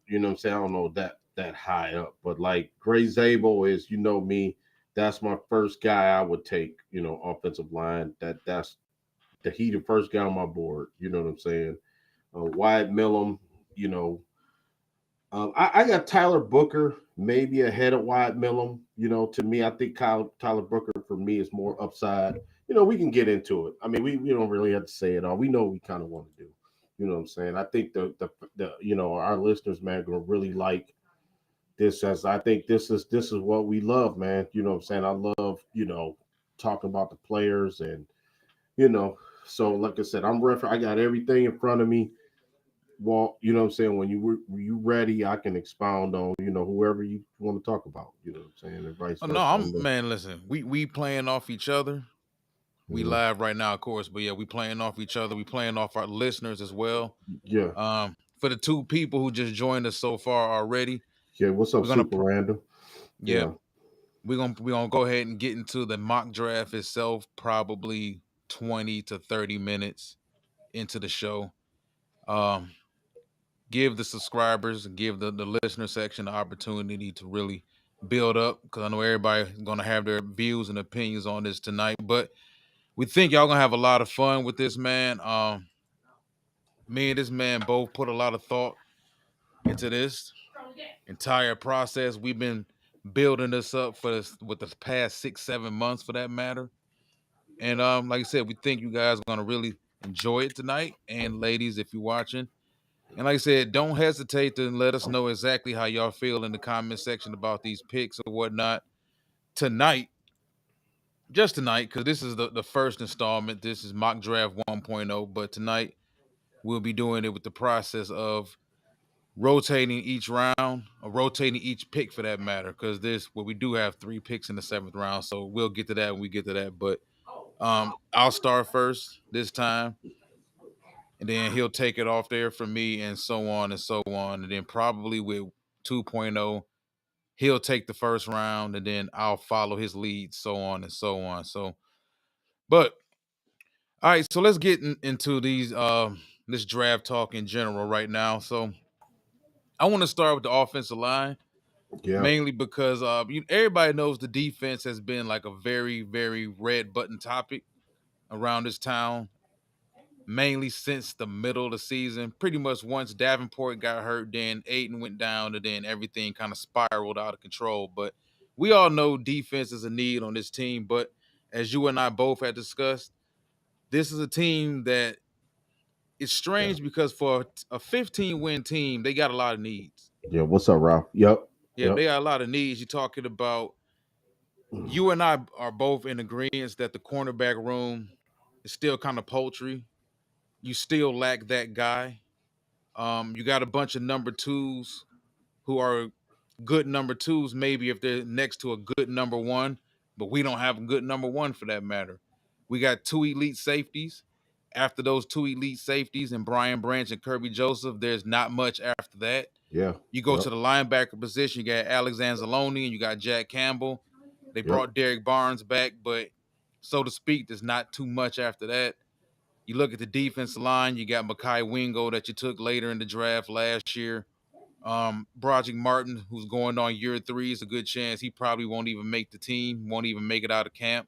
you know what I'm saying, I don't know that high up, but like Gray Zabel is, you know me, that's my first guy I would take, offensive line. That's the first guy on my board. You know what I'm saying? Wyatt Millum, you know, I got Tyler Booker maybe ahead of Wyatt Millum. To me, I think Tyler Booker for me is more upside. We can get into it. I mean, we don't really have to say it all. We know what we kind of want to do. You know what I'm saying? I think the our listeners, man, are gonna really like this, as I think this is what we love, man. You know what I'm saying? I love, talking about the players and you know, so like I said, I got everything in front of me. Walt, you know what I'm saying? When you ready, I can expound on, whoever you want to talk about, you know what I'm saying, and vice Oh, no, versa. I'm man. Listen, we playing off each other. We Mhm. live right now, of course, but yeah, we playing off each other. We playing off our listeners as well. Yeah. For the two people who just joined us so far already, Yeah. What's up, we're gonna, Super Random? yeah, Yeah. we're gonna go ahead and get into the mock draft itself. Probably 20 to 30 minutes into the show. Um, give the subscribers, give the listener section the opportunity to really build up, because I know everybody's gonna have their views and opinions on this tonight, but we think y'all gonna have a lot of fun with this, man. Me and this man both put a lot of thought into this entire process. We've been building this up with the past 6 7 months, for that matter. And like I said, we think you guys are gonna really enjoy it tonight. And ladies, if you're watching, and like I said, don't hesitate to let us know exactly how y'all feel in the comment section about these picks or whatnot tonight. Just tonight, because this is the first installment. This is mock draft 1.0, but tonight we'll be doing it with the process of rotating each round, or rotating each pick for that matter, because we do have 3 picks in the 7th round. So we'll get to that when we get to that. But I'll start first this time, and then he'll take it off there from me, and so on and so on. And then probably with 2.0, he'll take the first round, and then I'll follow his lead, so on and so on. So, but all right, so let's get into these this draft talk in general right now. So I want to start with the offensive line, Yeah. mainly because everybody knows the defense has been like a very, very red button topic around this town, mainly since the middle of the season. Pretty much once Davenport got hurt, then Aiden went down, and then everything kind of spiraled out of control. But we all know defense is a need on this team. But as you and I both had discussed, this is a team that is Yeah. strange, because for a 15-win team, they got a lot of needs. Yeah. What's up, Ralph? Yep. Yeah, Yep. they got a lot of needs. You're talking about, you and I are both in agreement that the cornerback room is still kind of poultry. You still lack that guy. You got a bunch of number twos who are good number twos, maybe if they're next to a good number one, but we don't have a good number one for that matter. We got 2 elite safeties. After those 2 elite safeties and Brian Branch and Kirby Joseph, there's not much after that. Yeah. You go Yep. to the linebacker position, you got Alexander Zaloni and you got Jack Campbell. They Yep. brought Derek Barnes back, but so to speak, there's not too much after that. You look at the defensive line, you got Makai Wingo that you took later in the draft last year. Broderick Martin, who's going on year 3, is a good chance he probably won't even make the team, won't even make it out of camp.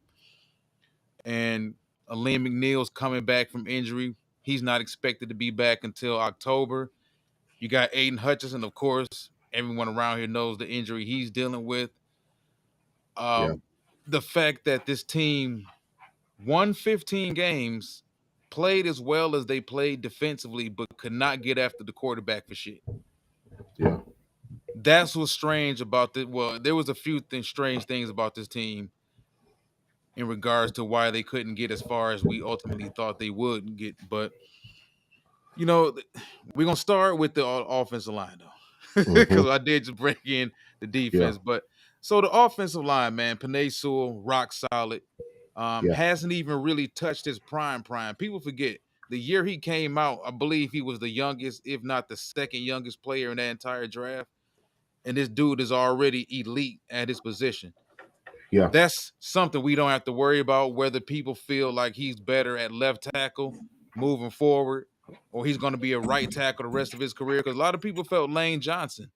And Aleem McNeil's coming back from injury. He's not expected to be back until October. You got Aiden Hutchinson, of course. Everyone around here knows the injury he's dealing with. Yeah. The fact that this team won 15 games, played as well as they played defensively, but could not get after the quarterback for shit. Yeah. That's what's strange about the. Well, there was a few strange things about this team in regards to why they couldn't get as far as we ultimately thought they would get. But you know, we're gonna start with the offensive line though, Hmm. because I did just bring in the Yeah. defense. But so the offensive line, man, Penei Sewell, rock solid. Yeah. Hasn't even really touched his prime. People forget the year he came out. I believe he was the youngest, if not the second youngest player in that entire draft. And this dude is already elite at his position. Yeah. That's something we don't have to worry about, whether people feel like he's better at left tackle moving forward. or he's going to be a right tackle the rest of his career. Because a lot of people felt Lane Johnson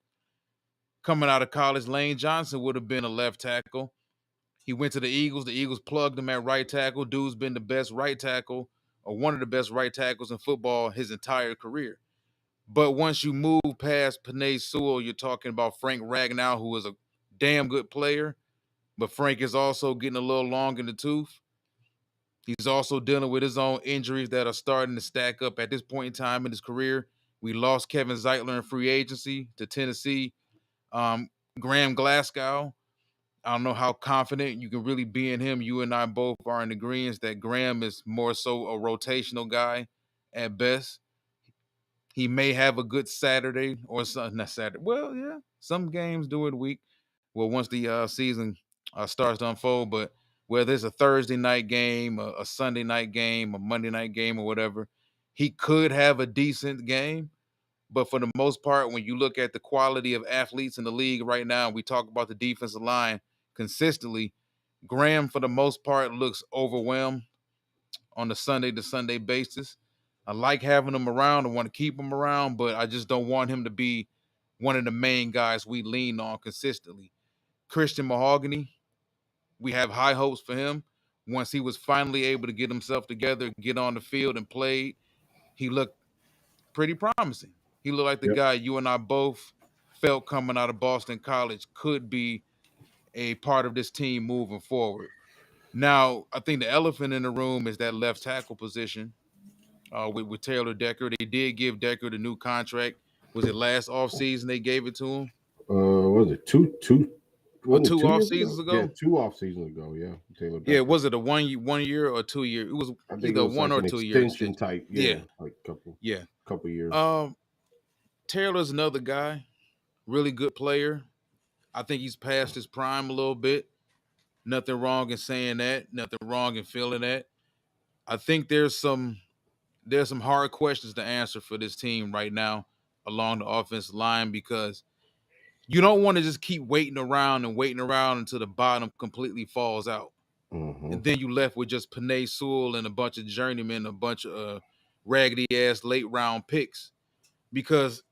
coming out of college. Lane Johnson would have been a left tackle. He went to the Eagles. The Eagles plugged him at right tackle. Dude's been the best right tackle, or one of the best right tackles in football his entire career. But once you move past Penei Sewell, you're talking about Frank Ragnow, who is a damn good player, but Frank is also getting a little long in the tooth. He's also dealing with his own injuries that are starting to stack up at this point in time in his career. We lost Kevin Zeitler in free agency to Tennessee. Graham Glasgow, I don't know how confident you can really be in him. You and I both are in agreement that Graham is more so a rotational guy at best. He may have a good Saturday or something. Not Saturday. Well, yeah, some games do it week. Well, once the season starts to unfold, but whether it's a Thursday night game, a Sunday night game, a Monday night game, or whatever, he could have a decent game. But for the most part, when you look at the quality of athletes in the league right now, we talk about the defensive line consistently. Graham, for the most part, looks overwhelmed on a Sunday to Sunday basis. I like having him around. I want to keep him around, but I just don't want him to be one of the main guys we lean on consistently. Christian Mahogany, we have high hopes for him. Once he was finally able to get himself together, get on the field and played, he looked pretty promising. He looked like the Yep. guy you and I both felt coming out of Boston College could be a part of this team moving forward. Now, I think the elephant in the room is that left tackle position with Taylor Decker. They did give Decker the new contract. Was it last offseason they gave it to him? Was it two? Wasn't it 2 off years seasons ago? Yeah, 2 off seasons ago. Yeah, Taylor Decker. Yeah, was it a 1 year or 2 year? It was I think either it was 1 like or an 2 years. extension type. Yeah. Like couple years. Taylor's another guy, really good player. I think he's past his prime a little bit. Nothing wrong in saying that. Nothing wrong in feeling that. I think there's some hard questions to answer for this team right now along the offensive line, because you don't want to just keep waiting around until the bottom completely falls out. Mm-hmm. And then you left with just Penei Sewell and a bunch of journeymen, a bunch of raggedy ass late round picks, because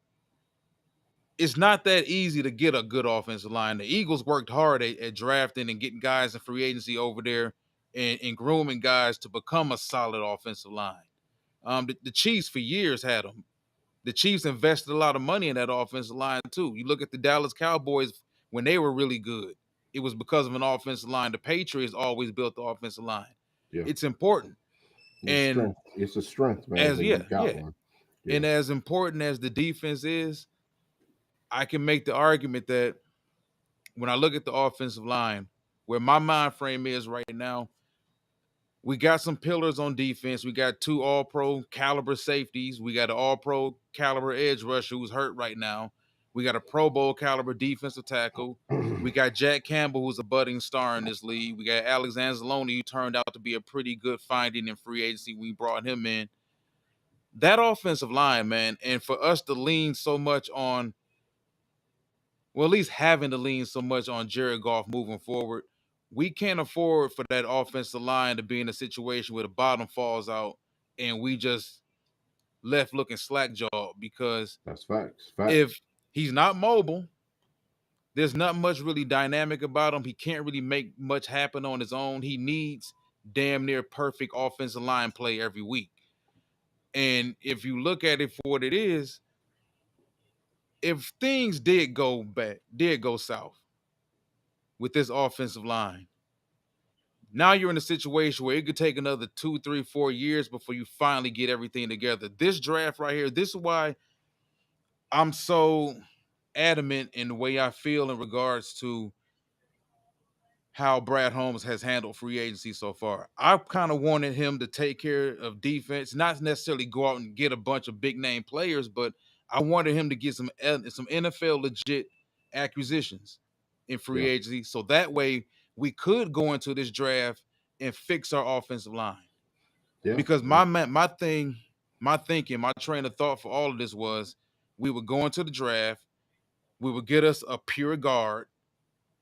it's not that easy to get a good offensive line. The Eagles worked hard at drafting and getting guys in free agency over there and grooming guys to become a solid offensive line. The Chiefs for years had them. The Chiefs invested a lot of money in that offensive line too. You look at the Dallas Cowboys when they were really good. It was because of an offensive line. The Patriots always built the offensive line. Yeah. It's important. It's a strength, man. One. Yeah. And as important as the defense is, I can make the argument that when I look at the offensive line, where my mind frame is right now, we got some pillars on defense. We got 2 all-pro caliber safeties. We got an all-pro caliber edge rusher who's hurt right now. We got a Pro Bowl caliber defensive tackle. We got Jack Campbell, who's a budding star in this league. We got Alex Anzalone, who turned out to be a pretty good finding in free agency. We brought him in. That offensive line, man, and for us to lean so much on, well, at least having to lean so much on Jared Goff moving forward, we can't afford for that offensive line to be in a situation where the bottom falls out and we just left looking slack-jawed, because that's facts. If he's not mobile, there's not much really dynamic about him. He can't really make much happen on his own. He needs damn near perfect offensive line play every week. And if you look at it for what it is, if things did go south with this offensive line, now you're in a situation where it could take another 2, 3, 4 years before you finally get everything together. This draft right here, this is why I'm so adamant in the way I feel in regards to how Brad Holmes has handled free agency so far. I kind of wanted him to take care of defense, not necessarily go out and get a bunch of big name players, but I wanted him to get some NFL legit acquisitions in free agency, so that way we could go into this draft and fix our offensive line. Yeah. Because my thinking, my train of thought for all of this was, we would go into the draft, we would get us a pure guard,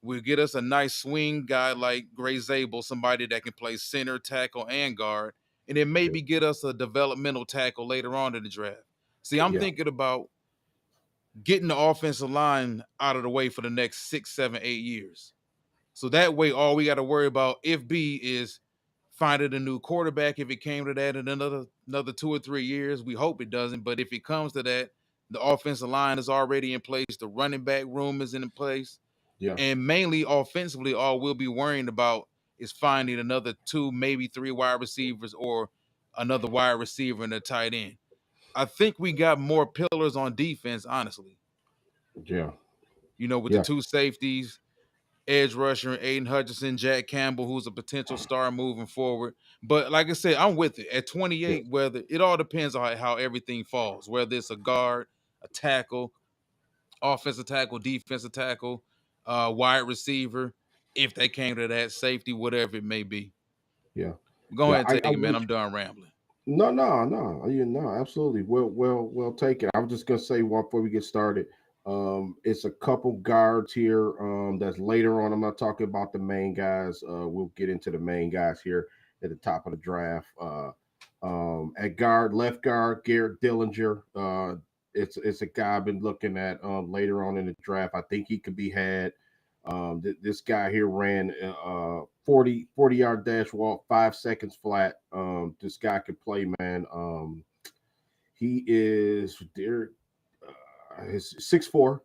we'll get us a nice swing guy like Gray Zabel, somebody that can play center, tackle, and guard, and then maybe get us a developmental tackle later on in the draft. See, I'm thinking about getting the offensive line out of the way for the next 6, 7, 8 years. So that way, all we got to worry about if B is finding a new quarterback. If it came to that in another 2 or 3 years, we hope it doesn't. But if it comes to that, the offensive line is already in place. The running back room is in place. Yeah. And mainly offensively, all we'll be worrying about is finding another 2, maybe 3 wide receivers or another wide receiver and a tight end. I think we got more pillars on defense, honestly. Yeah. With the 2 safeties, edge rusher, Aiden Hutchinson, Jack Campbell, who's a potential star moving forward. But like I said, I'm with it. At 28, whether it all depends on how everything falls, whether it's a guard, a tackle, offensive tackle, defensive tackle, wide receiver, if they came to that, safety, whatever it may be. Yeah. Go ahead and take it, man. I'm done rambling. No, absolutely. Well taken. I was just gonna say before we get started, it's a couple guards here. That's later on. I'm not talking about the main guys. We'll get into the main guys here at the top of the draft. At guard, left guard, Garrett Dillinger. It's a guy I've been looking at later on in the draft. I think he could be had. This guy here ran 40-yard dash walk, 5 seconds flat. This guy could play, man. He is there. He's 6'4",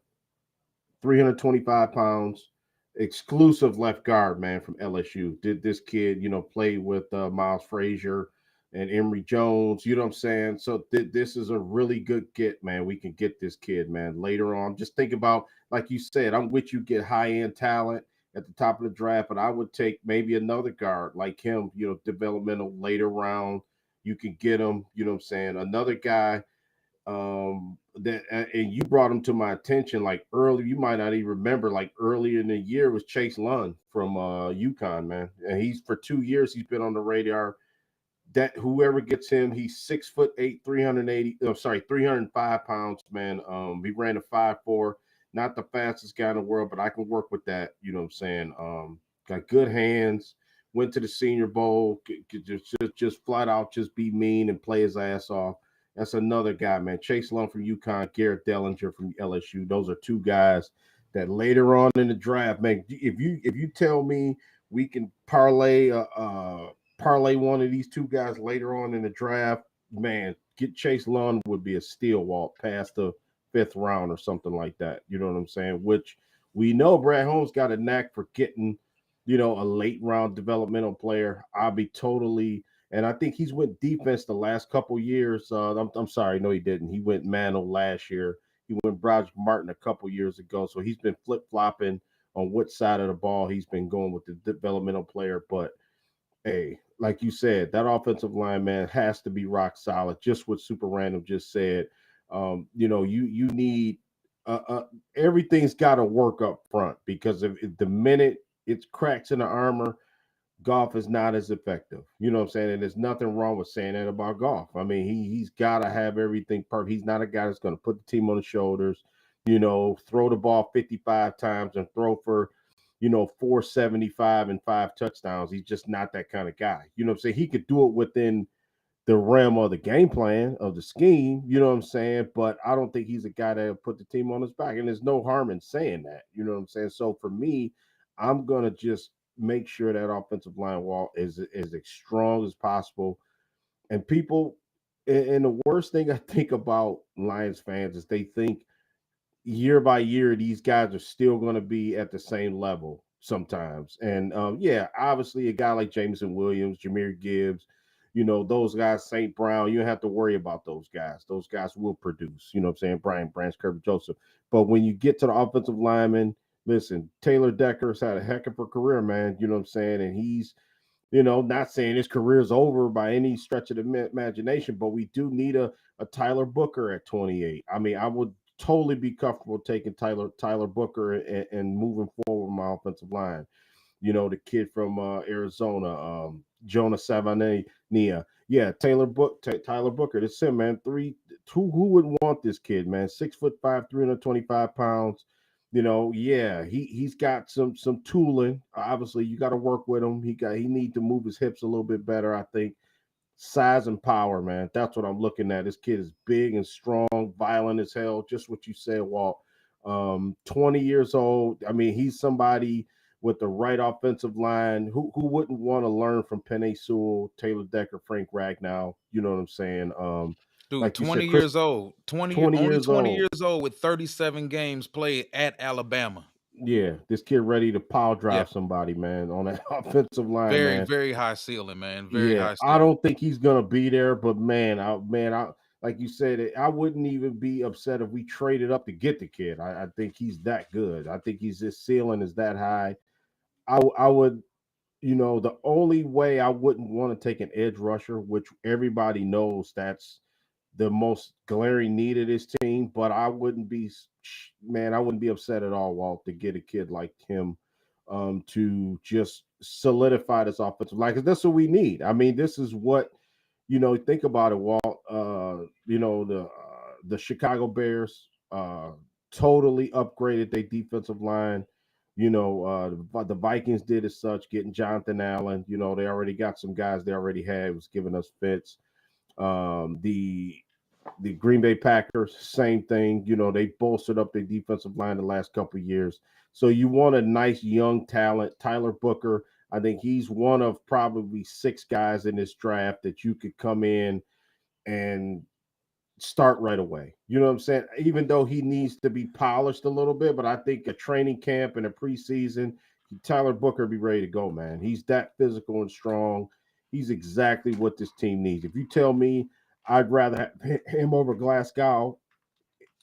325 pounds, exclusive left guard, man, from LSU. Did this kid, play with Miles Frazier and Emory Jones, you know what I'm saying? So this is a really good get, man. We can get this kid, man, later on. Just think about, like you said, I'm with you, get high-end talent at the top of the draft, but I would take maybe another guard like him, developmental later round. You can get him, you know what I'm saying? Another guy that and you brought him to my attention like early, you might not even remember, like earlier in the year was Chase Lund from UConn, man. And he's for 2 years he's been on the radar. That whoever gets him, he's 6'8", 305 pounds, man. He ran a 5'4", not the fastest guy in the world, but I can work with that. You know what I'm saying? Got good hands. Went to the Senior Bowl. Just flat out, just be mean and play his ass off. That's another guy, man. Chase Lund from UConn, Garrett Dillinger from LSU. Those are 2 guys that later on in the draft, man. If you tell me we can parlay one of these 2 guys later on in the draft, man, get Chase Lund would be a steal walk past the 5th round or something like that. You know what I'm saying? Which we know Brad Holmes got a knack for getting, a late round developmental player. I'll be totally. And I think he's went defense the last couple years. I'm sorry, no, he didn't. He went Mano last year. He went Broderick Martin a couple years ago. So he's been flip-flopping on what side of the ball he's been going with the developmental player. But, hey, like you said, that offensive line, man, has to be rock solid. Just what Super Random just said. You need everything's got to work up front, because if the minute it's cracks in the armor, Goff is not as effective. You know what I'm saying? And there's nothing wrong with saying that about Goff. I mean, he's got to have everything perfect. He's not a guy that's going to put the team on his shoulders, throw the ball 55 times and throw for, 475 and 5 touchdowns. He's just not that kind of guy. You know what I'm saying? He could do it within the realm of the game plan of the scheme, you know what I'm saying? But I don't think he's a guy that will put the team on his back. And there's no harm in saying that, you know what I'm saying? So for me, I'm going to just make sure that offensive line wall is as strong as possible. And people, and the worst thing I think about Lions fans is they think year by year these guys are still going to be at the same level sometimes. And obviously a guy like Jameson Williams, Jahmyr Gibbs, those guys, St. Brown, you don't have to worry about those guys. Those guys will produce, you know what I'm saying? Brian Branch, Kirby Joseph. But when you get to the offensive lineman, listen, Taylor Decker's had a heck of a career, man. You know what I'm saying? And he's, not saying his career's over by any stretch of the imagination, but we do need a Tyler Booker at 28. I mean, I would totally be comfortable taking Tyler Booker and moving forward with my offensive line. The kid from Arizona, Jonah Savania. Yeah, Tyler Booker. That's him, man. Who would want this kid, man? 6'5", 325 pounds. He's got some tooling. Obviously, you got to work with him. He need to move his hips a little bit better, I think. size and power, man. That's what I'm looking at. This kid is big and strong, violent as hell. Just what you said, Walt. 20 years old. I mean, he's somebody with the right offensive line. Who wouldn't want to learn from Penei Sewell, Taylor Decker, Frank Ragnow? You know what I'm saying? Dude, Like you 20 said, Chris, years old. 20 20 only years 20 old. years old with 37 games played at Alabama. Yeah, this kid ready to power Yeah. drive somebody, man, on that offensive line, Very, man. very high ceiling, man. Very Yeah, high I ceiling. don't think he's gonna be there, but man, I like you said, I wouldn't even be upset if we traded up to get the kid. I think he's that good. I think his ceiling is that high. I would, the only way I wouldn't want to take an edge rusher, which everybody knows that's the most glaring need of this team, but I wouldn't be upset at all, Walt, to get a kid like him to just solidify this offensive line, because that's what we need. I mean, this is what, think about it, Walt. The Chicago Bears totally upgraded their defensive line. The Vikings did as such, getting Jonathan Allen. They already got some guys they already had, was giving us fits. The Green Bay Packers, same thing. They bolstered up their defensive line the last couple of years. So you want a nice young talent, Tyler Booker. I think he's one of probably 6 guys in this draft that you could come in and start right away. You know what I'm saying? Even though he needs to be polished a little bit, but I think a training camp and a preseason, Tyler Booker be ready to go, man. He's that physical and strong. He's exactly what this team needs. If you tell me I'd rather have him over Glasgow,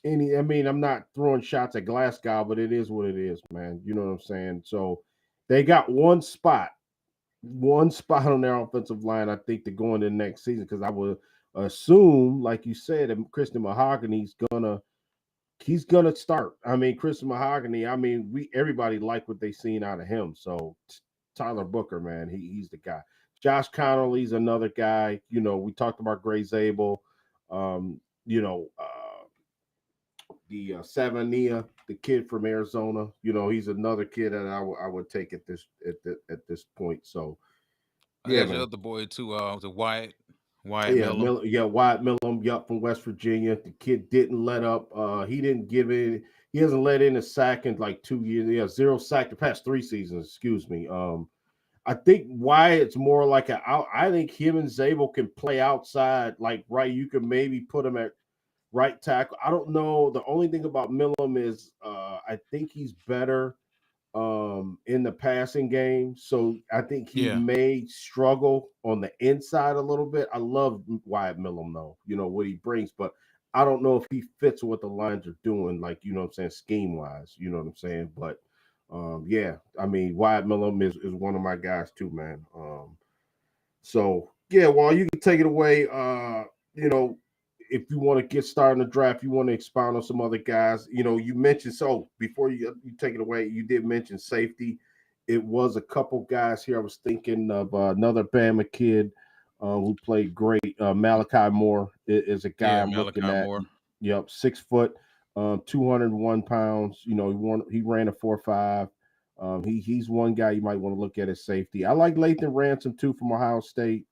I'm not throwing shots at Glasgow, but it is what it is, man. You know what I'm saying? So they got one spot on their offensive line, I think, to go into the next season, because I would assume, like you said, that Christian Mahogany's he's gonna start. I mean, Christian Mahogany, everybody like what they seen out of him. So Tyler Booker, man, he's the guy. Josh Connolly's another guy. We talked about Gray Zabel. Um, the Savania, the kid from Arizona. He's another kid that I would take at this point. So I yeah, got your man. other boy too, was it Wyatt Yeah, Millum. Wyatt Millum, from West Virginia. The kid didn't let up. He didn't give in. He hasn't let in a sack in like 2 years. Yeah, 0 sack the past 3 seasons. Excuse me. I think Wyatt's more like I think him and Zabel can play outside. Like, right, you could maybe put him at right tackle. I don't know. The only thing about Millum is I think he's better in the passing game. So I think he Yeah. may struggle on the inside a little bit. I love Wyatt Millum though, what he brings, but I don't know if he fits what the Lions are doing, like, what I'm saying, scheme wise, you know what I'm saying? But yeah, Wyatt Millum is one of my guys too, man. So yeah, well, you can take it away. If you want to get started in the draft, you want to expound on some other guys. You mentioned, so before you take it away, you did mention safety. It was a couple guys here. I was thinking of another Bama kid who played great. Malachi Moore is a guy Yeah, I'm looking Malachi at. Moore. Yep, 6 foot, 201 pounds. He ran a 4.5. He's one guy you might want to look at as safety. I like Lathan Ransom too from Ohio State.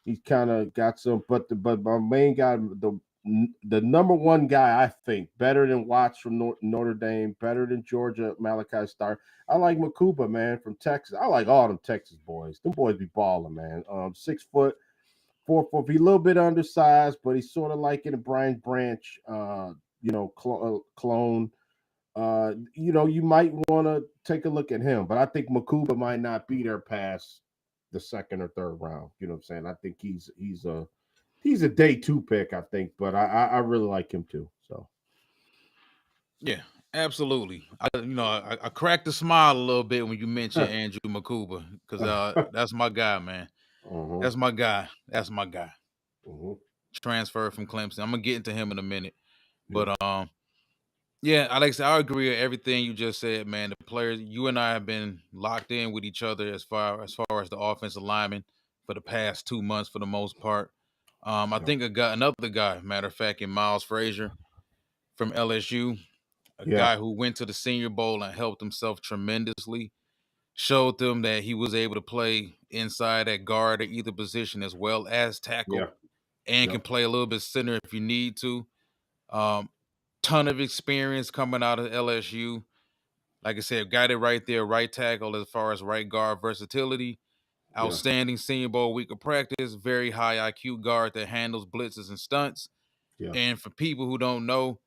He's kind of got some, but my main guy, the number one guy, I think, better than Watts from Notre Dame, better than Georgia, Malachi Starr. I like Makuba, man, from Texas. I like all them Texas boys. Them boys be balling, man. 6 foot, 4 foot. He's a little bit undersized, but he's sort of like in a Brian Branch, clone. You might want to take a look at him, but I think Makuba might not be there past the second or third round. You know what I'm saying? I think he's a day 2 pick, I think, but I really like him too. So Yeah, absolutely. I cracked a smile a little bit when you mentioned Andrew Makuba, because that's my guy, man. uh-huh. That's my guy. That's my guy. Uh-huh. Transfer from Clemson. I'm gonna get into him in a minute, Yeah. but yeah, Alex, I agree with everything you just said, man. The players, you and I have been locked in with each other as far as the offensive lineman for the past 2 months, for the most part. I think another guy, matter of fact, in Miles Frazier from LSU, a Yeah. guy who went to the Senior Bowl and helped himself tremendously, showed them that he was able to play inside at guard at either position as well as tackle, Yeah. and can Yep. play a little bit center if you need to. Um, Ton of experience coming out of LSU. Like I said, got it right there, right tackle as far as right guard versatility. Yeah. Outstanding Senior Bowl week of practice. Very high IQ guard that handles blitzes and stunts. Yeah. And for people who don't know,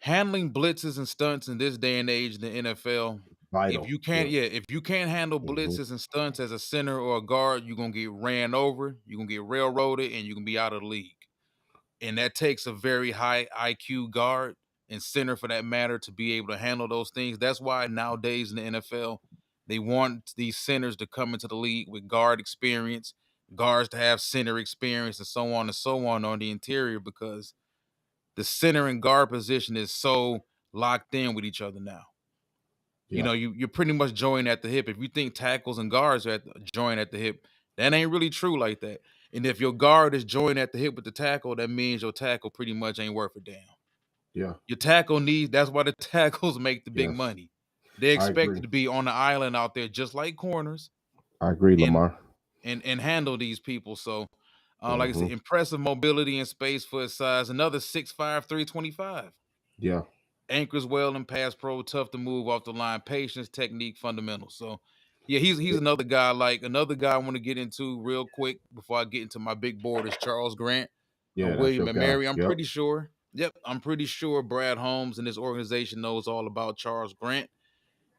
handling blitzes and stunts in this day and age in the NFL, Vital. Yeah. if you can't handle Hmm. blitzes and stunts as a center or a guard, you're gonna get ran over, you're gonna get railroaded, and you can be out of the league. And that takes a very high IQ guard and center for that matter to be able to handle those things. That's why nowadays in the NFL, they want these centers to come into the league with guard experience, guards to have center experience, and so on the interior, because the center and guard position is so locked in with each other now. You Yeah. know, you're pretty much joined at the hip. If you think tackles and guards are joined at the hip, that ain't really true like that. And if your guard is joined at the hip with the tackle, that means your tackle pretty much ain't worth a damn. Yeah. Your tackle needs, that's why the tackles make the big Yes. money. They I expected agree. to be on the island out there just like corners I agree, and Lamar. and handle these people. So like I said, Hmm. impressive mobility and space for his size. Another 6'5", 325. Yeah. Anchors well in pass pro, tough to move off the line, patience, technique, fundamentals. So, yeah, he's Yeah. another guy. Like another guy I want to get into real quick before I get into my big board is Charles Grant of Yeah. That's William your and guy. Mary. I'm Yep. pretty sure. Yep, I'm pretty sure Brad Holmes and his organization knows all about Charles Grant.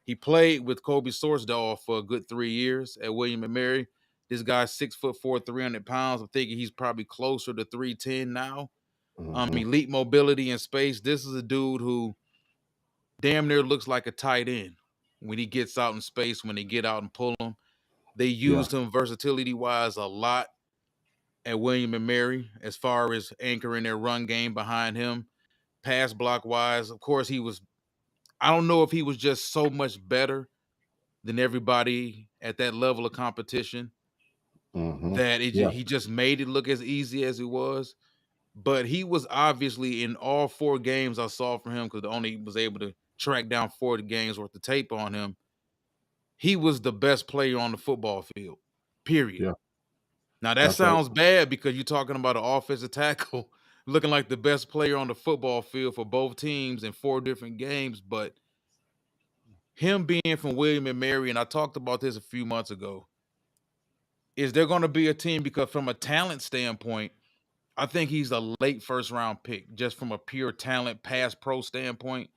He played with Kobe Sorsdahl for a good 3 years at William and Mary. This guy's 6'4", 300 pounds. I'm thinking he's probably closer to 310 now. Hmm. Elite mobility and space. This is a dude who damn near looks like a tight end when he gets out in space, when they get out and pull him. They Yeah. used him versatility wise a lot at William and Mary as far as anchoring their run game behind him. Pass block wise, of course, I don't know if he was just so much better than everybody at that level of competition Hmm. that Yeah. he just made it look as easy as it was. But he was obviously in all 4 games I saw from him, because I only was able to track down 40 games worth of tape on him. He was the best player on the football field, period. Yeah. Now that That's right. sounds bad because you're talking about an offensive tackle looking like the best player on the football field for both teams in 4 different games, but him being from William and Mary, and I talked about this a few months ago, is there going to be a team, because from a talent standpoint, I think he's a late first round pick just from a pure talent pass pro standpoint,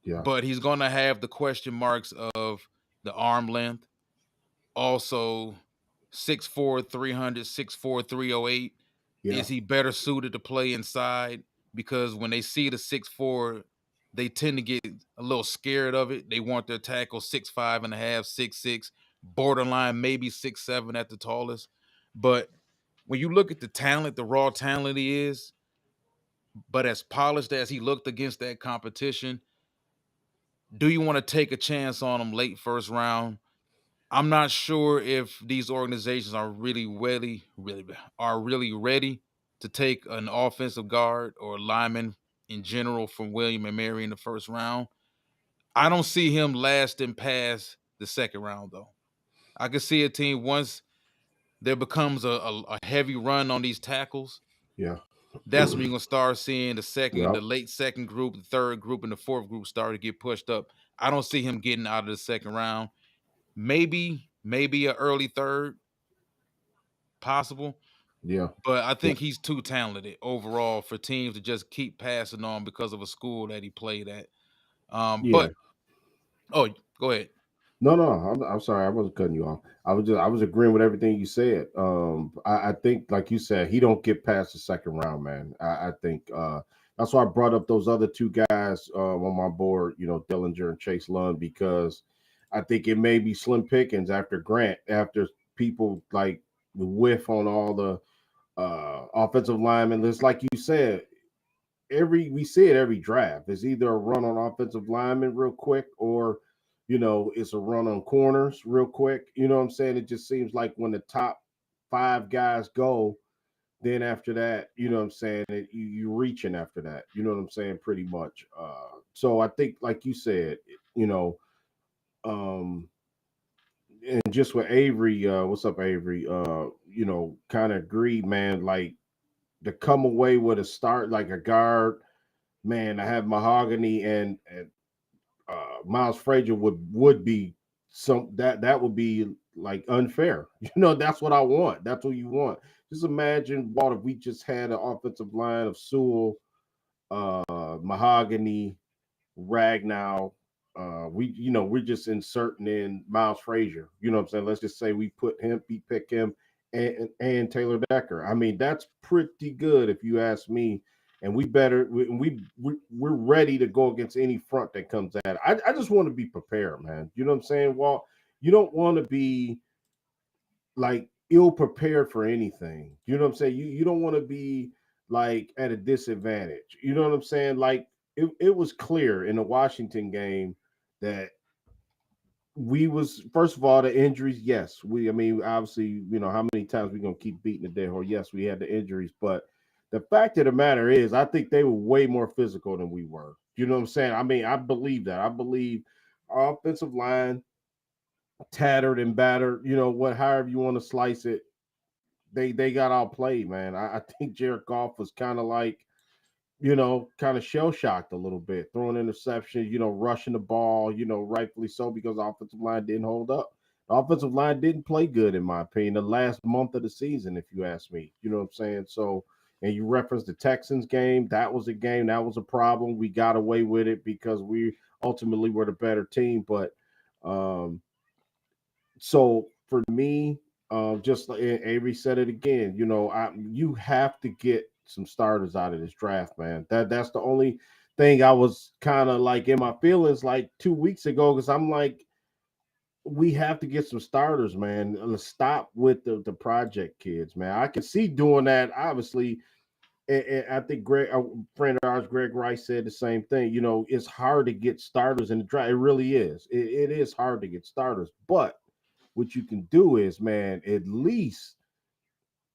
Yeah. but he's going to have the question marks of the arm length. Also, 6'4", 300, 6'4", 308. Yeah. Is he better suited to play inside? Because when they see the 6'4", they tend to get a little scared of it. They want their tackle 6'5" and a half, 6'6", borderline maybe 6'7" at the tallest. But when you look at the talent, the raw talent he is, but as polished as he looked against that competition, do you want to take a chance on him late first round? I'm not sure if these organizations are really ready to take an offensive guard or lineman in general from William and Mary in the first round. I don't see him lasting past the second round though. I can see a team once there becomes a heavy run on these tackles. Yeah. That's when you're gonna start seeing the Yep. late second group, the third group, and the fourth group start to get pushed up. I don't see him getting out of the second round. Maybe a early third possible, Yeah. but I Yeah. think he's too talented overall for teams to just keep passing on because of a school that he played at. Yeah. But oh, go ahead. No, no, I'm sorry. I wasn't cutting you off. I was agreeing with everything you said. I think, like you said, he don't get past the second round, man. I think that's why I brought up those other 2 guys on my board, Dillinger and Chase Lund, because I think it may be slim pickings after Grant, after people like whiff on all the offensive linemen. It's like you said, we see it every draft. It's either a run on offensive linemen real quick, or it's a run on corners real quick. You know what I'm saying? It just seems like when the top 5 guys go, then after that, you know what I'm saying, you reaching after that. You know what I'm saying? Pretty much. So I think, like you said, you know, um, and just with Avery, what's up, Avery? Kind of agree, man. Like to come away with a start like a guard, man. I have Mahogany and Miles Frazier would be that would be like unfair. That's what I want. That's what you want. Just imagine, Walt, if we just had an offensive line of Sewell, Mahogany, Ragnow. We're just inserting in Miles Frazier. You know what I'm saying? Let's just say we pick him, and Taylor Decker. I mean, that's pretty good if you ask me. And we're ready to go against any front that comes at it. I just want to be prepared, man. You know what I'm saying? Well, you don't want to be like ill prepared for anything. You know what I'm saying? You don't want to be like at a disadvantage. You know what I'm saying? Like it was clear in the Washington game that we was, first of all, the injuries. Yes, I mean, obviously, how many times we gonna keep beating the dead horse? Yes, we had the injuries, but the fact of the matter is, I think they were way more physical than we were. You know what I'm saying? I mean, I believe that. I believe our offensive line, tattered and battered, however you want to slice it, they got outplayed, man. I think Jared Goff was kind of like, kind of shell shocked a little bit, throwing interceptions, rushing the ball, rightfully so, because the offensive line didn't hold up. The offensive line didn't play good, in my opinion, the last month of the season, if you ask me. You know what I'm saying? So, and you referenced the Texans game. That was a game, that was a problem. We got away with it because we ultimately were the better team. But um, so for me, just like Avery said it again, you have to get some starters out of this draft, man. That's the only thing I was kind of like in my feelings like 2 weeks ago, because I'm like, we have to get some starters, man. Let's stop with the project kids, man. I can see doing that, obviously. And I think Greg, a friend of ours, Greg Rice, said the same thing. It's hard to get starters in the draft. It really is. It is hard to get starters, but what you can do is, man, at least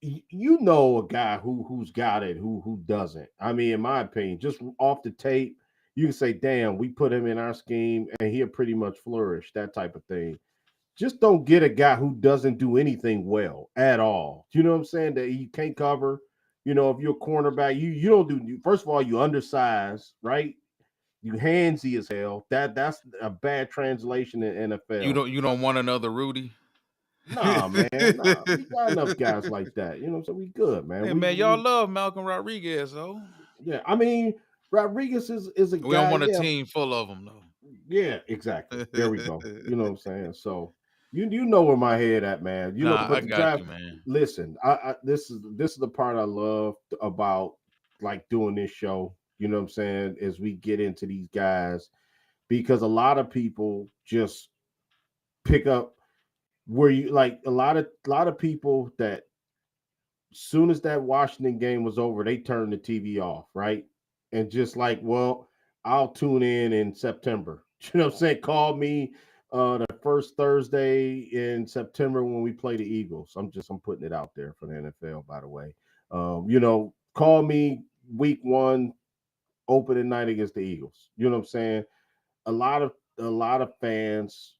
a guy who's got it, who doesn't. I mean, in my opinion, just off the tape, you can say, "Damn, we put him in our scheme, and he'll pretty much flourish." That type of thing. Just don't get a guy who doesn't do anything well at all. You know what I'm saying? That you can't cover. If you're a cornerback, you don't do. First of all, you undersized, right? You handsy as hell. That's a bad translation in You NFL. don't want another Rudy? Nah, man, nah. We got enough guys like that. So we good, man. Hey We man, y'all we love Malcolm Rodriguez, though. yeah. I mean, Rodriguez is a We don't guy. want a Yeah, team full of them, yeah, exactly. There we go. though. You know what I'm saying? So you know where my head at, man. Nah, I But the got draft. you, man. Listen, this is the part I love about like doing this show. You know what I'm saying? As we get into these guys, because a lot of people just pick up where you like a lot of people that soon as that Washington game was over, they turned the TV off, right? And just like, well, I'll tune in September. You know what I'm saying? Call me the first Thursday in September when we play the Eagles. I'm putting it out there for the NFL, by the way. Call me week one, opening night against the Eagles. You know what I'm saying? A lot of fans,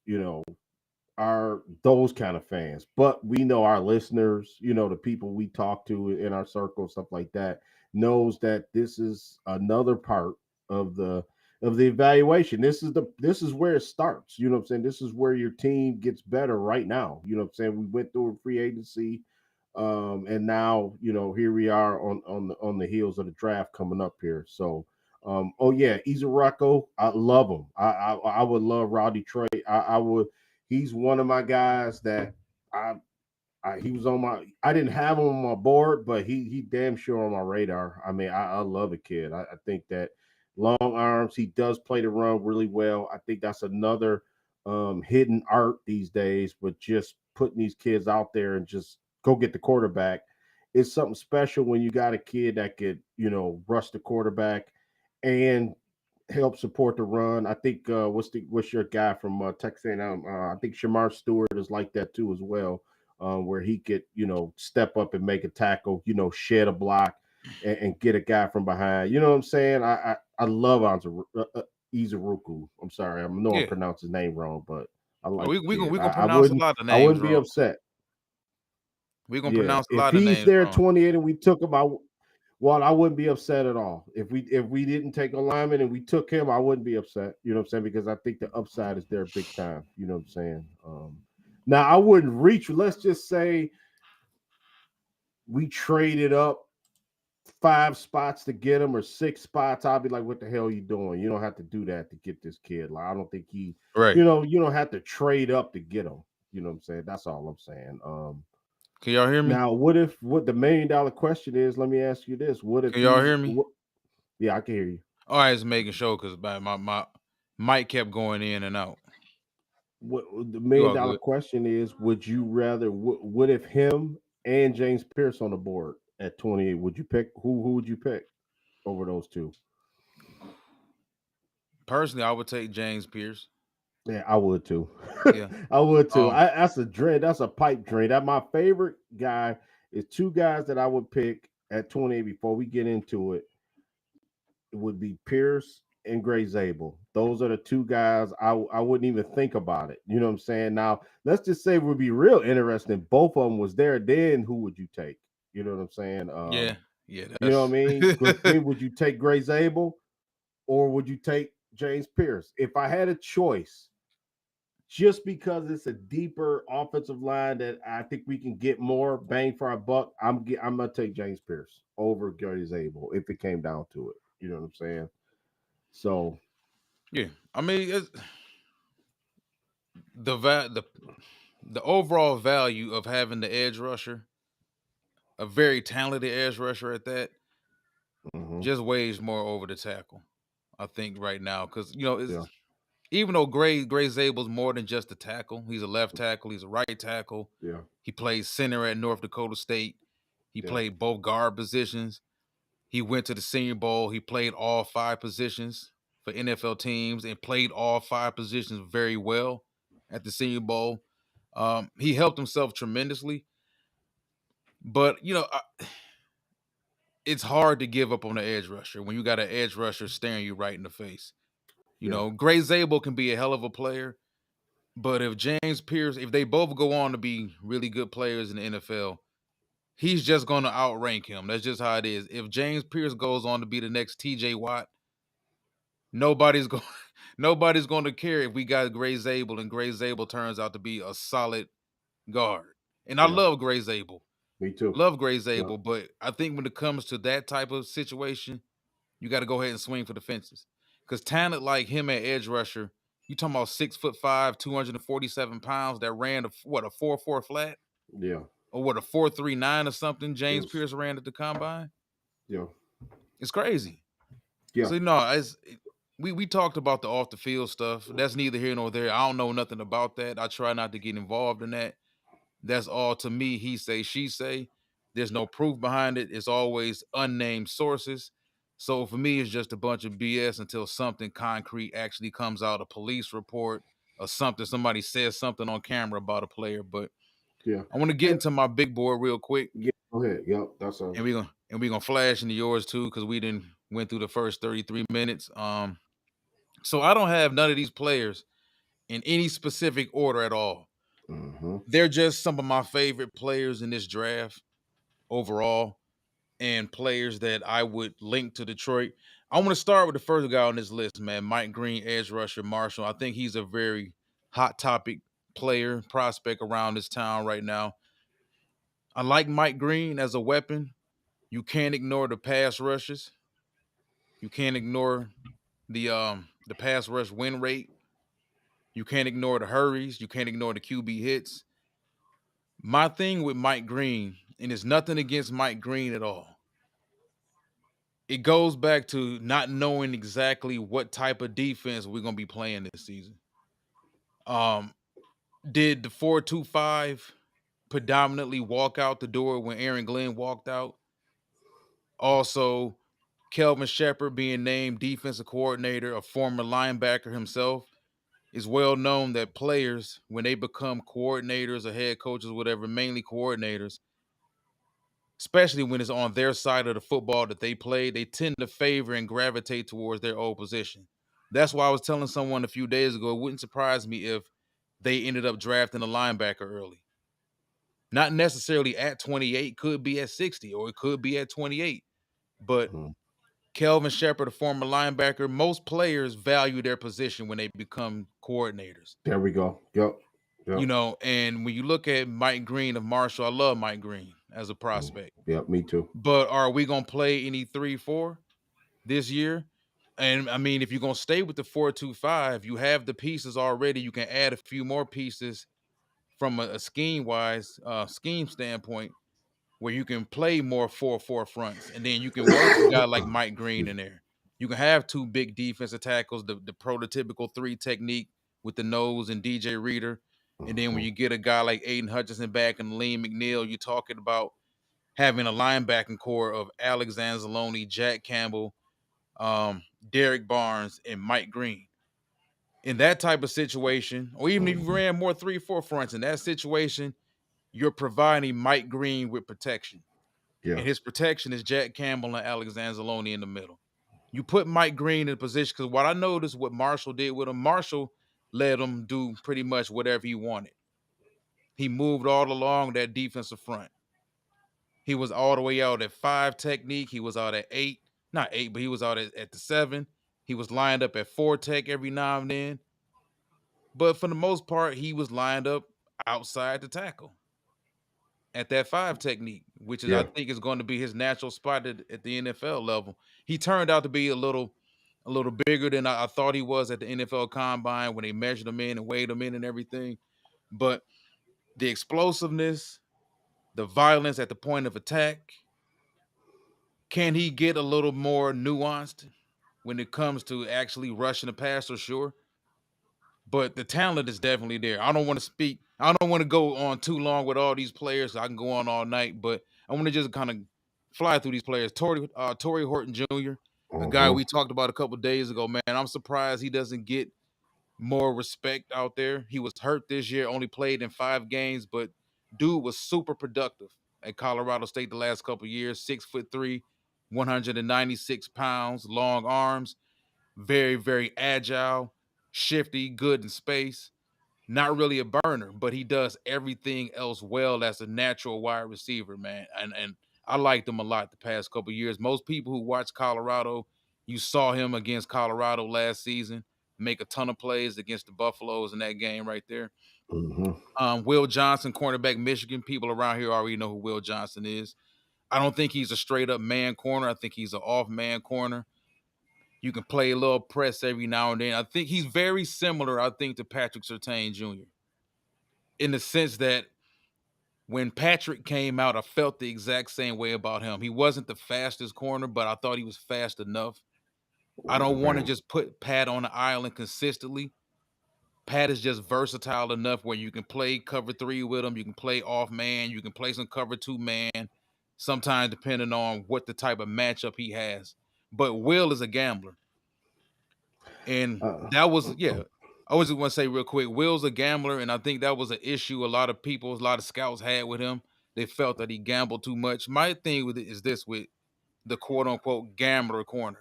are those kind of fans. But we know our listeners, the people we talk to in our circle, stuff like that, knows that this is another part of the evaluation. This is where it starts. You know what I'm saying? This is where your team gets better right now. You know what I'm saying? We went through a free agency. And now, here we are on the heels of the draft coming up here. So oh yeah, Izarako, I love him. I would love Rowdy Trey. I would. He's one of my guys that I, he was on my. I didn't have him on my board, but he damn sure on my radar. I mean, I love the kid. I think that long arms. He does play the run really well. I think that's another hidden art these days. But just putting these kids out there and just go get the quarterback. It's something special when you got a kid that could rush the quarterback and help support the run. I think what's your guy from Texas A&M? I think Shamar Stewart is like that too as well, where he could step up and make a tackle, shed a block and get a guy from behind. You know what I'm saying? I love Izuruku. I'm sorry, I know I'm Yeah. pronouncing his name wrong, but I like We the kid. gonna I pronounce a wouldn't lot of I names wouldn't be wrong. upset. We gonna Yeah, pronounce a if lot of he's names there at wrong. 28 and we took him, well, I wouldn't be upset at all. If we didn't take a lineman and we took him, I wouldn't be upset. You know what I'm saying? Because I think the upside is there big time. You know what I'm saying? Now I wouldn't reach. Let's just say we traded up 5 spots to get him or 6 spots. I'll be like, what the hell are you doing? You don't have to do that to get this kid. Like, I don't think Right. you don't have to trade up to get him. You know what I'm saying? That's all I'm saying. Can y'all hear me? Now, what the $1 million question is? Let me ask you this: What if Can y'all hear me? Yeah, I can hear you. All right, just making sure because my mic kept going in and out. What the $1 You all million good? question is? Would you rather? What if him and James Pierce on the board at 28? Would you pick who would you pick over those two? Personally, I would take James Pierce. Yeah, I would too. Yeah. I would too. Um. That's a dread. That's a pipe dream. That my favorite guy is two guys that I would pick at 28 before we get into it. It would be Pierce and Gray Zabel. Those are the two guys I wouldn't even think about it. You know what I'm saying? Now, let's just say it would be real interesting. Both of them was there. Then who would you take? You know what I'm saying? Yeah. Yeah. You know what I That's mean? With me, would you take Gray Zabel or would you take James Pierce? If I had a choice, just because it's a deeper offensive line that I think we can get more bang for our buck, I'm gonna take James Pierce over Gary Zabel if it came down to it. You know what I'm saying? So yeah. I mean, it's, the overall value of having the edge rusher, a very talented edge rusher at that, just weighs more over the tackle. I think right now because it's. yeah, Even though Gray Zabel's more than just a tackle, he's a left tackle, he's a right tackle. yeah, He plays center at North Dakota State. He yeah, played both guard positions. He went to the Senior Bowl. He played all 5 positions for NFL teams and played all 5 positions very well at the Senior Bowl. He helped himself tremendously, but it's hard to give up on the edge rusher when you got an edge rusher staring you right in the face. yeah, Gray Zabel can be a hell of a player. But if James Pierce, if they both go on to be really good players in the NFL, he's just going to outrank him. That's just how it is. If James Pierce goes on to be the next TJ Watt, nobody's going nobody's going to care if we got Gray Zabel and Gray Zabel turns out to be a solid guard. And I yeah. love Gray Zabel. Me too. Love Gray Yeah, Zabel, but I think when it comes to that type of situation, you got to go ahead and swing for the fences. Because talent like him at edge rusher, you talking about 6'5", 247 pounds that ran a 4.4 flat yeah, or what a 4.39 or something. James yes, Pierce ran at the combine. yeah, It's crazy. yeah, So we talked about the off the field stuff. That's neither here nor there. I don't know nothing about that. I try not to get involved in that. That's all to me. He say, she say. There's no proof behind it. It's always unnamed sources. So for me, it's just a bunch of BS until something concrete actually comes out, a police report or something. Somebody says something on camera about a player. But yeah. I want to get And into my big board real quick, yeah, go ahead. Yep, that's all. and we're gonna flash into yours too because we didn't went through the first 33 minutes. So I don't have none of these players in any specific order at all. Mm-hmm. They're just some of my favorite players in this draft overall, and players that I would link to Detroit. I want to start with the first guy on this list, man. Mike Green, edge rusher, Marshall. I think he's a very hot topic player, prospect around this town right now. I like Mike Green as a weapon. You can't ignore the pass rushes. You can't ignore the pass rush win rate. You can't ignore the hurries. You can't ignore the QB hits. My thing with Mike Green, and it's nothing against Mike Green at all, it goes back to not knowing exactly what type of defense we're gonna be playing this season. Um, did the 4-2-5 predominantly walk out the door when Aaron Glenn walked out? Also, Kelvin Shepard being named defensive coordinator, a former linebacker himself, is well known that players, when they become coordinators or head coaches, whatever, mainly coordinators, especially when it's on their side of the football that they play, they tend to favor and gravitate towards their old position. That's why I was telling someone a few days ago, it wouldn't surprise me if they ended up drafting a linebacker early. Not necessarily at 28, could be at 60, or it could be at 28. But Mhm. Kelvin Shepard, a former linebacker, most players value their position when they become coordinators. There we go. Yep. You Yep. know, and when you look at Mike Green of Marshall, I love Mike Green as a prospect. Yep. Me too. But are we gonna play any 3-4 this year? And I mean, if you're gonna stay with the 4-2-5, you have the pieces already. You can add a few more pieces from a scheme standpoint, where you can play more 4-4 fronts, and then you can work a guy like Mike Green Excuse in me. there. You can have two big defensive tackles, the prototypical 3 technique with the nose and DJ Reader. And then when Mhm. you get a guy like Aiden Hutchinson back and Lean McNeil, you're talking about having a linebacking core of Alex Anzalone, Jack Campbell, Derek Barnes, and Mike Green. In that type of situation, or even if you Mhm. ran more 3-4 fronts in that situation, you're providing Mike Green with protection. Yeah. And his protection is Jack Campbell and Alex Anzalone in the middle. You put Mike Green in a position, because what I noticed what Marshall did with him, Marshall let him do pretty much whatever he wanted. He moved all along that defensive front. He was all the way out at 5 technique. He was out at 8, not 8, but he was out at the 7. He was lined up at 4 tech every now and then. But for the most part, he was lined up outside the tackle at that 5 technique, which is, I Yeah. think, is going to be his natural spot at the NFL level. He turned out to be a little bigger than I thought he was at the NFL Combine when they measured him in and weighed him in and everything. But the explosiveness, the violence at the point of attack, can he get a little more nuanced when it comes to actually rushing the passer? Sure. But the talent is definitely there. I don't want to go on too long with all these players. I can go on all night, but I want to just kind of fly through these players. Torrey Horton Jr., a guy Mhm. we talked about a couple days ago, man. I'm surprised he doesn't get more respect out there. He was hurt this year, only played in 5 games, but dude was super productive at Colorado State the last couple years. 6'3", 196 pounds, long arms, very, very agile, shifty, good in space. Not really a burner, but he does everything else well as a natural wide receiver, man. And I liked him a lot the past couple years. Most people who watch Colorado, you saw him against Colorado last season make a ton of plays against the Buffaloes in that game right there. Mhm. Will Johnson, cornerback, Michigan. People around here already know who Will Johnson is. I don't think he's a straight up man corner. I think he's an off man corner. You can play a little press every now and then. I think he's very similar, I think, to Patrick Surtain Jr. in the sense that when Patrick came out, I felt the exact same way about him. He wasn't the fastest corner, but I thought he was fast enough. I don't want to Right. just put Pat on the island consistently. Pat is just versatile enough where you can play cover 3 with him, you can play off man, you can play some cover 2 man, sometimes depending on what the type of matchup he has. But Will is a gambler. And Uh, that was, yeah. I was just want to say real quick, Will's a gambler, and I think that was an issue a lot of scouts had with him. They felt that he gambled too much. My thing with it is this with the quote unquote gambler corner.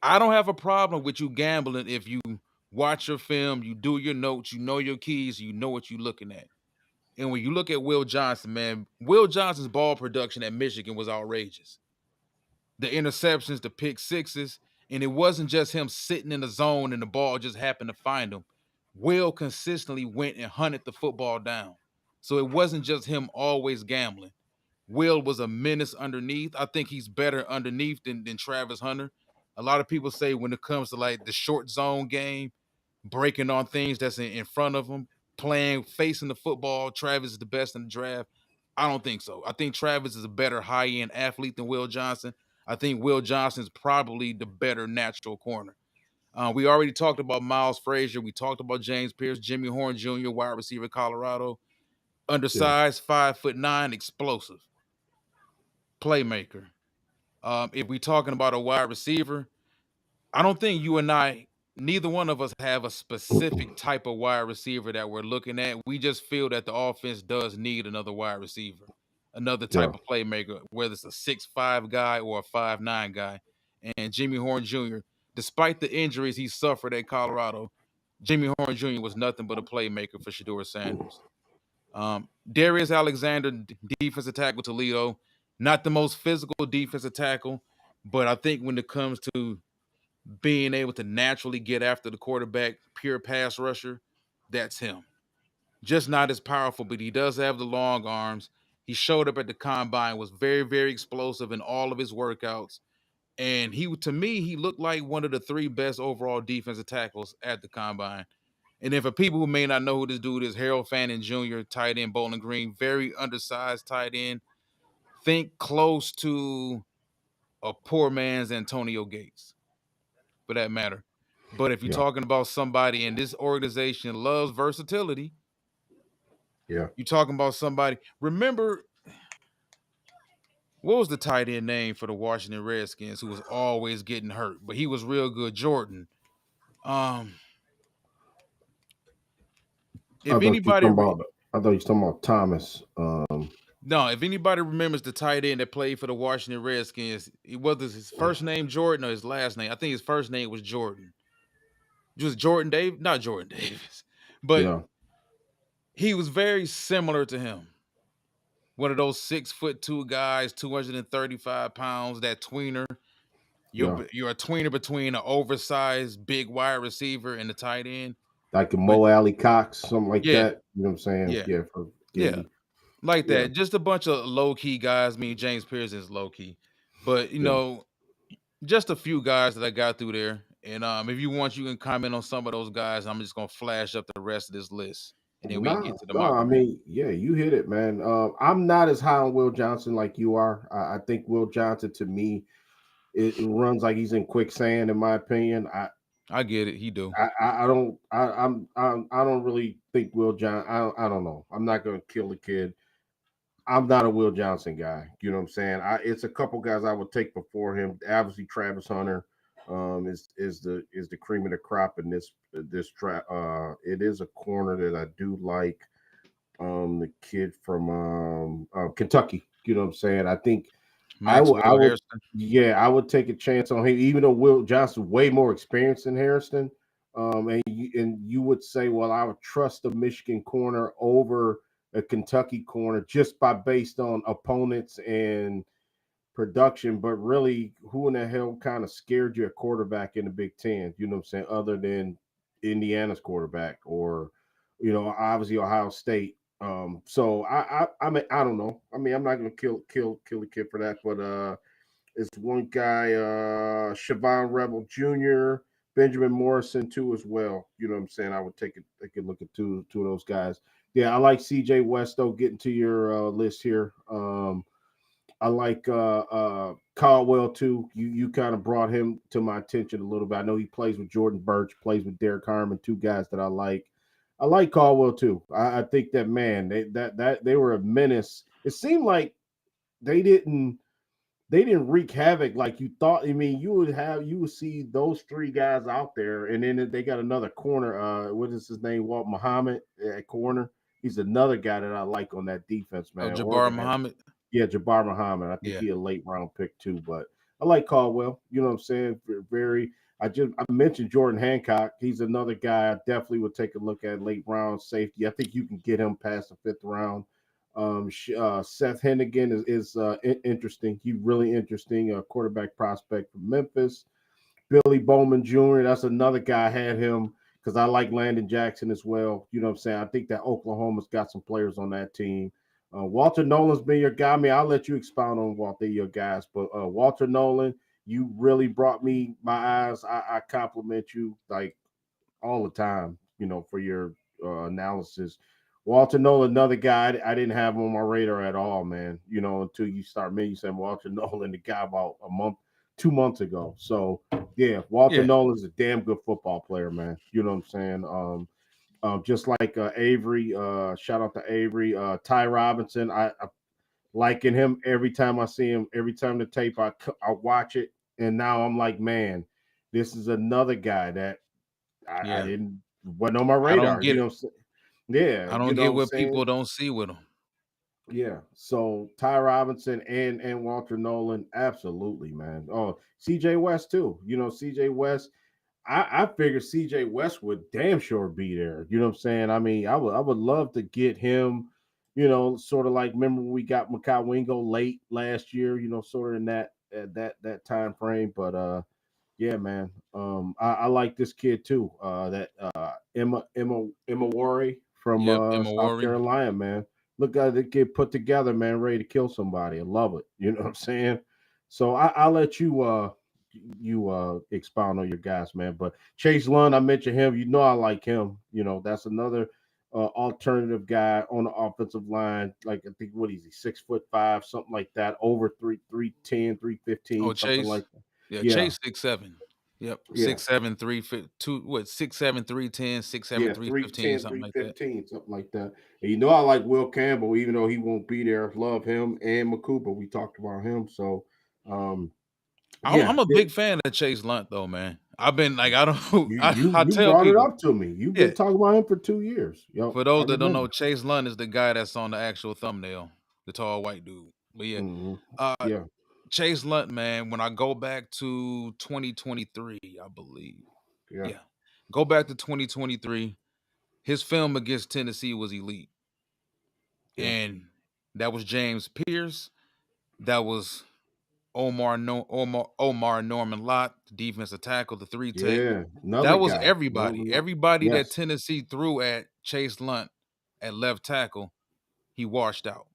I don't have a problem with you gambling if you watch your film, you do your notes, you know your keys, you know what you're looking at. And when you look at Will Johnson, man, Will Johnson's ball production at Michigan was outrageous. The interceptions, the pick sixes, and it wasn't just him sitting in the zone and the ball just happened to find him. Will consistently went and hunted the football down. So it wasn't just him always gambling. Will was a menace underneath. I think he's better underneath than Travis Hunter. A lot of people say when it comes to like the short zone game, breaking on things that's in front of him, facing the football, Travis is the best in the draft. I don't think so. I think Travis is a better high-end athlete than Will Johnson. I think Will Johnson is probably the better natural corner. We already talked about Miles Frazier. We talked about James Pierce, Jimmy Horn Jr., wide receiver, Colorado. yeah. Undersized, 5'9", explosive, playmaker. If we're talking about a wide receiver, I don't think you and I, neither one of us have a specific type of wide receiver that we're looking at. We just feel that the offense does need another wide receiver, another Yeah. type of playmaker, whether it's a 6'5" guy or a 5'9" guy. And Jimmy Horn Jr., despite the injuries he suffered at Colorado, Jimmy Horn Jr. was nothing but a playmaker for Shedeur Sanders. Darius Alexander, defensive tackle, Toledo, not the most physical defensive tackle, but I think when it comes to being able to naturally get after the quarterback, pure pass rusher, that's him. Just not as powerful, but he does have the long arms. He showed up at the combine, was very, very explosive in all of his workouts. And to me, he looked like one of the 3 best overall defensive tackles at the combine. And then for people who may not know who this dude is, Harold Fannin Jr., tight end, Bowling Green, very undersized tight end. Think close to a poor man's Antonio Gates, for that matter. But if you're talking about somebody, and this organization loves versatility, Yeah. you're talking about somebody. Remember, what was the tight end name for the Washington Redskins who was always getting hurt, but he was real good? Jordan. If anybody, I thought you were talking about Thomas. No, if anybody remembers the tight end that played for the Washington Redskins, whether his first name Jordan or his last name, I think his first name was Jordan. Just Jordan Davis, not Jordan Davis, but he was very similar to him. One of those 6'2" guys, 235 pounds, that tweener. You're a tweener between an oversized big wide receiver and the tight end. Like a Mo Alley Cox, something like that. You know what I'm saying? Yeah. Like that. Just a bunch of low-key guys. I mean, James Pearson is low-key. But, just a few guys that I got through there. And if you want, you can comment on some of those guys. I'm just going to flash up the rest of this list. And then we can get to the mock draft. I mean, you hit it, man. I'm not as high on Will Johnson like you are. I think Will Johnson, to me, it runs like he's in quicksand, in my opinion. I get it. He do. I don't really think Will Johnson. I don't know. I'm not gonna kill the kid. I'm not a Will Johnson guy. You know what I'm saying? It's a couple guys I would take before him. Obviously, Travis Hunter is the cream of the crop in this trap. It is a corner that I do like. The kid from Kentucky. You know what I'm saying? I think I would take a chance on him, even though Will Johnson way more experienced than Harrison. And you would say, well, I would trust the Michigan corner over a Kentucky corner just based on opponents and production. But really, who in the hell kind of scared you a quarterback in the Big Ten? You know what I'm saying? Other than Indiana's quarterback or, obviously Ohio State. So I mean, I don't know. I mean, I'm not gonna kill the kid for that, but it's one guy, Siobhan Rebel Jr., Benjamin Morrison too as well. You know what I'm saying? I would take a look at two of those guys. Yeah, I like CJ West though. Getting to your list here. I like Caldwell too. You kind of brought him to my attention a little bit. I know he plays with Jordan Burch, plays with Derek Harmon, 2 guys that I like. I like Caldwell too. I think that, man, they were a menace. It seemed like they didn't wreak havoc like you thought. I mean, you would see those 3 guys out there, and then they got another corner. What is his name? Walt Muhammad at corner. He's another guy that I like on that defense, man. Jabbar Muhammad. Yeah, Jabbar Muhammad. I think he's a late round pick too, but I like Caldwell. You know what I'm saying? I mentioned Jordan Hancock. He's another guy I definitely would take a look at, late round safety. I think you can get him past the 5th round. Seth Hennigan is interesting. He's really interesting. Quarterback prospect from Memphis. Billy Bowman Jr. That's another guy. I had him because I like Landon Jackson as well. You know what I'm saying? I think that Oklahoma's got some players on that team. Walter Nolan's been your guy. I mean, I'll let you expound on Walter, your guys, but Walter Nolan, you really brought me my eyes. I compliment you like all the time, for your analysis. Walter Nolan, another guy I didn't have on my radar at all, man. Until you start mentioning Walter Nolan, the guy about 2 months ago. So yeah, Walter Nolan's a damn good football player, man. You know what I'm saying? Just like Avery, shout out to Avery, Ty Robinson. I liking him every time I see him. Every time the tape I watch it, and now I'm like, man, this is another guy that I didn't wasn't on my radar. I don't get what saying? People don't see with him. Yeah. So Ty Robinson and Walter Nolan, absolutely, man. Oh, CJ West too. CJ West. I figured CJ West would damn sure be there. You know what I'm saying? I mean, I would love to get him, sort of like remember when we got Makai Wingo late last year, sort of in that time frame. But yeah, man. I like this kid too. That Emma Worry from Yep, Emma South Worry. Carolina, man. Look at the kid put together, man, ready to kill somebody. I love it. You know what I'm saying? So I'll let you expound on your guys, man. But Chase Lund, I mentioned him. You know I like him. That's another alternative guy on the offensive line. Like I think what is he, 6'5", something like that, over 310, 315, Oh, something Chase. like that. Yeah, Yeah, Chase 6'7". Yep, yeah. 6'7", 6'7", 310, 6'7", Yeah, 315, 310, something three like that. fifteen, something like that. And I like Will Campbell, even though he won't be there. Love him and Makuba. We talked about him. So um I'm yeah, a big fan of Chase Lunt though, man. I've been like I don't you I, you I you tell brought it people, up to me. You've yeah. been talking about him for 2 years. Yep, For I those that don't know, remember. Chase Lunt is the guy that's on the actual thumbnail, the tall white dude. But yeah, Hmm. uh, Yeah, Chase Lunt, man. When I go back to 2023, I believe, yeah, yeah, go back to 2023. His film against Tennessee was elite, yeah, and that was James Pierce. That was Omar Norman Lott, the defensive tackle, the 3 tech. yeah. Another That was guy. everybody. Norman Lott. Everybody that Yes. Tennessee threw at Chase Lunt at left tackle, he washed out.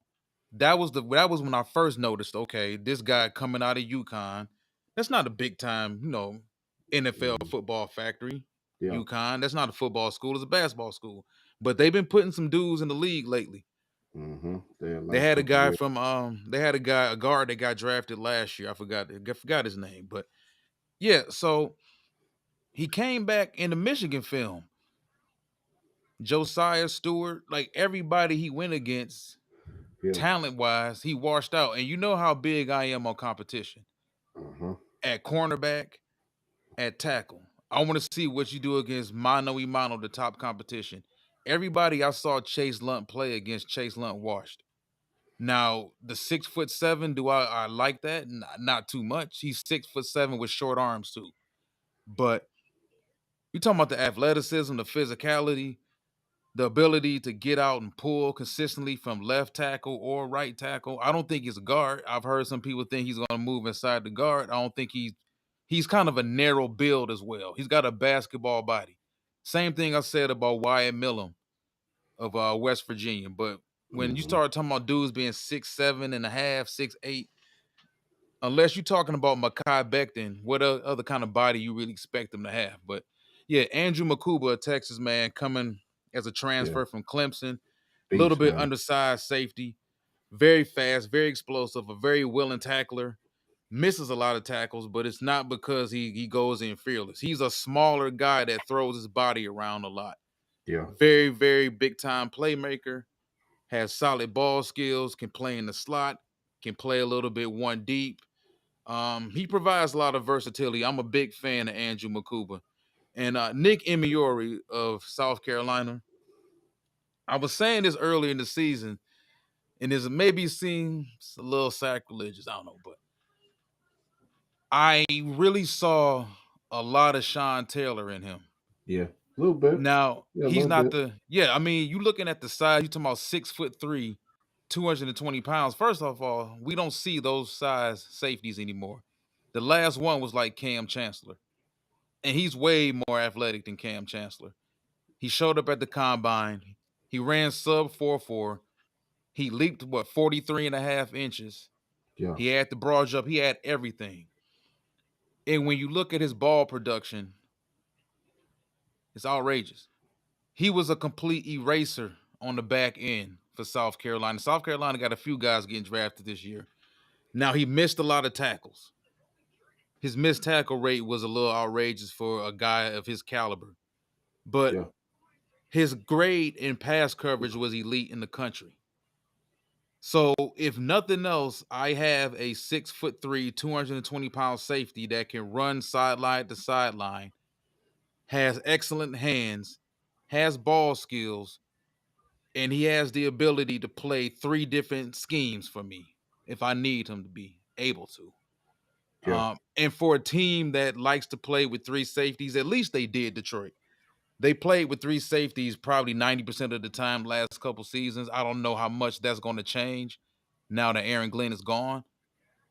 That was when I first noticed, okay, this guy coming out of UConn, that's not a big time, NFL Mhm. football factory. Yeah. UConn, that's not a football school, it's a basketball school. But they've been putting some dudes in the league lately. The They last had a couple of guy years. from a guard that got drafted last year. I forgot his name, but yeah, so he came back in the Michigan film. Josiah Stewart, like everybody he went against, Yeah. talent wise, he washed out. And you know how big I am on competition Uh-huh. at cornerback, at tackle. I want to see what you do against mano y mano, the top competition. Everybody I saw Chase Lunt play against, Chase Lunt washed. Now the 6'7", do I like that? Not too much. He's 6'7" with short arms too. But you talking about the athleticism, the physicality, the ability to get out and pull consistently from left tackle or right tackle. I don't think he's a guard. I've heard some people think he's going to move inside the guard. I don't think he's kind of a narrow build as well. He's got a basketball body. Same thing I said about Wyatt Millum of West Virginia. But when you Hmm. start talking about dudes being 6'7" and a half, 6'8", unless you're talking about Mekhi Becton, what other kind of body you really expect him to have? But yeah, Andrew Makuba, a Texas man, coming as a Yeah. transfer from Clemson, a little Beast, bit man. undersized safety, very fast, very explosive, a very willing tackler. Misses a lot of tackles, but it's not because he goes in fearless. He's a smaller guy that throws his body around a lot. Yeah. Very, very big time playmaker. Has solid ball skills. Can play in the slot. Can play a little bit one deep. He provides a lot of versatility. I'm a big fan of Andrew Makuba. And Nick Emiori of South Carolina. I was saying this earlier in the season, and it maybe seems a little sacrilegious. I don't know, but I really saw a lot of Sean Taylor in him. Yeah. A little bit. Now, Yeah, a he's little not bit. I mean, you looking at the size, you talking about 6'3", 220 pounds. First of all, we don't see those size safeties anymore. The last one was like Cam Chancellor, and he's way more athletic than Cam Chancellor. He showed up at the combine. He ran sub 4.4. He leaped, 43 and a half inches. Yeah. He had the broad jump. He had everything. And when you look at his ball production, it's outrageous. He was a complete eraser on the back end for South Carolina. South Carolina got a few guys getting drafted this year. Now, he missed a lot of tackles. His missed tackle rate was a little outrageous for a guy of his caliber. But Yeah. his grade in pass coverage was elite in the country. So, if nothing else, I have a 6'3", 220-pound safety that can run sideline to sideline, has excellent hands, has ball skills, and he has the ability to play three different schemes for me if I need him to be able to. Yeah. And for a team that likes to play with three safeties, at least they did Detroit. They played with three safeties probably 90% of the time last couple seasons. I don't know how much that's going to change now that Aaron Glenn is gone.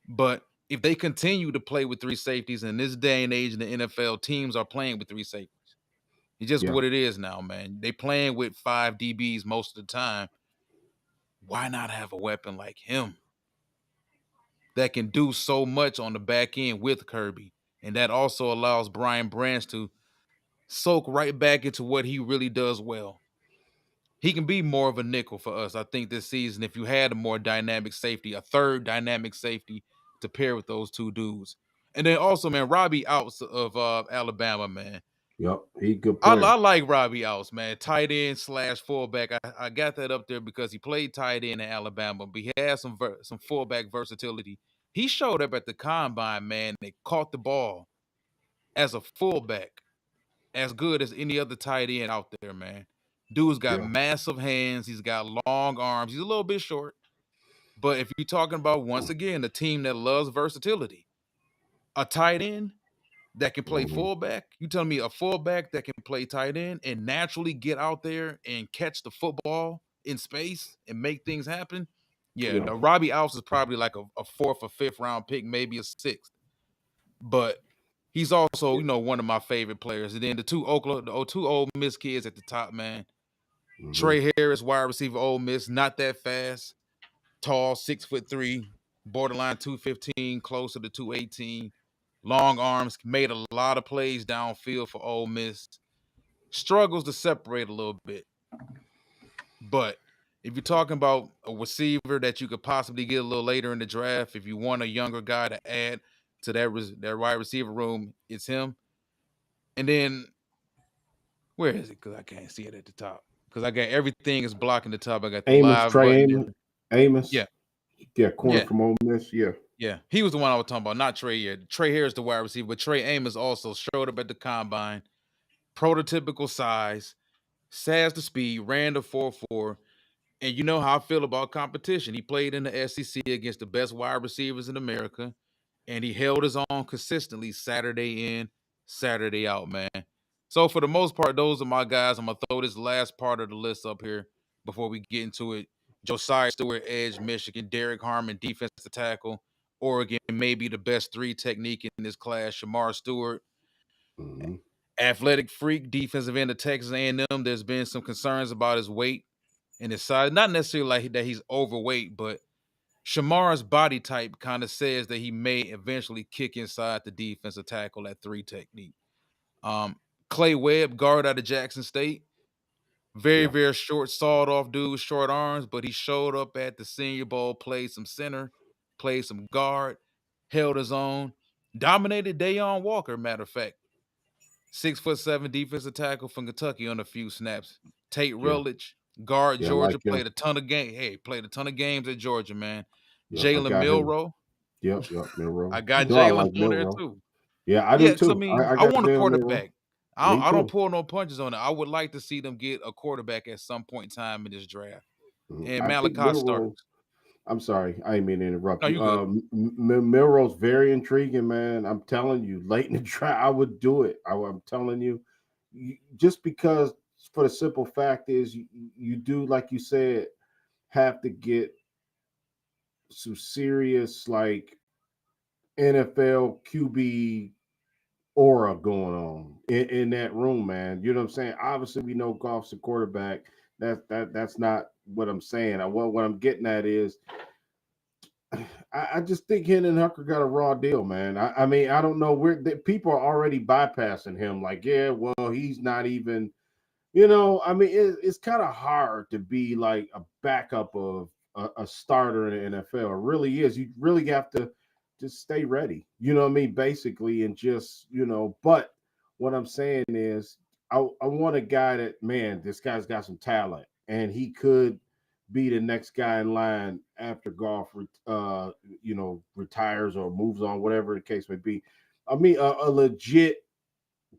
But if they continue to play with three safeties in this day and age in the NFL, teams are playing with three safeties. It's just Yeah. what it is now, man. They playing with 5 DBs most of the time. Why not have a weapon like him that can do so much on the back end with Kirby? And that also allows Brian Branch to soak right back into what he really does well. He can be more of a nickel for us, I think, this season. If you had a more dynamic safety, a third dynamic safety to pair with those two dudes. And then also, man, Robbie Outs of Alabama, man. Yep. He a good I player. like Robbie Outs, man. Tight end / fullback. I got that up there because he played tight end in Alabama, but he had some fullback versatility. He showed up at the combine, man. They caught the ball as a fullback, as good as any other tight end out there, man. Dude's got Yeah. massive hands. He's got long arms. He's a little bit short. But if you're talking about, once again, a team that loves versatility, a tight end that can play Mhm. fullback, you tell me a fullback that can play tight end and naturally get out there and catch the football in space and make things happen. Yeah, Yeah. no, Robbie Alves is probably like a 4th or 5th round pick, maybe a 6th. But he's also, one of my favorite players. And then the two Ole Miss kids at the top, man. Mhm. Trey Harris, wide receiver, Ole Miss, not that fast, tall, 6'3", borderline 215, closer to 218. Long arms, made a lot of plays downfield for Ole Miss. Struggles to separate a little bit. But if you're talking about a receiver that you could possibly get a little later in the draft, if you want a younger guy to add to that wide receiver room, it's him. And then, where is it? Because I can't see it at the top. Because I got everything is blocking the top. I got the Amos, live Trey button Amos. there. Amos. Yeah, Yeah, corner yeah, from Ole Miss. Yeah. yeah. He was the one I was talking about, not Trey. Yeah, Trey Harris, the wide receiver, but Trey Amos also showed up at the combine. Prototypical size, SAS the speed, ran the 4.4. And you know how I feel about competition. He played in the SEC against the best wide receivers in America, and he held his own consistently Saturday in, Saturday out, man. So for the most part, those are my guys. I'm going to throw this last part of the list up here before we get into it. Josiah Stewart, edge, Michigan. Derek Harmon, defensive tackle. Oregon, maybe the best 3 technique in this class. Shamar Stewart, Mhm. athletic freak, defensive end of Texas A&M. There's been some concerns about his weight and his size. Not necessarily like that he's overweight, but Shamar's body type kind of says that he may eventually kick inside the defensive tackle at 3 technique. Clay Webb, guard out of Jackson State. Very, Yeah. very short, sawed off dude, short arms, but he showed up at the Senior Bowl, played some center, played some guard, held his own, dominated Dayon Walker, matter of fact. 6'7" defensive tackle from Kentucky on a few snaps. Tate Yeah. Rutledge, guard Yeah. I like Georgia, him. played a ton of games at Georgia, man. Yep. I Jalen got him. Milrow, Yep. I Milrow. got No, I Jalen like on there Milrow. too. Yeah, I do Yeah, because I too. mean, I I got want a Jalen Milrow. quarterback. I Me don't, I don't too. pull no punches on it. I would like to see them get a quarterback at some point in time in this draft. And I think Malachi Milrow. Starks. I'm sorry, I didn't mean to interrupt No, you. you good. Milrow's very intriguing, man. I'm telling you, late in the draft, I would do it. I'm telling you, just because for the simple fact is you do, like you said, have to get some serious like NFL QB aura going on in that room, man. You know what I'm saying? Obviously, we know Goff's a quarterback. That's not what I'm saying. What I'm getting at is I just think Hendon Hooker got a raw deal, man. I mean, I don't know where people are already bypassing him. Like, yeah, well, he's not even, I mean, it's kind of hard to be like a backup of a starter in the NFL. It really is. You really have to just stay ready. You know what I mean? Basically, and just, but what I'm saying is I want a guy that, man, this guy's got some talent and he could be the next guy in line after Goff, retires or moves on, whatever the case may be. I mean, a legit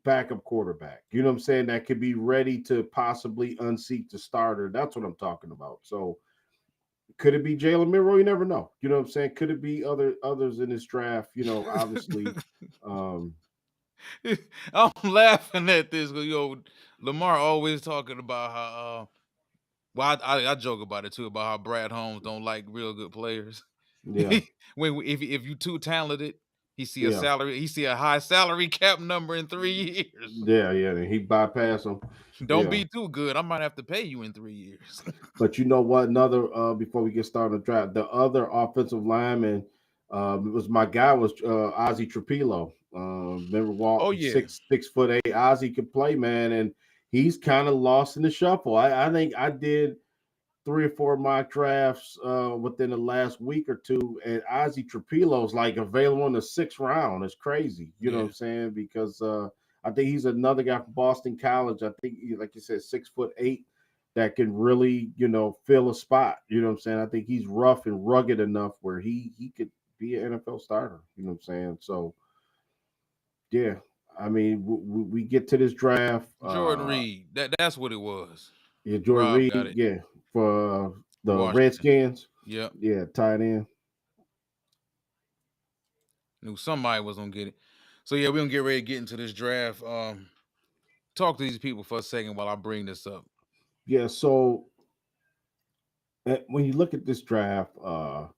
backup quarterback. You know what I'm saying? That could be ready to possibly unseat the starter. That's what I'm talking about. So Could it be Jalen Milroe? You never know. You know what I'm saying? Could it be others in this draft? You know, obviously. Um, I'm laughing at this because Lamar always talking about how well I joke about it too about how Brad Holmes don't like real good players. yeah, when if you too talented, yeah, he see a high salary cap number in 3 years. yeah, yeah. And he bypassed him. Don't Yeah. be too good. I might have to pay you in 3 years. But you know what? Another before we get started on the draft, the other offensive lineman it was my guy was Ozzie Trapilo. Remember Oh Walt yeah. 6'8". Ozzie could play, man, and he's kind of lost in the shuffle. I think I did 3 or 4 mock drafts within the last week or two, and Ozzie Trapilo's like available in the 6th round. It's crazy, you know what Yeah. I'm saying? Because I think he's another guy from Boston College. I think, like you said, 6'8", that can really, fill a spot. You know what I'm saying? I think he's rough and rugged enough where he could be an NFL starter. You know what I'm saying? So yeah, I mean, we get to this draft. Jordan Reed. That's what it was. Yeah, Jordan Rob got Reed, it. yeah, for the Washington. Redskins. Yep. Yeah, tight end. Knew somebody was gonna get it. So yeah, we're gonna get ready to get into this draft. Talk to these people for a second while I bring this up. Yeah, so when you look at this draft, the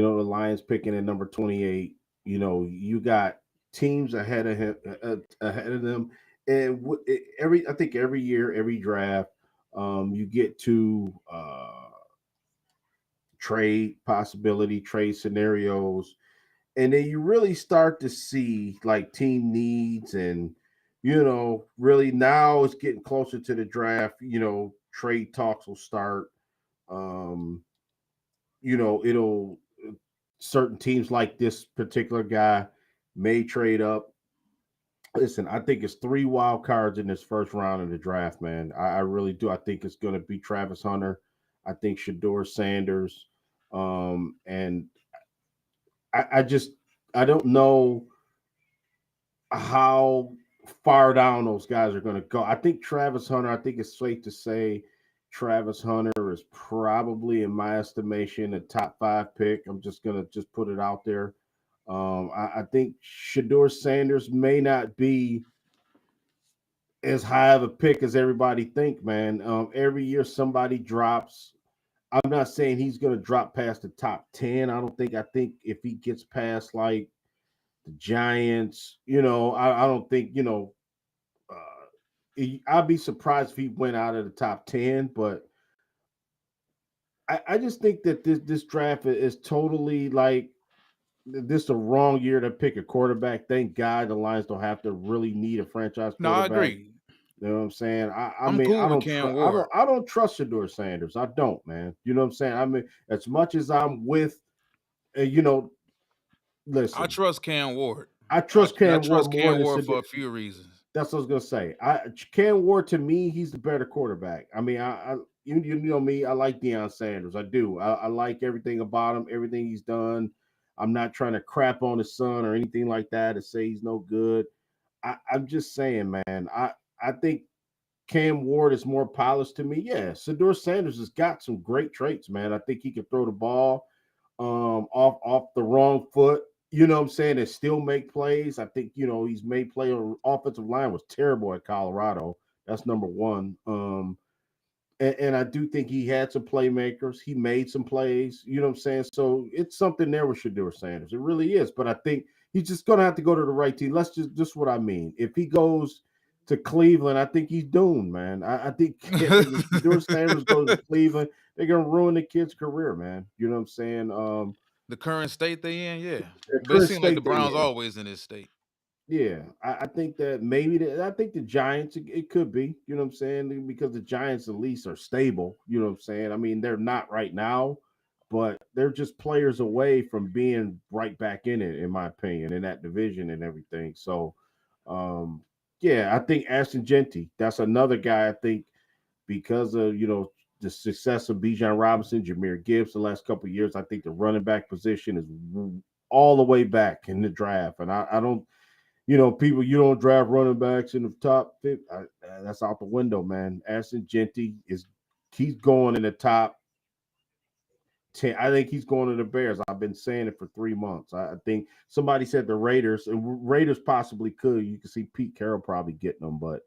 Lions picking at number 28, you got teams ahead of him, ahead of them, and I think every year, every draft, you get to trade scenarios, and then you really start to see like team needs, and really now it's getting closer to the draft. Trade talks will start. Um, it'll certain teams like this particular guy may trade up. Listen, I think it's 3 wild cards in this first round of the draft, man. I really do. I think it's going to be Travis Hunter. I think Shedeur Sanders. And I don't know how far down those guys are going to go. I think Travis Hunter, I think it's safe to say Travis Hunter is probably, in my estimation, a top 5 pick. I'm just going to just put it out there. I think Shedeur Sanders may not be as high of a pick as everybody think, man. Every year somebody drops. I'm not saying he's going to drop past the top 10. I think if he gets past like the Giants, I don't think, I'd be surprised if he went out of the top 10, but I just think that this draft is totally like this is the wrong year to pick a quarterback. Thank God the Lions don't have to really need a franchise No, I quarterback. agree. You know what I'm saying? I I'm mean, cool with Cam Ward. I don't trust Shedeur Sanders. I don't, man. You know what I'm saying? I mean, as much as I'm with, listen, I trust Cam Ward. I trust I Cam Ward trust more Cam than Ward for Shedeur. a few reasons. That's what I was gonna say. Cam Ward, to me, he's the better quarterback. I mean, you know me, I like Deion Sanders. I do. I like everything about him, everything he's done. I'm not trying to crap on his son or anything like that to say he's no good. I'm just saying, man. I think Cam Ward is more polished to me. Yeah, Shedeur Sanders has got some great traits, man. I think he can throw the ball off the wrong foot. You know what I'm saying? And still make plays. I think, he's made play on offensive line was terrible at Colorado. That's number one. And I do think he had some playmakers. He made some plays. You know what I'm saying? So it's something there with Shedeur Sanders. It really is. But I think he's just going to have to go to the right team. Let's just what I mean. If he goes to Cleveland, I think he's doomed, man. I think if Shedeur Sanders goes to Cleveland, they're going to ruin the kid's career, man. You know what I'm saying? The current state they in, yeah. The But it current seems like the state they Browns in. always in this state. Yeah, I think that maybe I think the Giants it could be, you know what I'm saying, because the Giants at least are stable, you know what I'm saying. I mean, they're not right now, but they're just players away from being right back in it, in my opinion, in that division and everything. So, yeah, I think Ashton Genty, that's another guy. I think because of the success of Bijan Robinson, Jahmyr Gibbs the last couple of years, I think the running back position is all the way back in the draft, and I don't. People, you don't draft running backs in the top 50. That's out the window, man. Ashton Genty he's going in the top 10. I think he's going to the Bears. I've been saying it for 3 months. I think somebody said the Raiders, and Raiders possibly could. You can see Pete Carroll probably getting them, but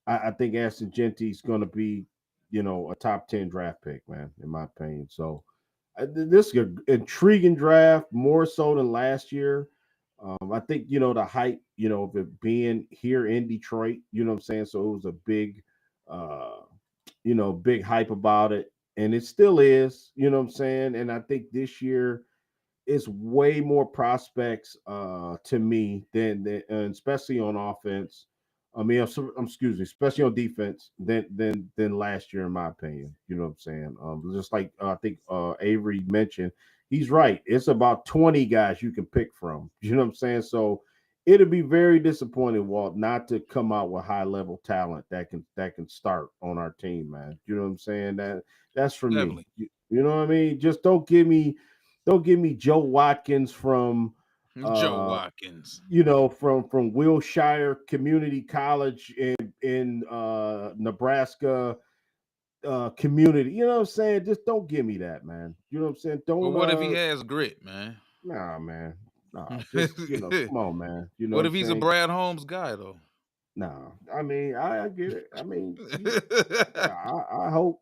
I think Ashton Genty's going to be, a top 10 draft pick, man, in my opinion. So this is an intriguing draft, more so than last year. I think, the hype, of it being here in Detroit, you know what I'm saying? So it was a big, uh, big hype about it. And it still is, you know what I'm saying? And I think this year it's way more prospects to me than especially on offense. I mean, excuse me, especially on defense than last year, in my opinion. You know what I'm saying? Just like I think Avery mentioned, he's right. It's about 20 guys you can pick from. You know what I'm saying? So it'll be very disappointing, Walt, not to come out with high level talent that can start on our team, man. You know what I'm saying? That's for me. Definitely. You know what I mean? Just don't give me Joe Watkins from Joe uh Watkins. from Wilshire Community College in Nebraska community. You know what I'm saying? Just don't give me that, man. You know what I'm saying? But Don't what if he has grit, man? nah, man. Nah, just come on, man. You know what What I'm if he's a saying? Brad Holmes guy though? Nah. I mean, I get it. I mean, I hope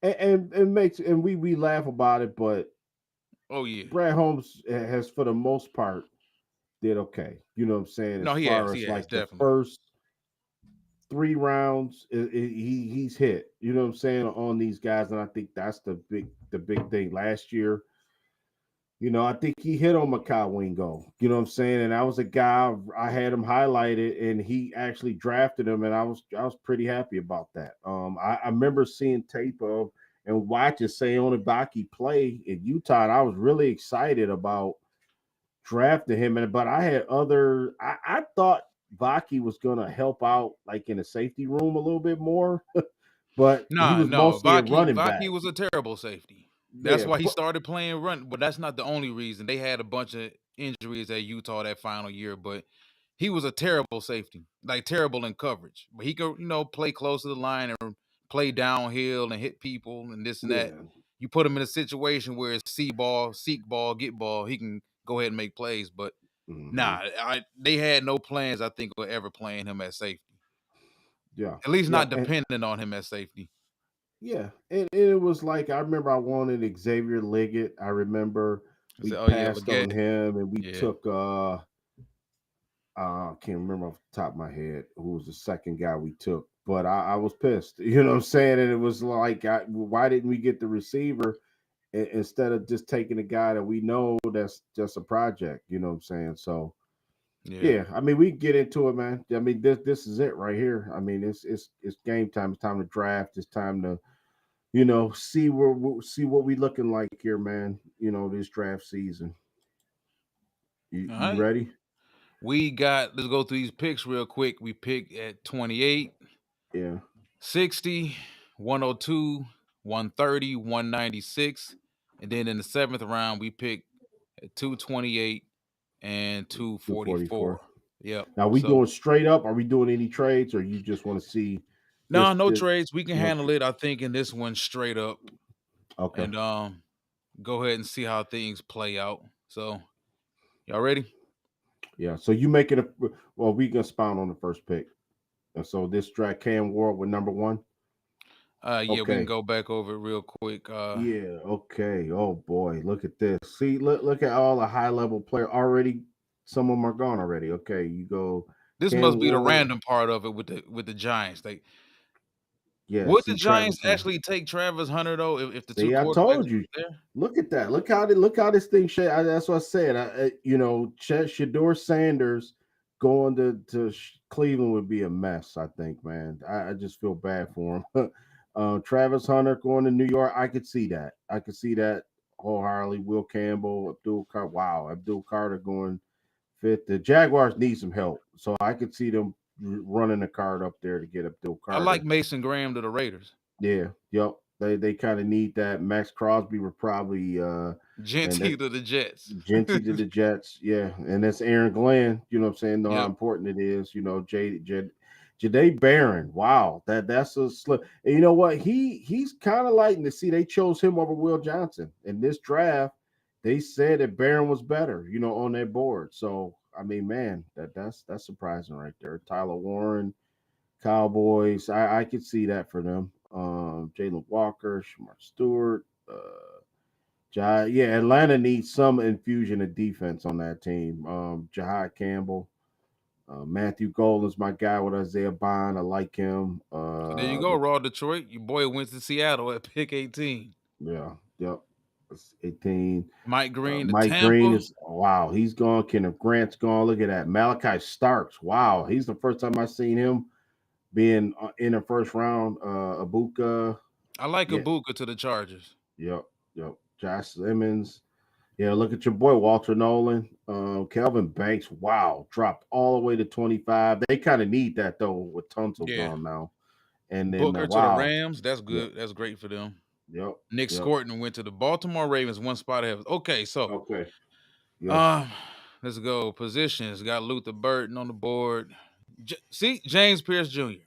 and makes and we laugh about it, but Oh yeah. Brad Holmes has for the most part did okay. You know what I'm saying? As No, he far has. as He has like the definitely. first 3 rounds, he's hit. You know what I'm saying on these guys, and I think that's the big thing. Last year, I think he hit on Makai Wingo. You know what I'm saying? And I was a guy I had him highlighted, and he actually drafted him, and I was pretty happy about that. I remember seeing tape of and watching Sayoni Baki play in Utah, and I was really excited about drafted him, but I had other. I thought Baki was gonna help out like in the safety room a little bit more, but he Nah, was no. mostly a Baki running Baki back. was a terrible safety. That's Yeah, why he started playing run, but that's not the only reason. They had a bunch of injuries at Utah that final year, but he was a terrible safety, like terrible in coverage. But he could, play close to the line and play downhill and hit people and this and that. yeah, You put him in a situation where it's see ball, seek ball, get ball, he can go ahead and make plays. But hmm nah, they had no plans, I think, of ever playing him at safety. yeah, At least yeah, not and depending on him at safety. yeah, and it was like I remember I wanted Xavier Liggett. I remember I we said, "Oh yeah, passed on Leggett, him, and we yeah." took I can't remember off the top of my head who was the second guy we took, but I was pissed. You know what I'm saying? And it was like, why didn't we get the receiver instead of just taking a guy that we know that's just a project? You know what I'm saying? So Yeah. yeah, I mean, we can get into it, man. I mean, this is it right here. I mean, it's game time. It's time to draft. It's time to see what we looking like here, man. This draft season. You All you right. ready? Let's go through these picks real quick. We picked at 28, Yeah. 60, 102, 130, 196. And then in the seventh round, we picked at 228 and 244. 244. Yep. Now we So doing straight up? Are we doing any trades, or you just want to see no, this? no This trades. We can no. handle it, I think, in this one straight up. Okay. And go ahead and see how things play out. So y'all ready? Yeah. So you make it a well. We can expound on the first pick. And so this draft Cam Ward with number one. Yeah, we can Okay. go back over it real quick. Yeah. Okay. Oh boy, look at this. See, look at all the high level player already. Some of them are gone already. Okay, you go This must Cam be the Ward. random part of it with the Giants. Like, Yeah. would the See Giants Travis Hunter. actually take Travis Hunter though if the two See, I quarterbacks told you. were there? Look at that. Look how this thing shaped. That's what I said. Shador Sanders going to Cleveland would be a mess. I think, man. I just feel bad for him. Travis Hunter going to New York. I could see that. I could see that wholeheartedly. Will Campbell, Abdul Carter. Wow, Abdul Carter going fifth. The Jaguars need some help, so I could see them running a card up there to get Abdul I like Carter. Mason Graham to the Raiders. Yeah, yep. They kind of need that. Max Crosby were probably and Gentry that to the Jets. Genty to the Jets. Yeah, and that's Aaron Glenn. You know what I'm saying? Know how Yep. important it is. Jahdae Barron. Wow, that's a slip. And you know what? He's kind of lighting to see they chose him over Will Johnson in this draft. They said that Barron was better, on their board. So I mean, man, that's surprising right there. Tyler Warren, Cowboys. I could see that for them. Jalen Walker, Shamar Stewart. Yeah, Atlanta needs some infusion of defense on that team. Jahad Campbell. Matthew Golden's my guy with Isaiah Bond. I like him. So there you go, Raw Detroit. Your boy went to Seattle at pick 18. Yeah, yep. That's 18. Mike Green to Mike Tampa. Green is wow. He's gone. Kenneth Grant's gone. Look at that. Malachi Starks. Wow, he's the first time I've seen him being in the first round. Ibuka. I like Ibuka to the Chargers. Yep. Josh Simmons. Yeah, look at your boy Walter Nolan. Kelvin Banks. Wow, dropped all the way to 25. They kind of need that though with Tunsil gone now. And then Booker to the Rams. That's good. Yep. That's great for them. Yep. Nick Scorton went to the Baltimore Ravens. One spot ahead. Okay, so Yep. let's go. Positions. Got Luther Burton on the board. See, James Pierce Jr.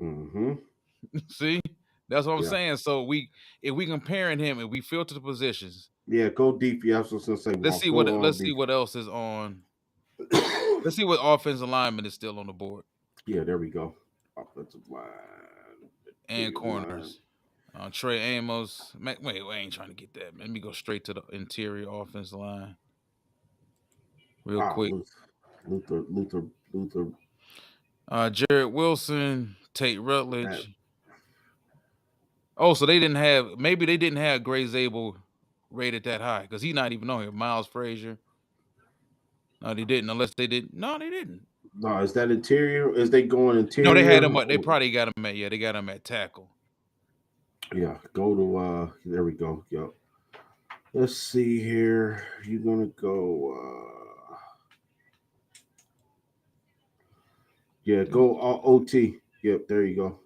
Mm-hmm. See, that's what I'm saying. So if we comparing him, if we filter the positions, go deep. Yeah, I was gonna say. Let's see what else is on. Let's see what offensive lineman is still on the board. Yeah, there we go. Offensive line and corners. Trey Amos. Wait, we ain't trying to get that. Let me go straight to the interior offensive line. Real quick. Luther. Jared Wilson, Tate Rutledge. Oh, so they didn't have Gray Zabel rated that high because he's not even on here. Miles Frazier. No, they didn't. Unless they did. No, they didn't. No, is that interior? Is they going interior? No, they had him. They probably got him at. Yeah, they got him at tackle. Yeah, go to. There we go. Yep. Let's see here. You're gonna go. Yeah, go OT. Yep, there you go.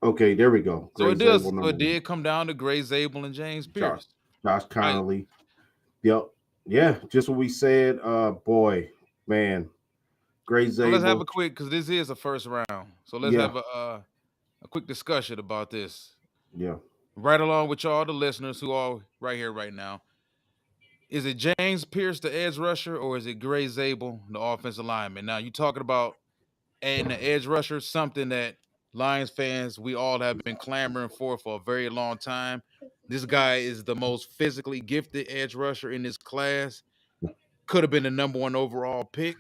Okay, there we go. So it does. It did come down to Gray Zabel and James Pierce. Josh Connolly. Yep. Yeah, just what we said. Boy, man. Gray Zabel. So let's have a quick, because this is a first round. So let's have a quick discussion about this. Yeah. Right along with y'all, the listeners who are right here, right now. Is it James Pierce, the edge rusher, or is it Gray Zabel, the offensive lineman? Now, you talking about adding the edge rusher, something that Lions fans, we all have been clamoring for a very long time. This guy is the most physically gifted edge rusher in this class. Could have been the number one overall pick.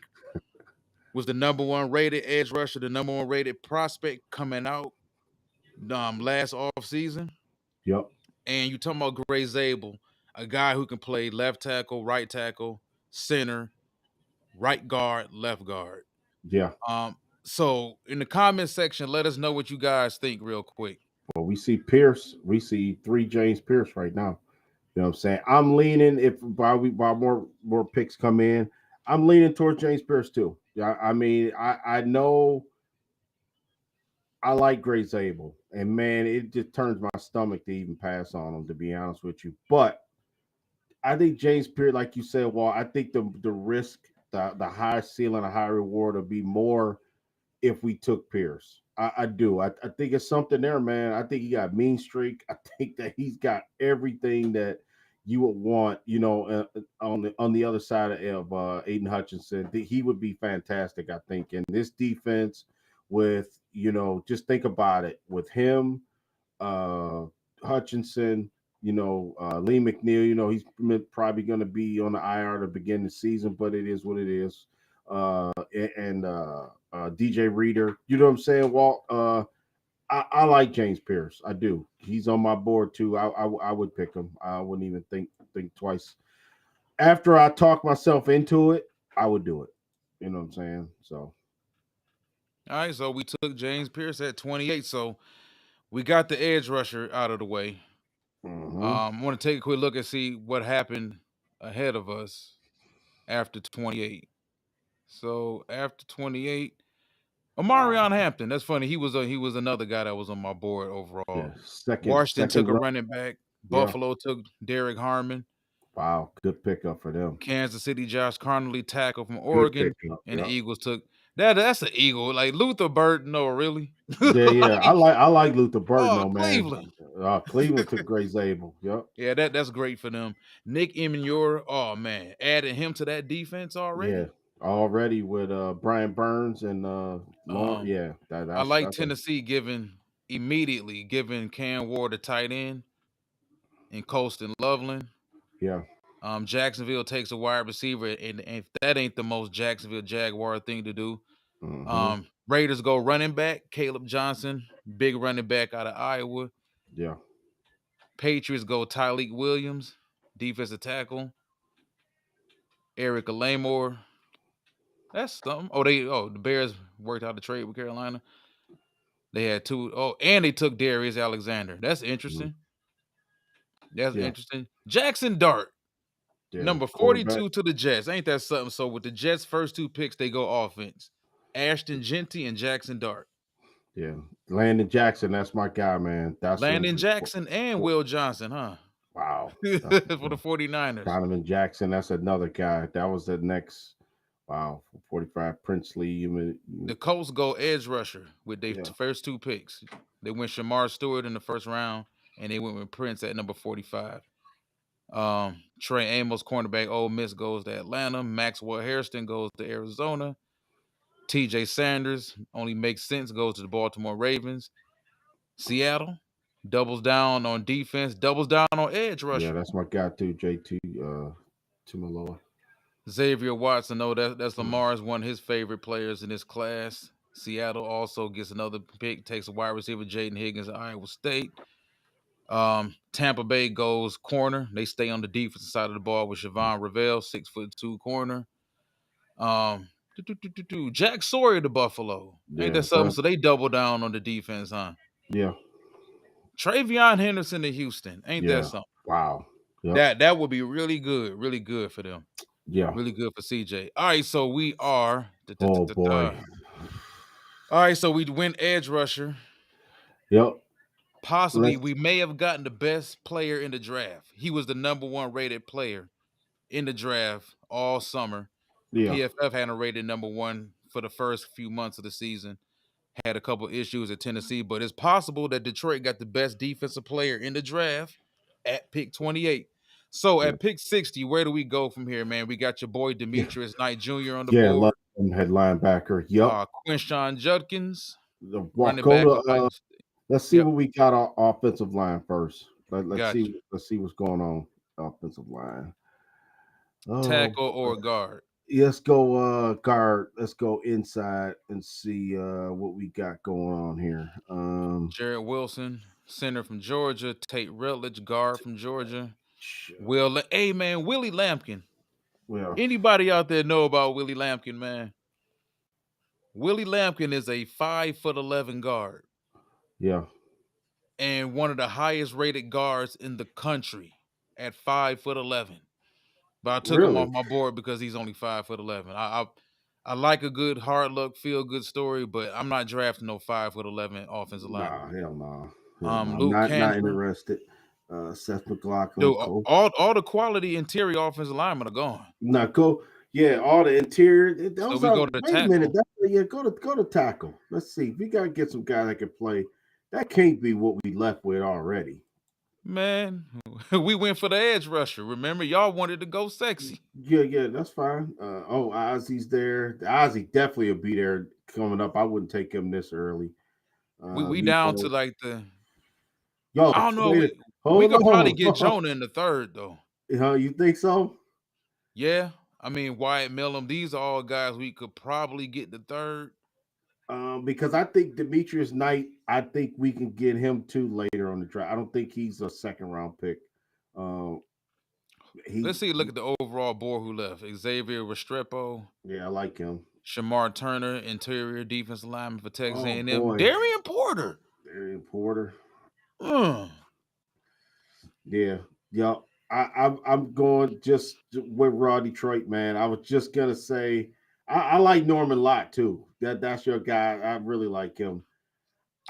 Was the number one rated edge rusher, the number one rated prospect coming out last offseason. Yep. And you talking about Gray Zabel, a guy who can play left tackle, right tackle, center, right guard, left guard. Yeah. So in the comment section, let us know what you guys think real quick. Well, we see Pierce. We see 3 James Pierce right now. You know what I'm saying? I'm leaning, if by more picks come in, I'm leaning towards James Pierce too. Yeah, I mean, I know I like Gray Zabel, and man, it just turns my stomach to even pass on him, to be honest with you. But I think James Pierce, like you said, well, I think the risk, the high ceiling, a high reward would be more if we took Pierce. I do. I think it's something there, man. I think he got mean streak. I think that he's got everything that you would want, on the other side of Aiden Hutchinson. He would be fantastic, I think, in this defense with, just think about it, with him, Hutchinson, Lee McNeil, he's probably going to be on the IR to begin the season, but it is what it is. DJ Reader, you know what I'm saying, Walt? I like James Pierce. I do. He's on my board too. I would pick him. I wouldn't even think twice. After I talk myself into it, I would do it. You know what I'm saying? So. All right, so we took James Pierce at 28. So we got the edge rusher out of the way. Mm-hmm. I want to take a quick look and see what happened ahead of us after 28. So after 28, Omarion Hampton. That's funny. He was another guy that was on my board overall. Yeah, Washington took a running back. Buffalo took Derek Harmon. Wow, good pickup for them. Kansas City, Josh Connolly, tackle from Oregon, and the Eagles took That's an Eagle. Like Luther Burden, no, really. Yeah. Like, I like Luther Burton, though, man. Cleveland. Cleveland took Gray Zabel. Yep. Yeah, that's great for them. Nick Emanure, oh man, adding him to that defense Yeah. already. Already with Brian Burns and Lauren. Um, Yeah, I like that's a Tennessee immediately giving Cam Ward a tight end and Colston Loveland. yeah. Jacksonville takes a wide receiver, and if that ain't the most Jacksonville Jaguar thing to do. Mm-hmm. Raiders go running back, Caleb Johnson, big running back out of Iowa. Yeah. Patriots go Tyleek Williams, defensive tackle. Eric Lamore. That's something. The Bears worked out the trade with Carolina. They had two. Oh, and they took Darius Alexander. That's interesting. That's Yeah. interesting. Jackson Dart, Yeah. number Quarterback. 42 to the Jets. Ain't that something? So with the Jets' first two picks, they go offense. Ashton Genty and Jackson Dart. Yeah. Landon Jackson, that's my guy, man. That's Landon Jackson and Will Johnson, huh? Wow. For the 49ers. Donovan Jackson, that's another guy. That was the next. Wow, 45 Princely. The Colts go edge rusher with their Yeah. first two picks. They went Shamar Stewart in the first round, and they went with Prince at number 45. Trey Amos, cornerback, Ole Miss, goes to Atlanta. Maxwell Hairston goes to Arizona. TJ Sanders, only makes sense, goes to the Baltimore Ravens. Seattle doubles down on defense, doubles down on edge rusher. Yeah, that's my guy too, JT Tumaloa. Xavier Watson, that's Lamar's one of his favorite players in this class. Seattle also gets another pick, takes a wide receiver, Jaden Higgins of Iowa State. Tampa Bay goes corner. They stay on the defensive side of the ball with Siobhan Ravel, 6'2" corner. Jack Sawyer to Buffalo. Ain't that something? So they double down on the defense, huh? Yeah. Travion Henderson to Houston. Ain't that something? Wow. Yep. That would be really good for them. Yeah. Really good for CJ. All right, so we are. Oh boy. All right, so we went edge rusher. Yep. Possibly, we may have gotten the best player in the draft. He was the number 1 rated player in the draft all summer. Yeah. PFF had him rated number 1 for the first few months of the season. Had a couple issues at Tennessee, but it's possible that Detroit got the best defensive player in the draft at pick 28. So at pick 60, where do we go from here, man? We got your boy Demetrius Knight Jr. on the board. Yeah, head linebacker. Yep. Quinshawn Judkins, the running back. Let's see what we got on offensive line first. Let's see what's going on offensive line. Tackle or guard? Let's go guard. Let's go inside and see what we got going on here. Jarrett Wilson, center from Georgia. Tate Rutledge, guard from Georgia. Willie Lampkin. Well, anybody out there know about Willie Lampkin, man? Willie Lampkin is a 5'11" guard. Yeah. And one of the highest rated guards in the country at 5'11". But I took him off my board because he's only 5'11". I like a good hard luck, feel good story, but I'm not drafting no 5'11" offensive lineman. Nah, hell no. Luke not Cantor, interested. Seth McLaughlin. Dude, all the quality interior offensive linemen are gone. Not go. Yeah, all the interior. So we go to wait a minute. Go to tackle. Let's see. We gotta get some guy that can play. That can't be what we left with already. Man, we went for the edge rusher. Remember, y'all wanted to go sexy. Yeah, that's fine. Ozzy's there. Ozzy definitely will be there coming up. I wouldn't take him this early. We down to like the. Yo, I don't know. We could probably get Jonah in the third though. You think so? Yeah, I mean Wyatt Millam. These are all guys we could probably get the third. Because I think Demetrius Knight, I think we can get him too later on the draft. I don't think he's a second round pick. Let's see. Look at the overall board who left. Xavier Restrepo. Yeah, I like him. Shamar Turner, interior defensive lineman for Texas A&M. Darian Porter. Yeah. I'm going just with Raw Detroit, man. I was just gonna say I like Norman Lott too. That's your guy. I really like him.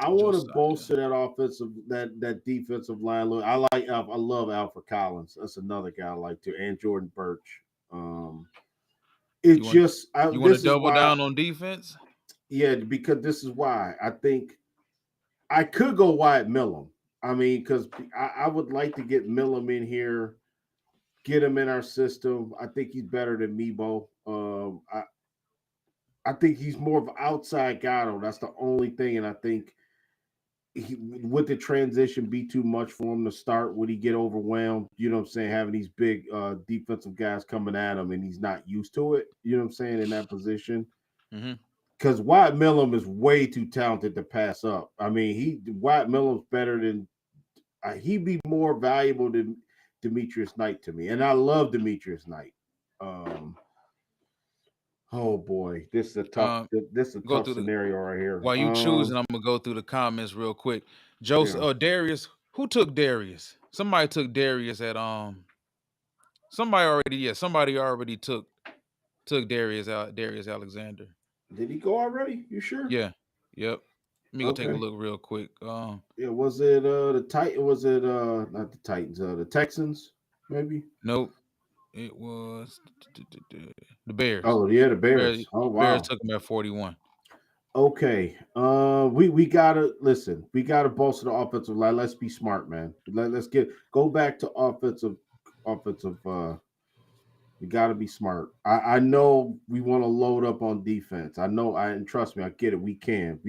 I want to bolster that defensive line. Look, I love Alfred Collins. That's another guy I like too, and Jordan Birch. It's You want just you want to this is double why. down on defense? Yeah, because this is why I think I could go Wyatt Millum. I mean, because I would like to get Millum in here, get him in our system. I think he's better than Mebo. I think he's more of an outside guy, though. That's the only thing. And I think would the transition be too much for him to start? Would he get overwhelmed? You know what I'm saying? Having these big defensive guys coming at him and he's not used to it, you know what I'm saying, in that position. Mm-hmm. Because Wyatt Millum is way too talented to pass up. I mean, Wyatt Millum's better than he'd be more valuable than Demetrius Knight to me. And I love Demetrius Knight. Oh boy, this is a tough. This is a Go tough through the scenario right here. while you choosing. I'm gonna go through the comments real quick. Joseph, Yeah. Darius. Who took Darius? Somebody took Darius at Somebody already took Darius out. Darius Alexander. Did he go already? You sure? Yeah. Yep. Let me go take a Okay. look real quick. Yeah. Was it the Titan? Was it not the Titans? The Texans? Maybe. Nope. It was the Bears. Oh yeah, the Bears. Oh wow. Bears took him at 41. Okay. We gotta listen. We gotta bolster the offensive line. Let's be smart, man. Let's go back to offensive. We gotta be smart. I know we want to load up on defense. I know. And trust me, I get it. We can.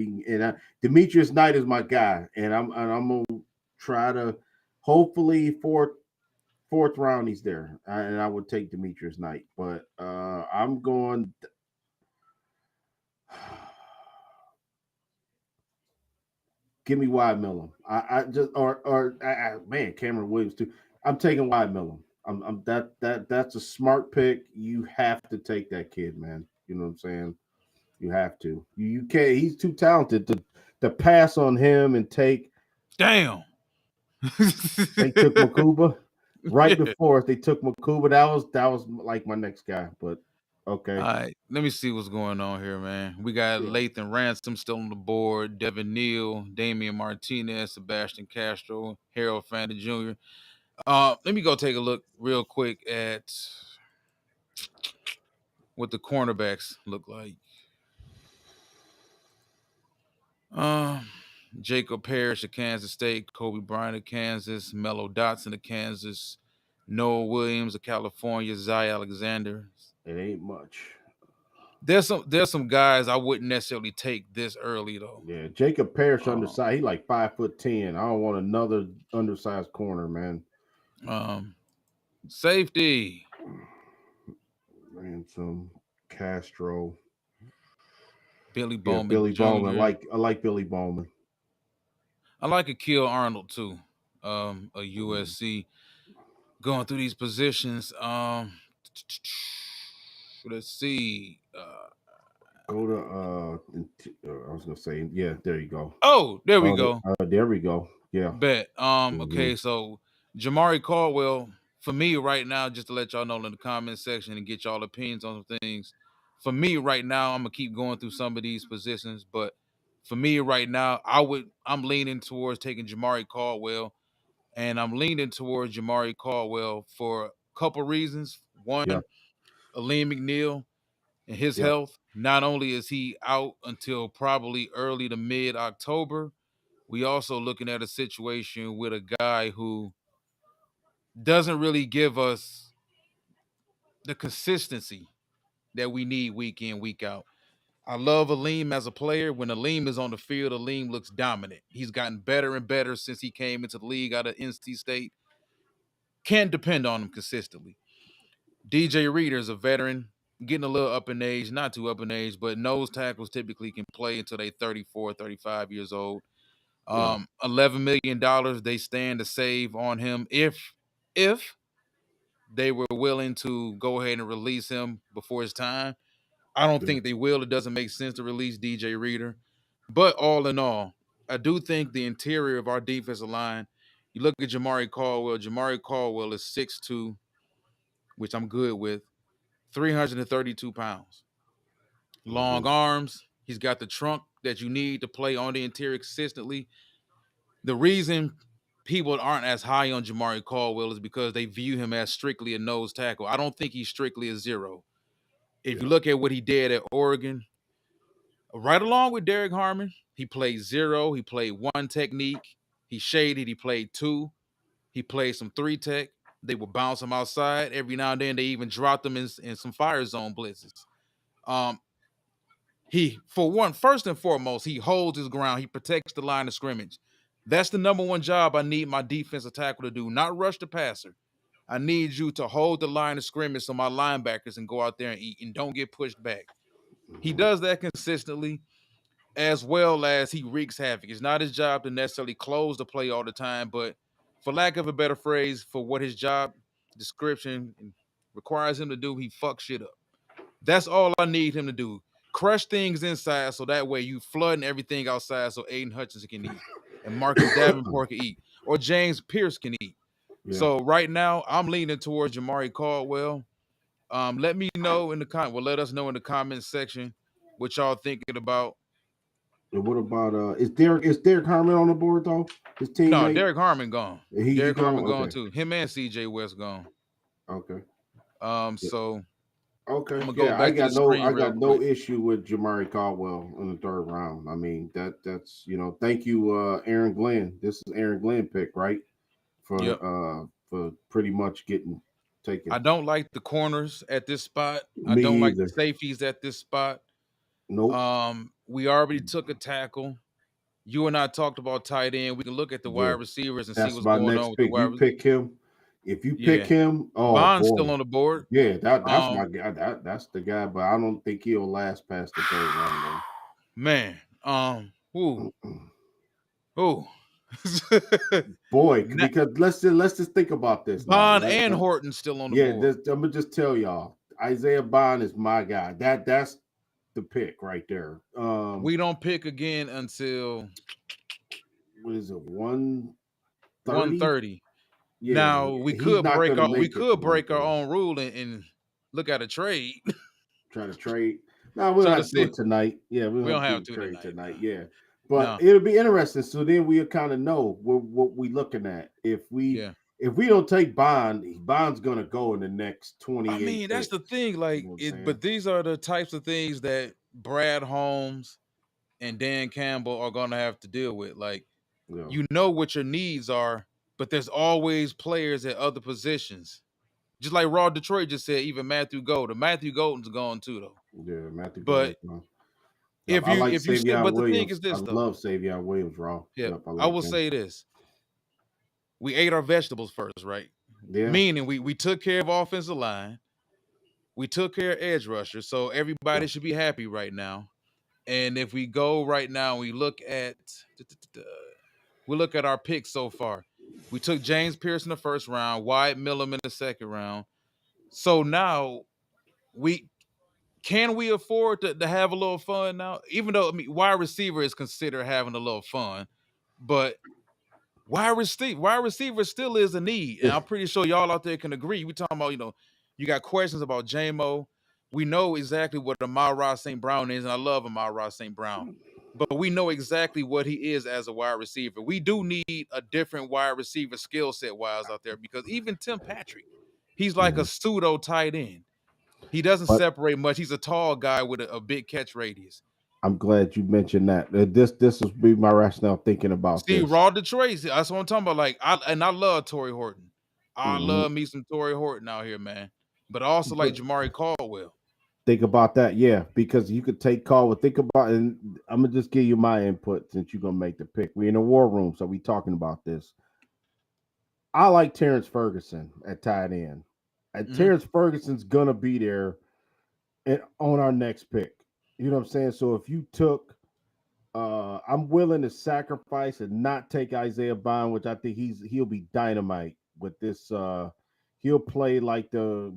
Demetrius Knight is my guy, and I'm gonna try to hopefully fourth round he's there, and I would take Demetrius Knight, but I'm going. Give me Wyatt Millum. I just man, Cameron Williams too. I'm taking Wyatt Millum. I'm that's a smart pick. You have to take that kid, man. You know what I'm saying? You have to. You can't. He's too talented to pass on him and take. Damn. They took Makuba right before they took Makuba. That was like my next guy, but okay. All right, let me see what's going on here, man. We got Lathan Ransom still on the board, Devin Neal, Damian Martinez, Sebastian Castro, Harold Fanta Jr. Let me go take a look real quick at what the cornerbacks look like. Jacob Parrish of Kansas State, Kobe Bryant of Kansas, Mello Dotson of Kansas, Noah Williams of California, Zay Alexander. It ain't much. There's some guys I wouldn't necessarily take this early though. Yeah, Jacob Parrish undersized. He like 5'10". I don't want another undersized corner, man. Safety. Ransom, Castro, Billy Bowman. Billy Jr. Bowman. I like Billy Bowman. I like Akil Arnold too. A USC. Going through these positions. Let's see. Go to I was gonna say, yeah, there you go. Oh, there we go. There we go. Yeah. Bet. Okay, so Jamari Caldwell, for me right now, just to let y'all know in the comment section and get y'all opinions on some things. For me right now, I'm gonna keep going through some of these positions, but for me right now, I'm leaning towards taking Jamari Caldwell, and I'm leaning towards Jamari Caldwell for a couple reasons. One, Aleem McNeil and his health. Not only is he out until probably early to mid-October, we also looking at a situation with a guy who doesn't really give us the consistency that we need week in, week out. I love Aleem as a player. When Aleem is on the field, Aleem looks dominant. He's gotten better and better since he came into the league out of NC State. Can't depend on him consistently. DJ Reader is a veteran, getting a little up in age, not too up in age, but nose tackles typically can play until they 34, 35 years old. $11 million they stand to save on him if they were willing to go ahead and release him before his time. I don't think they will. It doesn't make sense to release DJ Reader. But all in all, I do think the interior of our defensive line, you look at Jamari Caldwell. Jamari Caldwell is 6'2", which I'm good with, 332 pounds. Long arms. He's got the trunk that you need to play on the interior consistently. The reason people aren't as high on Jamari Caldwell is because they view him as strictly a nose tackle. I don't think he's strictly a zero. If you look at what he did at Oregon, right along with Derek Harmon, he played 0. He played 1 technique. He shaded. He played 2. He played some 3 tech. They would bounce him outside. Every now and then, they even dropped him in some fire zone blitzes. He, for one, first and foremost, he holds his ground. He protects the line of scrimmage. That's the number one job I need my defensive tackle to do, not rush the passer. I need you to hold the line of scrimmage so my linebackers can go out there and eat and don't get pushed back. He does that consistently, as well as he wreaks havoc. It's not his job to necessarily close the play all the time, but for lack of a better phrase, for what his job description requires him to do, he fucks shit up. That's all I need him to do. Crush things inside so that way you flooding everything outside so Aiden Hutchinson can eat and Marcus Davenport can eat or James Pierce can eat. Yeah. So right now I'm leaning towards Jamari Caldwell. Let me know in the let us know in the comments section what y'all thinking about. And what about is Derek Harmon on the board though? His teammate? No, Derek Harmon gone. Derek Harmon gone too. Him and CJ West gone. Okay. So okay. Yeah, I got no issue with Jamari Caldwell in the 3rd round. I mean, that's thank you, Aaron Glenn. This is Aaron Glenn pick, right? For pretty much getting taken. I don't like the corners at this spot. I don't like the safeties at this spot. Nope. We already took a tackle. You and I talked about tight end. We can look at the wide receivers and see what's going on with the wide receivers. You pick him. If you pick him, Bond's still on the board. Yeah, that's my guy. That's the guy, but I don't think he'll last past the 3rd round. Man, boy, because let's just think about this. Bond and Horton still on the board. I'm gonna just tell y'all, Isaiah Bond is my guy. That's the pick right there. We don't pick again until what is it? 1:30. Yeah, now we could break our own rule and look at a trade. Try to trade. No, we'll have to do it tonight. Yeah, we don't have to trade tonight. Yeah. But it'll be interesting. So then we'll kind of know what we're looking at. If we don't take Bond's gonna go in the next 28. I mean, that's the thing. Like, but these are the types of things that Brad Holmes and Dan Campbell are gonna have to deal with. Like, you know what your needs are, but there's always players at other positions. Just like Raw Detroit just said, even Matthew Golden. Matthew Golden's gone too, though. Yeah, Matthew Golden's gone. But the thing is this, though. I love Savion Williams, Raw. Yeah, I will say this. We ate our vegetables first, right? Yeah. Meaning we took care of offensive line. We took care of edge rushers. So everybody should be happy right now. And if we go right now, we look at our picks so far. We took James Pierce in the 1st round, Wyatt Millam in the 2nd round. So now can we afford to have a little fun now? Even though wide receiver is considered having a little fun, but wide receiver still is a need. And I'm pretty sure y'all out there can agree. We talking about, you got questions about JMO. We know exactly what Amon-Ra St. Brown is, and I love Amon-Ra St. Brown. But we know exactly what he is as a wide receiver. We do need a different wide receiver skill set wise out there, because even Tim Patrick, he's like a pseudo tight end. He doesn't separate much. He's a tall guy with a big catch radius. I'm glad you mentioned that. This will be my rationale thinking about this. Raw Detroit. That's what I'm talking about. Like, I love Torrey Horton. I love me some Torrey Horton out here, man. But I also like Jamari Caldwell. Think about that, yeah, because you could take Caldwell. Think about, and I'm gonna just give you my input since you're gonna make the pick. We're in a war room, so we talking about this. I like Terrence Ferguson at tight end. Terrence Ferguson's gonna be there on our next pick. You know what I'm saying? So if you took, I'm willing to sacrifice and not take Isaiah Bond, which I think he'll be dynamite with this. He'll play like the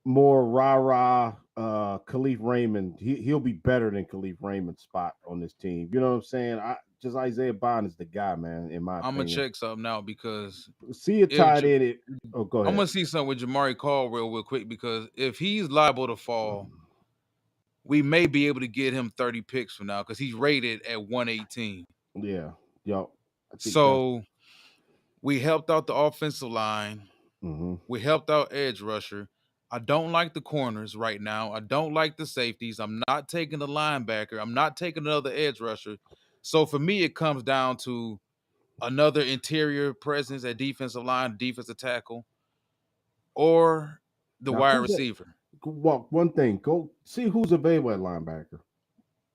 more rah-rah Khalif Raymond. He'll be better than Khalif Raymond's spot on this team. You know what I'm saying? Just Isaiah Bond is the guy, man, in my opinion. I'm going to check something out because... See it tied in it. Oh, go ahead. I'm going to see something with Jamari Caldwell real quick, because if he's liable to fall, we may be able to get him 30 picks from now, because he's rated at 118. Yeah. Yo. So we helped out the offensive line. We helped out edge rusher. I don't like the corners right now. I don't like the safeties. I'm not taking the linebacker. I'm not taking another edge rusher. So for me, it comes down to another interior presence at defensive line, defensive tackle, or the Now, wide who's that? receiver. Well, one thing, go see who's available at linebacker.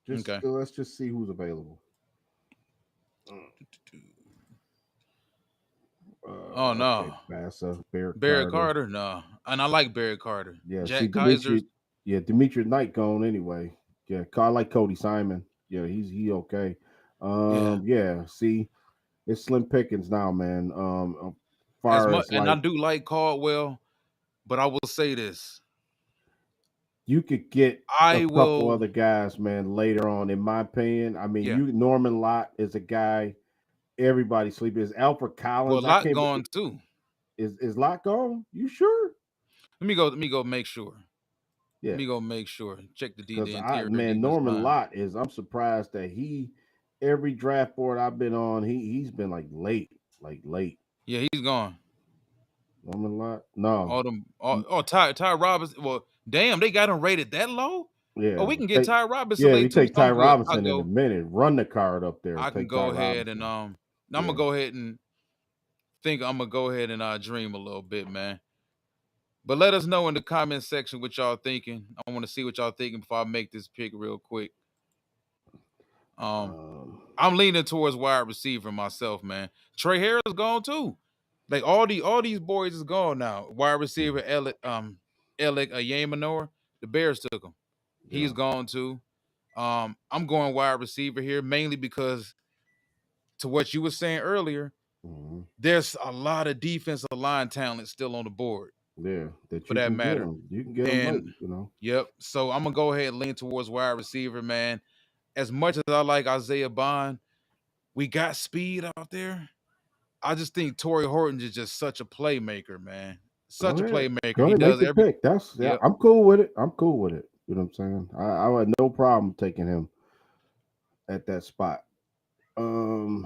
Okay. Let's just see who's available. Oh no, Okay, Bassa, Barrett Barrett Carter. Carter, no, and I like Barrett Carter. Yeah, see Jack Kaiser, Dimitri Knight gone anyway. Yeah, I like Cody Simon. Yeah, he okay. yeah. Yeah, see, it's slim pickings now, man. As Far much, as and I like do like Caldwell, but I will say this: you could get a I couple will, other guys, man, later on, in my opinion. I mean, yeah. you Norman Lott is a guy everybody sleeping. Is Alfred Well, Collins? I Lot can't. gone too. Is Lott gone? You sure? Let me go. Let me go make sure. Let Yeah. me go make sure. Check Because the interior defense Norman line. Lott is. I'm surprised that every draft board I've been on, he's been like late. Yeah, he's gone. Norman Lott, no, Ty Robinson. Well, damn, they got him rated that low. Oh, yeah, we can get Ty Robinson we late too. take So I'm Ty good. Robinson in a minute. Run the card up there. I can Take Ty go ahead and Robinson. I'm gonna go ahead and think I'm gonna go ahead and dream a little bit, man. But let us know in the comment section what y'all thinking. I want to see what y'all thinking before I make this pick real quick. I'm leaning towards wide receiver myself, man. Trey Harris is gone too. Like all these boys is gone now. Wide receiver Alec Ayamanor, the Bears took him. He's gone too. I'm going wide receiver here mainly because to what you were saying earlier, there's a lot of defensive line talent still on the board. Yeah, for that matter. You can get them late, you know. Yep. So I'm gonna go ahead and lean towards wide receiver, man. As much as I like Isaiah Bond, we got speed out there. I just think Torrey Horton is just such a playmaker, man. Such a playmaker. Go He ahead, does make the pick. Yep. I'm cool with it. I'm cool with it. You know what I'm saying? I had no problem taking him at that spot. Okay. All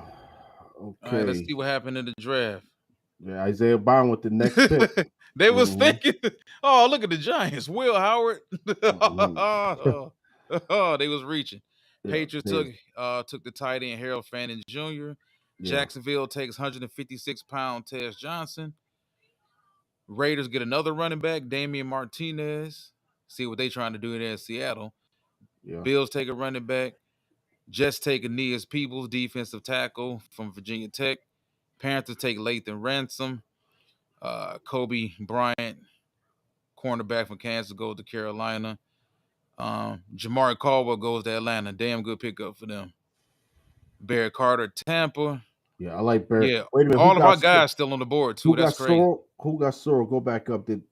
right, let's see what happened in the draft. Yeah, Isaiah Bond with the next pick. They was thinking, oh, look at the Giants. Will Howard. They was reaching. Patriots took the tight end Harold Fannin Jr. Jacksonville takes 156-pound Tez Johnson. Raiders get another running back, Damian Martinez. See what they trying to do there in Seattle. Bills take a running back. Jets take Aeneas Peoples, defensive tackle from Virginia Tech. Panthers take Lathan Ransom. Kobe Bryant, cornerback from Kansas, goes to Carolina. Jamari Caldwell goes to Atlanta. Damn good pickup for them. Barrett Carter, Tampa. Yeah, I like Barrett. Yeah, wait a minute. all of our guys still on the board too. That's crazy. Who got Sorrell? Go back up. Did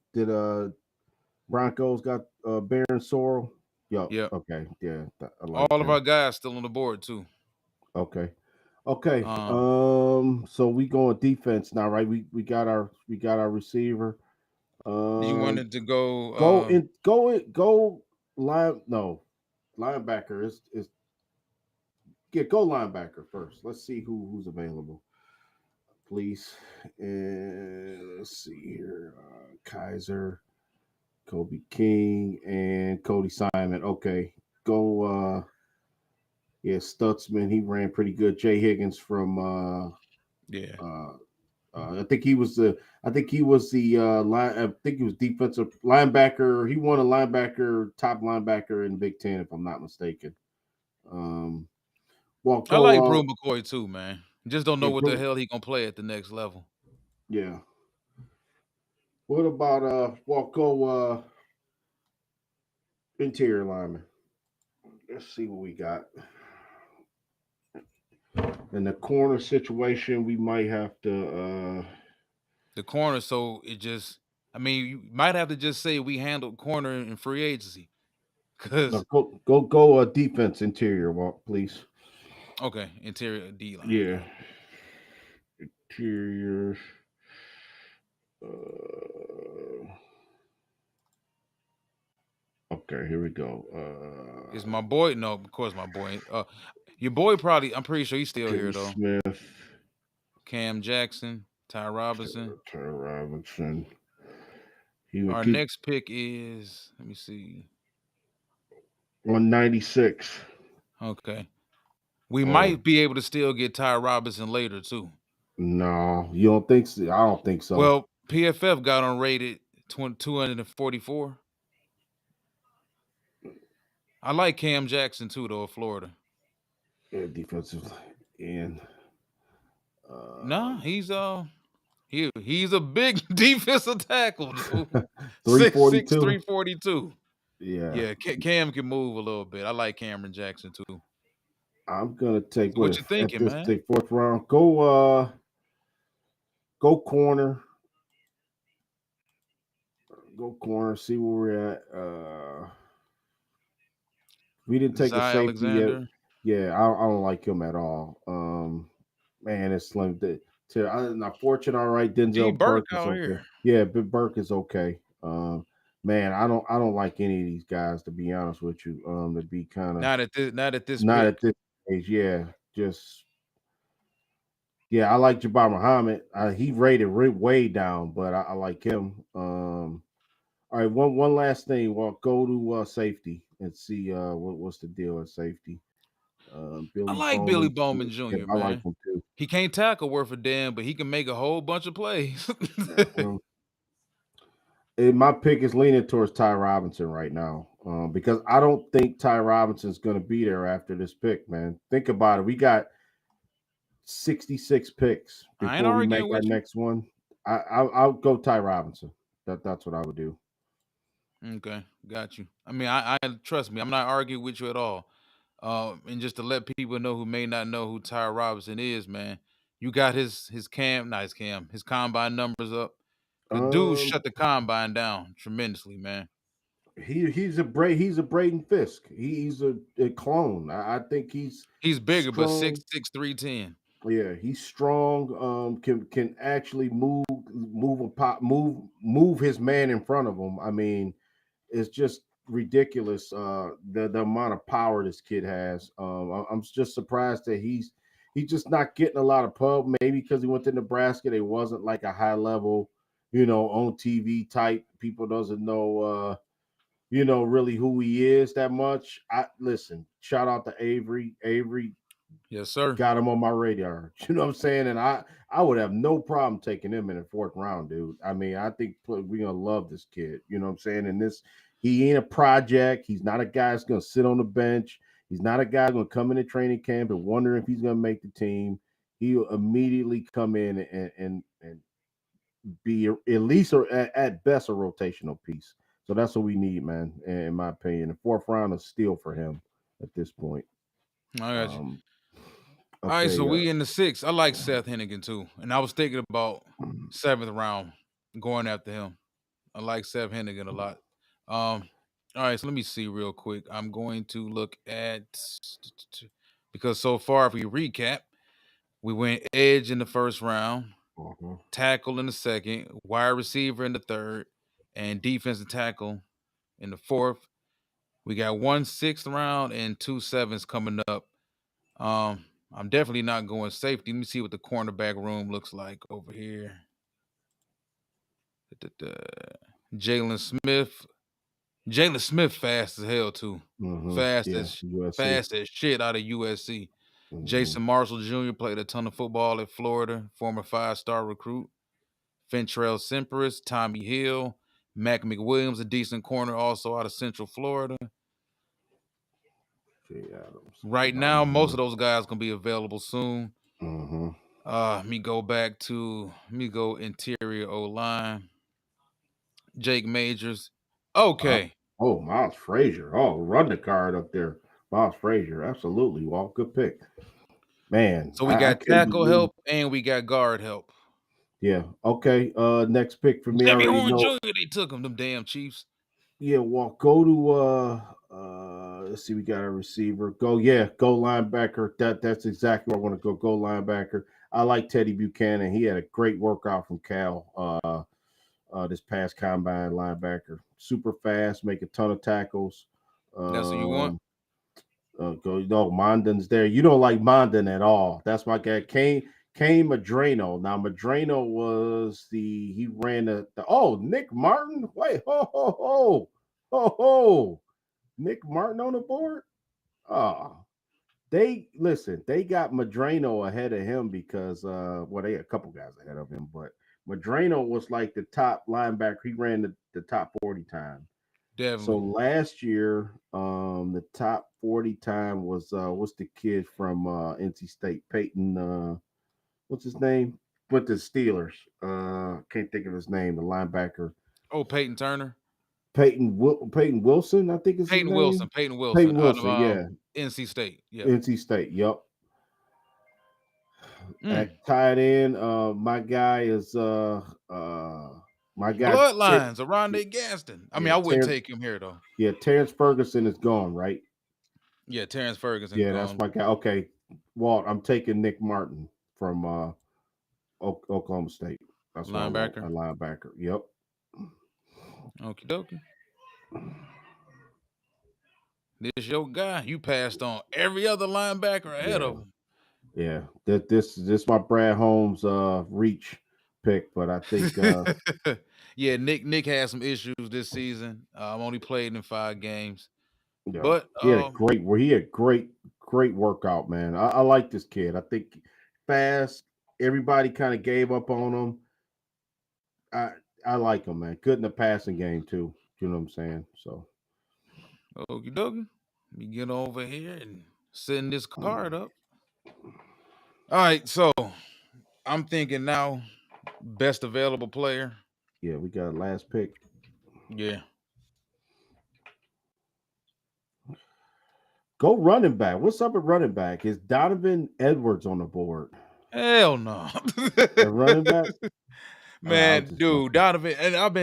Broncos got Baron Sorrell? Yeah. Okay. Yeah. All of our guys still on the board too. Okay. So we going defense now, right? We got our receiver. You wanted to go linebacker is go linebacker first. Let's see who's available, please. And let's see here: Kaiser, Kobe King, and Cody Simon. Okay, go. Stutzman. He ran pretty good. Jay Higgins from. I think he was the defensive linebacker. He won a top linebacker in the Big Ten, if I'm not mistaken. I like Brew McCoy too, man. Just don't know what the hell he gonna play at the next level. Yeah. What about interior lineman? Let's see what we got. In the corner situation, we might have to the corner, so you might have to just say we handled corner in free agency. Cause go defense interior, Walt, please. Okay, interior D line. Yeah. Interior. Okay, here we go. Is my boy? No, of course my boy. Your boy probably. I'm pretty sure he's still here though. Smith, Cam Jackson, Ty Robinson. He would Our keep next pick is, let me see. 196. Okay. We Oh might be able to still get Ty Robinson later too. no, you don't think so? I don't think so. Well, PFF got on rated 244. I like Cam Jackson too, though, of Florida. Yeah, defensive and Nah, he's a big defensive tackle, dude. 6'6", 342. 342. Yeah, Yeah, Cam can move a little bit. I like Cameron Jackson too. I'm gonna take So what what you if at thinking, this man? take fourth round. Go corner. Go corner. See where we're at. We didn't take a Zy safety yet. Alexander, Yeah, I don't like him at all. Man, it's slim. Not fortunate. All right, D Denzel Burke Burke is out okay. here. Yeah, but Burke is okay. Man, I don't like any of these guys to be honest with you. To be kind of Not at this not pick. at this age. Yeah, just yeah. I like Jabbar Muhammad. He rated way down, but I like him. All right, one last thing. Well, go to safety and see what's the deal at safety. I Billy like Billy Bowman. Bowman Yeah, Jr., I like man. him too. He can't tackle worth a damn, but he can make a whole bunch of plays. Um, my pick is leaning towards Ty Robinson right now because I don't think Ty Robinson's going to be there after this pick, man. Think about it. We got 66 picks I ain't before we make arguing our with you. next one. I'll go Ty Robinson. That's what I would do. Okay, got you. I mean, I trust me, I'm not arguing with you at all. And just to let people know who may not know who Ty Robinson is, man, you got his combine numbers up. The dude Um, shut the combine down tremendously, man. he's a Braden Fisk. He's a clone. I think he's He's bigger, but strong. 6'6", 310. Yeah, he's strong. Can actually move a pop, move his man in front of him. I mean, it's just ridiculous. The amount of power this kid has. I'm just surprised that he's just not getting a lot of pub. Maybe because he went to Nebraska, they wasn't like a high level, on TV type. People doesn't know. Really who he is that much. I listen. Shout out to Avery. Avery Yes, sir. got him on my radar. You know what I'm saying? And I would have no problem taking him in the fourth round, dude. I mean, I think we're gonna love this kid. You know what I'm saying? And he ain't a project. He's not a guy that's gonna sit on the bench. He's not a guy gonna come into training camp and wonder if he's gonna make the team. He'll immediately come in and be at least or at best a rotational piece. So that's what we need, man. In my opinion, the fourth round is still for him at this point. I got you. Um, All right, so okay. we in the sixth. I like Seth Hennigan too, and I was thinking about 7th round going after him. I like Seth Hennigan a lot. All right, so let me see real quick. I'm going to look at because so far, if we recap, we went edge in the first round, Uh-huh. tackle in the second, wide receiver in the third, and defensive tackle in the fourth. We got 1 6th round and 2 7s coming up. I'm definitely not going safety. Let me see what the cornerback room looks like over here. Jalen Smith. Jalen Smith fast as hell too. Mm-hmm. Fast Yeah, as USC. fast as shit out of USC. Mm-hmm. Jason Marshall Jr. played a ton of football at Florida, former 5-star recruit. Fentrell Semperis, Tommy Hill, Mac McWilliams, a decent corner, also out of Central Florida. Jay Adams. Right now, most of those guys gonna be available soon. Mm-hmm. Let me go interior O line. Jake Majors. Okay. Miles Frazier. Oh, run the card up there. Miles Frazier. Absolutely. Well, good pick. Man, So we I got couldn't tackle believe. help and we got guard help. Yeah. Okay. Next pick for me. I Jimmy already Horn know. Jr. They took him, them damn Chiefs. Yeah, well, go to let's see, we got a receiver. Go linebacker. That's exactly where I want to go. Go linebacker. I like Teddy Buchanan. He had a great workout from Cal this past combine linebacker. Super fast, make a ton of tackles. That's what you want? Um Mondon's there. You don't like Mondon at all. That's my guy. Kane Madrano. Now Madrano was he ran the Nick Martin. Wait, ho. Nick Martin on the board? Oh. They got Madrano ahead of him because they had a couple guys ahead of him, but Madrano was like the top linebacker. He ran the top 40 time. So Definitely. last year, the top 40 time was what's the kid from NC State, Peyton, what's his name? With the Steelers. Can't think of his name, the linebacker. Oh, Peyton Turner. Peyton Wilson, I think is his Peyton name. Wilson. Peyton Wilson Peyton out of Wilson, yeah. NC State. Yeah. NC State, yep. Mm. At tight end, my guy is my guy Bloodlines, Arondé Gaston. I mean, I wouldn't take him here though. Yeah, Terrence Ferguson is gone, right? Yeah, Terrence Ferguson Yeah, gone. that's my guy. Okay, Walt, I'm taking Nick Martin from Oklahoma State. That's linebacker. A linebacker. Yep. Okie dokie. This your guy. You passed on every other linebacker ahead of him. Yeah, this my Brad Holmes reach pick, but I think yeah, Nick had some issues this season. Only played in 5 games. yeah, But he had great workout, man. I like this kid. I think fast. Everybody kind of gave up on him. I like him, man. Good in the passing game too. You know what I'm saying? So okie dokie. Let me get over here and send this card up. All right, so I'm thinking now best available player. Yeah, we got a last pick. Yeah. Go running back. What's up at running back? Is Donovan Edwards on the board? Hell no. The running back? Man, dude, Donovan, and I'm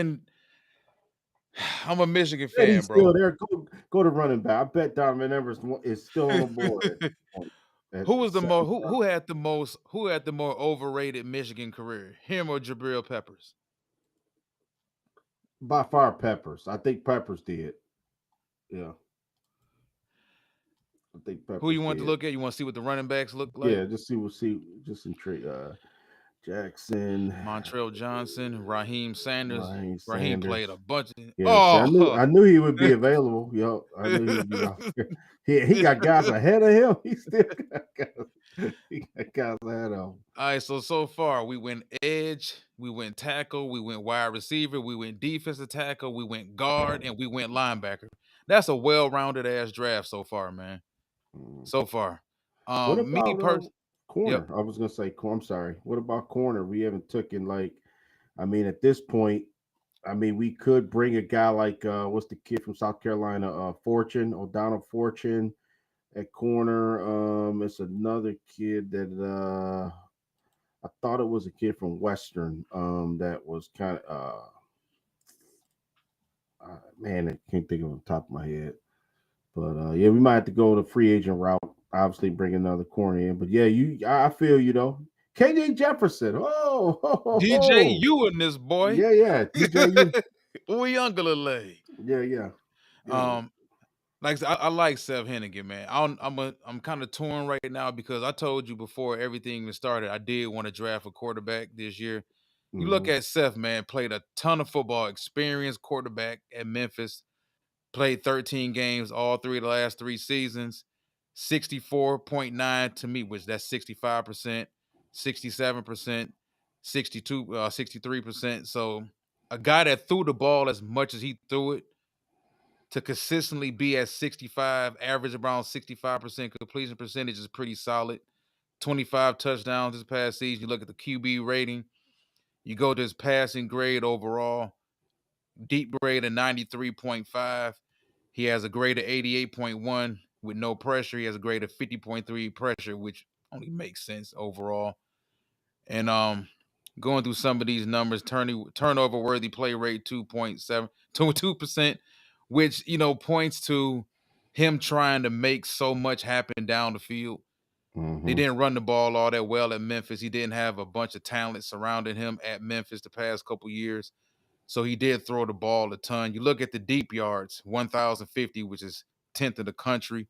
a Michigan fan, he's bro. Still there. Go to running back. I bet Donovan Edwards is still on the board. Who was the most who had the more overrated Michigan career? Him or Jabril Peppers? By far Peppers. I think Peppers did. Yeah. I think Peppers. Who you want to look at? You want to see what the running backs look like? Yeah, just intrigue. Jackson, Montrell Johnson, Raheem Sanders. Raheem played a bunch of. Yeah, I knew he would be available. Yo, I knew he would be out there. He got guys ahead of him. He still got guys ahead of him. All right, so far we went edge, we went tackle, we went wide receiver, we went defensive tackle, we went guard, and we went linebacker. That's a well-rounded ass draft so far, man. So far. What about corner? Yep. I was gonna say, I'm sorry. What about corner? We haven't taken at this point, we could bring a guy like what's the kid from South Carolina, Fortune, O'Donnell Fortune at corner. It's another kid that I thought it was a kid from Western that was kind of man, I can't think of it on the top of my head. But yeah, we might have to go the free agent route. Obviously, bring another corner in. But yeah, I feel you though. KJ Jefferson. DJ Ewan, this boy. Yeah. DJ Uyunglele. Yeah. Like I like Seth Hennigan, man. I'm kind of torn right now because I told you before everything was started, I did want to draft a quarterback this year. You look at Seth, man, played a ton of football, experienced quarterback at Memphis. Played 13 games all 3 of the last 3 seasons. 64.9 to me, which that's 65%, 67%, 63%. So a guy that threw the ball as much as he threw it to consistently be at 65, average around 65% completion percentage is pretty solid. 25 touchdowns this past season. You look at the QB rating. You go to his passing grade overall. Deep grade of 93.5. He has a grade of 88.1 with no pressure. He has a grade of 50.3 pressure, which only makes sense overall. And going through some of these numbers, turnover worthy play rate 2.2%, which points to him trying to make so much happen down the field. They didn't run the ball all that well at Memphis. He didn't have a bunch of talent surrounding him at Memphis the past couple years. So he did throw the ball a ton. You look at the deep yards, 1,050, which is 10th in the country.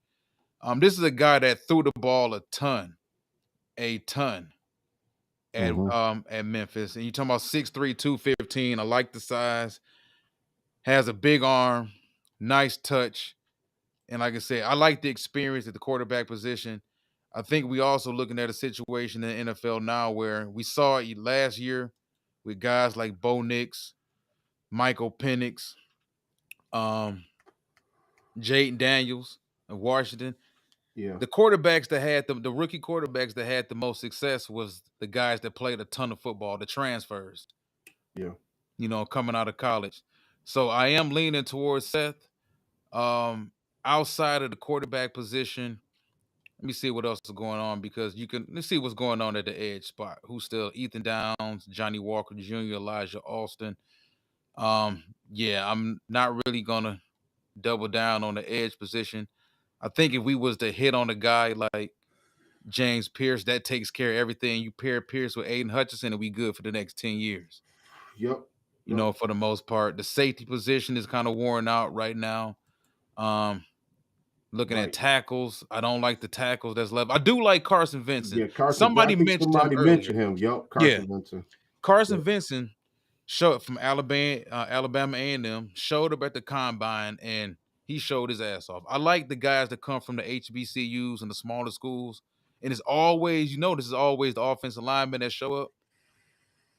This is a guy that threw the ball a ton. Mm-hmm. at Memphis. And you talking about 6'3", 215. I like the size. Has a big arm, nice touch. And like I said, I like the experience at the quarterback position. I think we also looking at a situation in the NFL now where we saw it last year with guys like Bo Nix, Michael Penix, um, Jaden Daniels in Washington. Yeah. The quarterbacks that had the rookie quarterbacks that had the most success was the guys that played a ton of football, the transfers, Yeah. coming out of college. So I am leaning towards Seth. Um, Outside of the quarterback position, let me see what else is going on because let's see what's going on at the edge spot. Who's still Ethan Downs, Johnny Walker Jr., Elijah Austin. Yeah, I'm not really gonna double down on the edge position. I think if we was to hit on a guy like James Pierce, that takes care of everything. You pair Pierce with Aiden Hutchinson, and we good for the next 10 years. Yep. Yep. For the most part. The safety position is kind of worn out right now. Looking at Right. tackles, I don't like the tackles that's left. I do like Carson Vincent. Yeah, Carson. I Somebody think mentioned him somebody earlier. mentioned him. Yep, Yeah, Carson Vincent. Carson Yep. Vincent showed up from Alabama A&M, showed up at the combine, and he showed his ass off. I like the guys that come from the HBCUs and the smaller schools, and it's always, this is always the offensive linemen that show up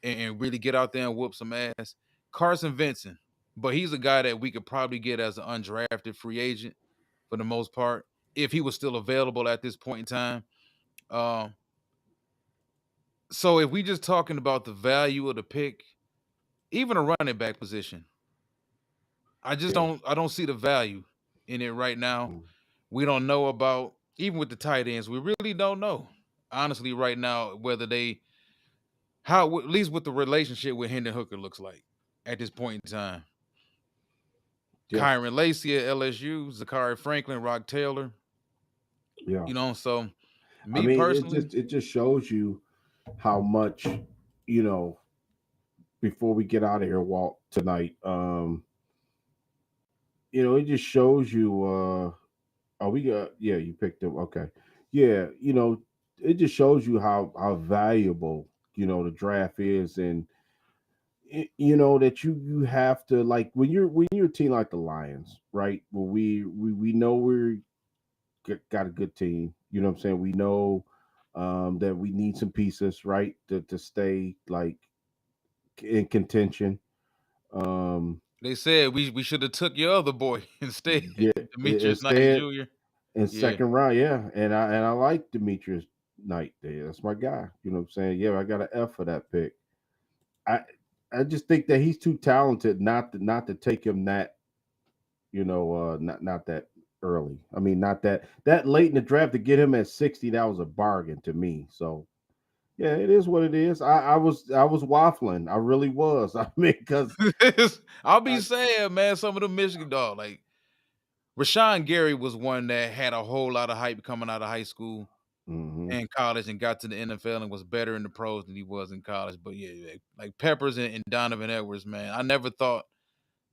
and really get out there and whoop some ass. Carson Vincent, but he's a guy that we could probably get as an undrafted free agent for the most part, if he was still available at this point in time. So if we just talking about the value of the pick, even a running back position, I just Yeah. don't see the value in it right now. Mm. We don't know about, even with the tight ends, we really don't know honestly right now whether at least what the relationship with Hendon Hooker looks like at this point in time. Yeah. Kyron Lacy at LSU, Zachary Franklin, Rock Taylor. Yeah. So I me mean, personally, it just shows you how much, you know, before we get out of here, Walt, tonight, it just shows you oh, we got, yeah, you picked up. Okay. Yeah, it just shows you how valuable, the draft is. And that you have to, like, when you're a team like the Lions, right? Well, we know got a good team. You know what I'm saying? We know that we need some pieces, right, to stay like in contention. Um, they said we should have took your other boy instead, yeah, Demetrius Knight instead Jr. in Yeah. second round, yeah, and I like Demetrius Knight there. That's my guy. You know what I'm saying? Yeah, I got an F for that pick. I I just think that he's too talented not to take him that, not that early. I mean, not that late in the draft to get him at 60. That was a bargain to me. So yeah, it is what it is. I was waffling. I really was. I mean, because I'll be saying, man, some of the Michigan dog, like Rashawn Gary was one that had a whole lot of hype coming out of high school hmm and college and got to the NFL and was better in the pros than he was in college. But yeah, like Peppers and Donovan Edwards, man, I never thought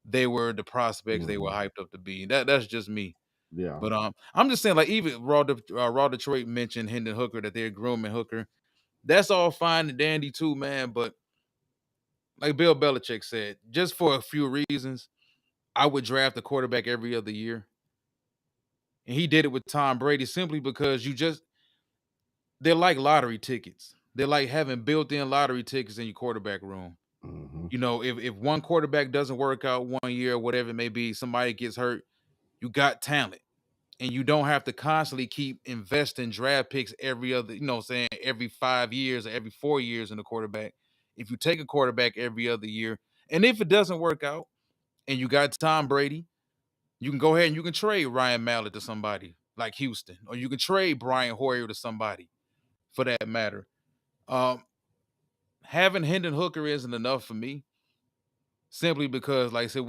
they were the prospects they were hmm hyped up to be. That's just me. yeah, But I'm just saying, like even Raw Detroit mentioned Hendon Hooker that they're grooming Hooker. That's all fine and dandy too, man. But like Bill Belichick said, just for a few reasons, I would draft a quarterback every other year. And he did it with Tom Brady simply because they're like lottery tickets. They're like having built-in lottery tickets in your quarterback room. hmm If one quarterback doesn't work out one year or whatever it may be, somebody gets hurt, you got talent. And you don't have to constantly keep investing draft picks every other, saying every 5 years or every 4 years in a quarterback. If you take a quarterback every other year, and if it doesn't work out and you got Tom Brady, you can go ahead and you can trade Ryan Mallett to somebody like Houston, or you can trade Brian Hoyer to somebody for that matter. Um, Having Hendon Hooker isn't enough for me, simply because, like I said,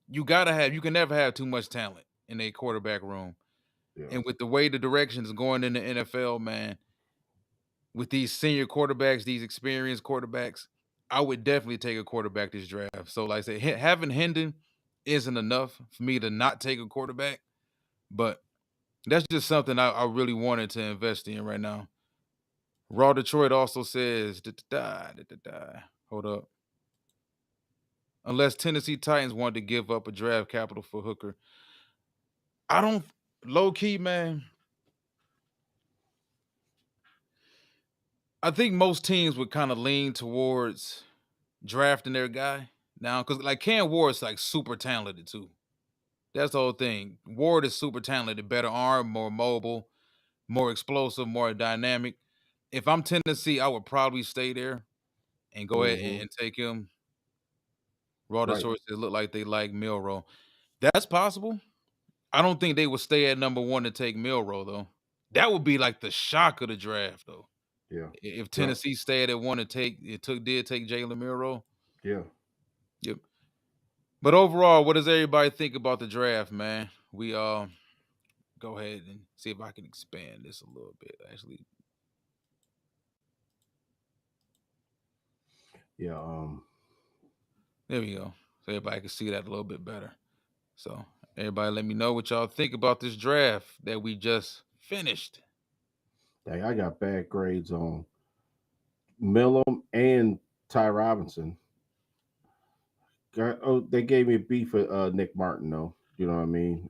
you can never have too much talent in a quarterback room. yeah, And with the way the direction is going in the NFL, man, with these senior quarterbacks, these experienced quarterbacks, I would definitely take a quarterback this draft. So, like I said, having Hendon isn't enough for me to not take a quarterback, but that's just something I really wanted to invest in right now. Raw Detroit also says, hold up. Unless Tennessee Titans wanted to give up a draft capital for Hooker. I don't, low key, man. I think most teams would kind of lean towards drafting their guy now because, like, Cam Ward's like super talented too. That's the whole thing. Ward is super talented, better arm, more mobile, more explosive, more dynamic. If I'm Tennessee, I would probably stay there and go ahead Mm-hmm. and take him. Raw Right. sources look like they like Milrow. That's possible. I don't think they would stay at number one to take Milrow though. That would be like the shock of the draft though. Yeah. If Yeah. Tennessee stayed at one to take did take Jalen Milrow. Yeah. Yep. But overall, what does everybody think about the draft, man? We go ahead and see if I can expand this a little bit. Actually, Yeah. there we go. So everybody can see that a little bit better. So everybody, let me know what y'all think about this draft that we just finished. Dang, I got bad grades on Millum and Ty Robinson. They gave me a B for Nick Martin though. You know what I mean?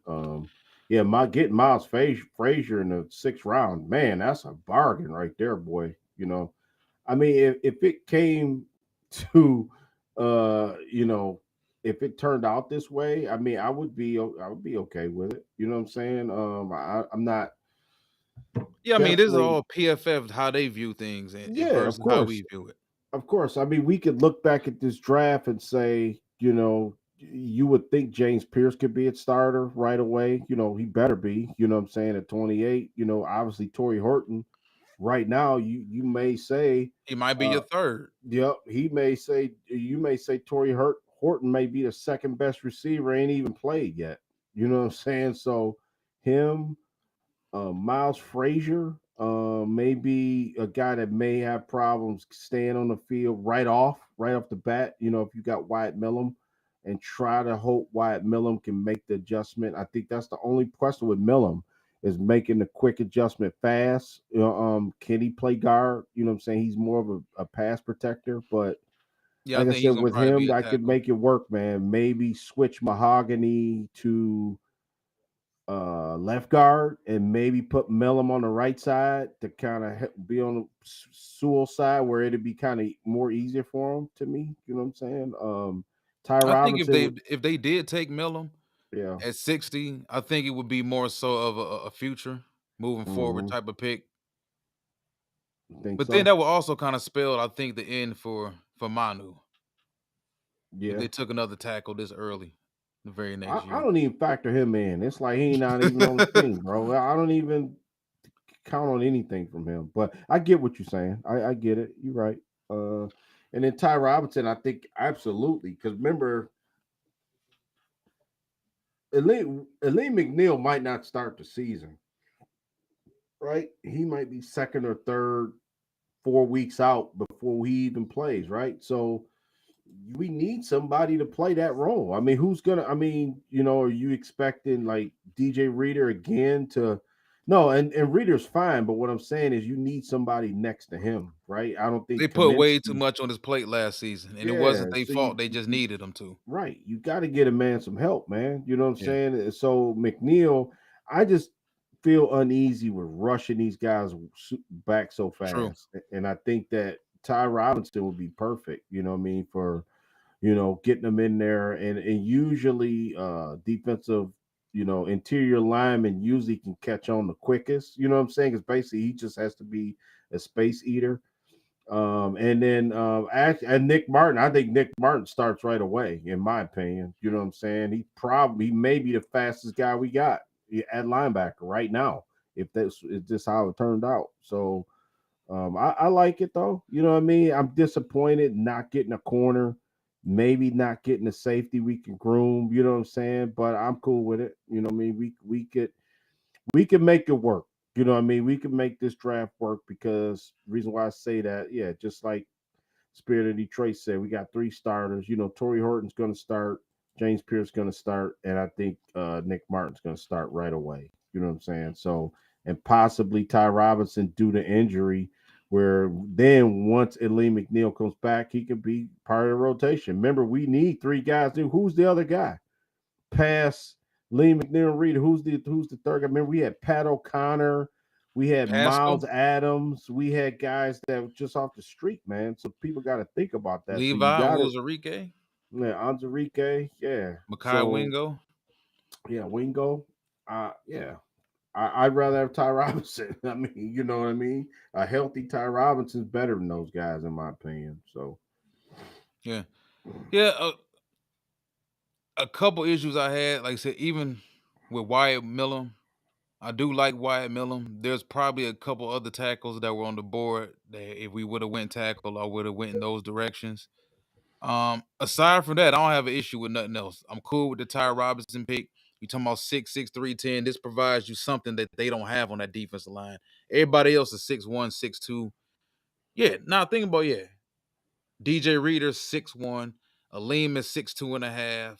Yeah, getting Miles Frazier in the 6th round, man, that's a bargain right there, boy. You know, I mean, if it came to, you know, if it turned out this way, I mean, I would be okay with it. You know what I'm saying? I'm not Yeah, I mean, this is definitely. all PFF how they view things and Yeah, of versus how course. we view it. Of course. I mean, we could look back at this draft and say, you know, you would think James Pierce could be a starter right away. You know, he better be, you know what I'm saying, at 28. You know, obviously Torrey Horton, right now, you may say, He might be uh, your third. yep, you may say Horton may be the second best receiver, ain't even played yet. You know what I'm saying? So him, Miles Frazier, maybe a guy that may have problems staying on the field right off the bat. You know, if you got Wyatt Millum, and try to hope Wyatt Millum can make the adjustment. I think that's the only question with Millum is making the quick adjustment fast. You know, can he play guard? You know what I'm saying? He's more of a pass protector, but Yeah, I like I think he's said, gonna with probably be him, a I could tackle. make it work, man. Maybe switch Mahogany to left guard and maybe put Mellum on the right side to kind of be on the Sewell side where it'd be kind of more easier for him to me. You know what I'm saying? Ty I think if Robinson they would, if they did take Millum yeah. at 60, I think it would be more so of a future moving forward Hmm. type of pick. Think But then so? that would also kind of spell, I think, the end for Manu if Yeah. they took another tackle this early, the very next I year. don't even factor him in. It's like he not even on the thing, bro. I don't even count on anything from him. But I get what you're saying. I get it. You're right. Uh, and then Ty Robinson, I think absolutely because remember Elaine McNeil might not start the season, right? He might be second or third, 4 weeks out before he even plays, right? So we need somebody to play that role. I mean, who's gonna? I mean, you know, are you expecting like DJ Reader again to? No, and Reader's fine, but what I'm saying is you need somebody next to him, right? I don't They think put way too Kaminsky. much on his plate last season, and it wasn't Yeah, their so fault. They just needed him to. right. You got to get a man some help, man. You know what I'm Yeah, saying? And so McNeil, I just feel uneasy with rushing these guys back so true. fast. And I think that Ty Robinson would be perfect, you know what I mean, for, you know, getting them in there. And usually defensive, you know, interior lineman usually can catch on the quickest. You know what I'm saying? Because basically he just has to be a space eater. And then and Nick Martin, I think Nick Martin starts right away, in my opinion. You know what I'm saying? He may be the fastest guy we got at linebacker right now, if this is just how it turned out. So I like it though. You know what I mean? I'm disappointed not getting a corner, maybe not getting a safety we can groom, you know what I'm saying? But I'm cool with it. You know what I mean? We could make it work. You know what I mean? We could make this draft work because reason why I say that, yeah, just like Spirit of Detroit said, we got 3 starters. You know, Torrey Horton's going to start, James Pierce going to start, and I think Nick Martin's going to start right away. You know what I'm saying? So, and possibly Ty Robinson due to injury Where then once Lee McNeil comes back, he can be part of the rotation. Remember, we need three guys. Who's the other guy? Past Lee McNeil Reed. Who's the third guy? Remember, we had Pat O'Connor, we had Pascal, Miles Adams, we had guys that were just off the street, man. So people got to think about that. So you Levi, got to, Onwuzurike, yeah, Anzarike, yeah. Makai So Wingo. yeah, Wingo, yeah. I'd rather have Ty Robinson. I mean, you know what I mean? A healthy Ty Robinson's better than those guys, in my opinion. So, Yeah, yeah. A couple issues I had, like I said, even with Wyatt Millum. I do like Wyatt Millum. There's probably a couple other tackles that were on the board that if we would have went tackle, I would have went in those directions. Aside from that, I don't have an issue with nothing else. I'm cool with the Ty Robinson pick. You talking about 6'6", 310. This provides you something that they don't have on that defensive line. Everybody else is 6'1", 6'2". Yeah, now think about DJ Reader 6'1", Aleem is 6'2.5".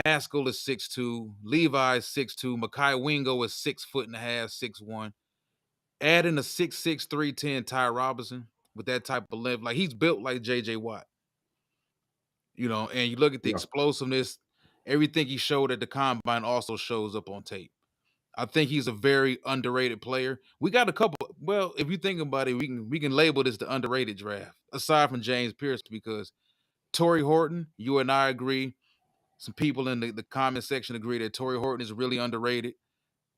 Pascal is 6'2", Levi is 6'2", Makai Wingo is 6'1.5", 6'1". Adding a 6'6", 310 Ty Robinson with that type of length, like he's built like JJ Watt. And you look at the yeah. explosiveness, everything he showed at the combine also shows up on tape. I think he's a very underrated player. We got a couple. Well, if you think about it, we can label this the underrated draft, aside from James Pierce, because Torrey Horton, you and I agree. Some people in the comment section agree that Torrey Horton is really underrated.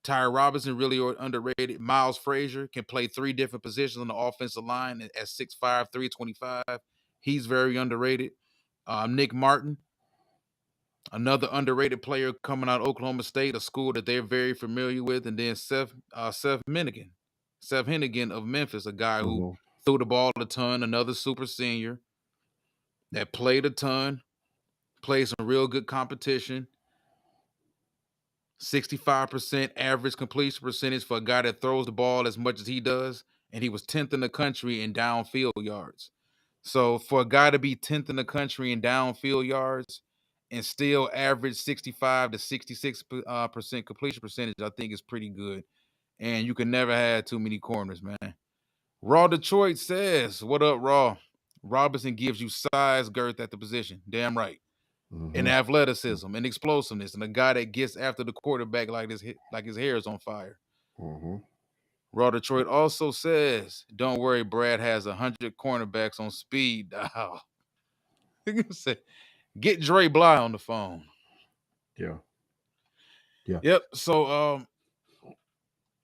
Ty Robinson really underrated. Miles Frazier can play three different positions on the offensive line at 6'5", 325. He's very underrated. Nick Martin, another underrated player coming out of Oklahoma State, a school that they're very familiar with. And then Seth Hennigan of Memphis, a guy who Mm-hmm. threw the ball a ton, another super senior that played a ton, played some real good competition. 65% average completion percentage for a guy that throws the ball as much as he does, and he was 10th in the country in downfield yards. So for a guy to be 10th in the country in downfield yards and still average 65 to 66% completion percentage, I think is pretty good. And you can never have too many corners, man. Raw Detroit says, "What up, Raw? Robinson gives you size, girth at the position. Damn right. And Mm-hmm. athleticism and explosiveness, and a guy that gets after the quarterback like his hair is on fire." Mm-hmm. Raw Detroit also says, "Don't worry, Brad has 100 cornerbacks on speed dial." Get Dre Bly on the phone. Yeah. Yeah. Yep. So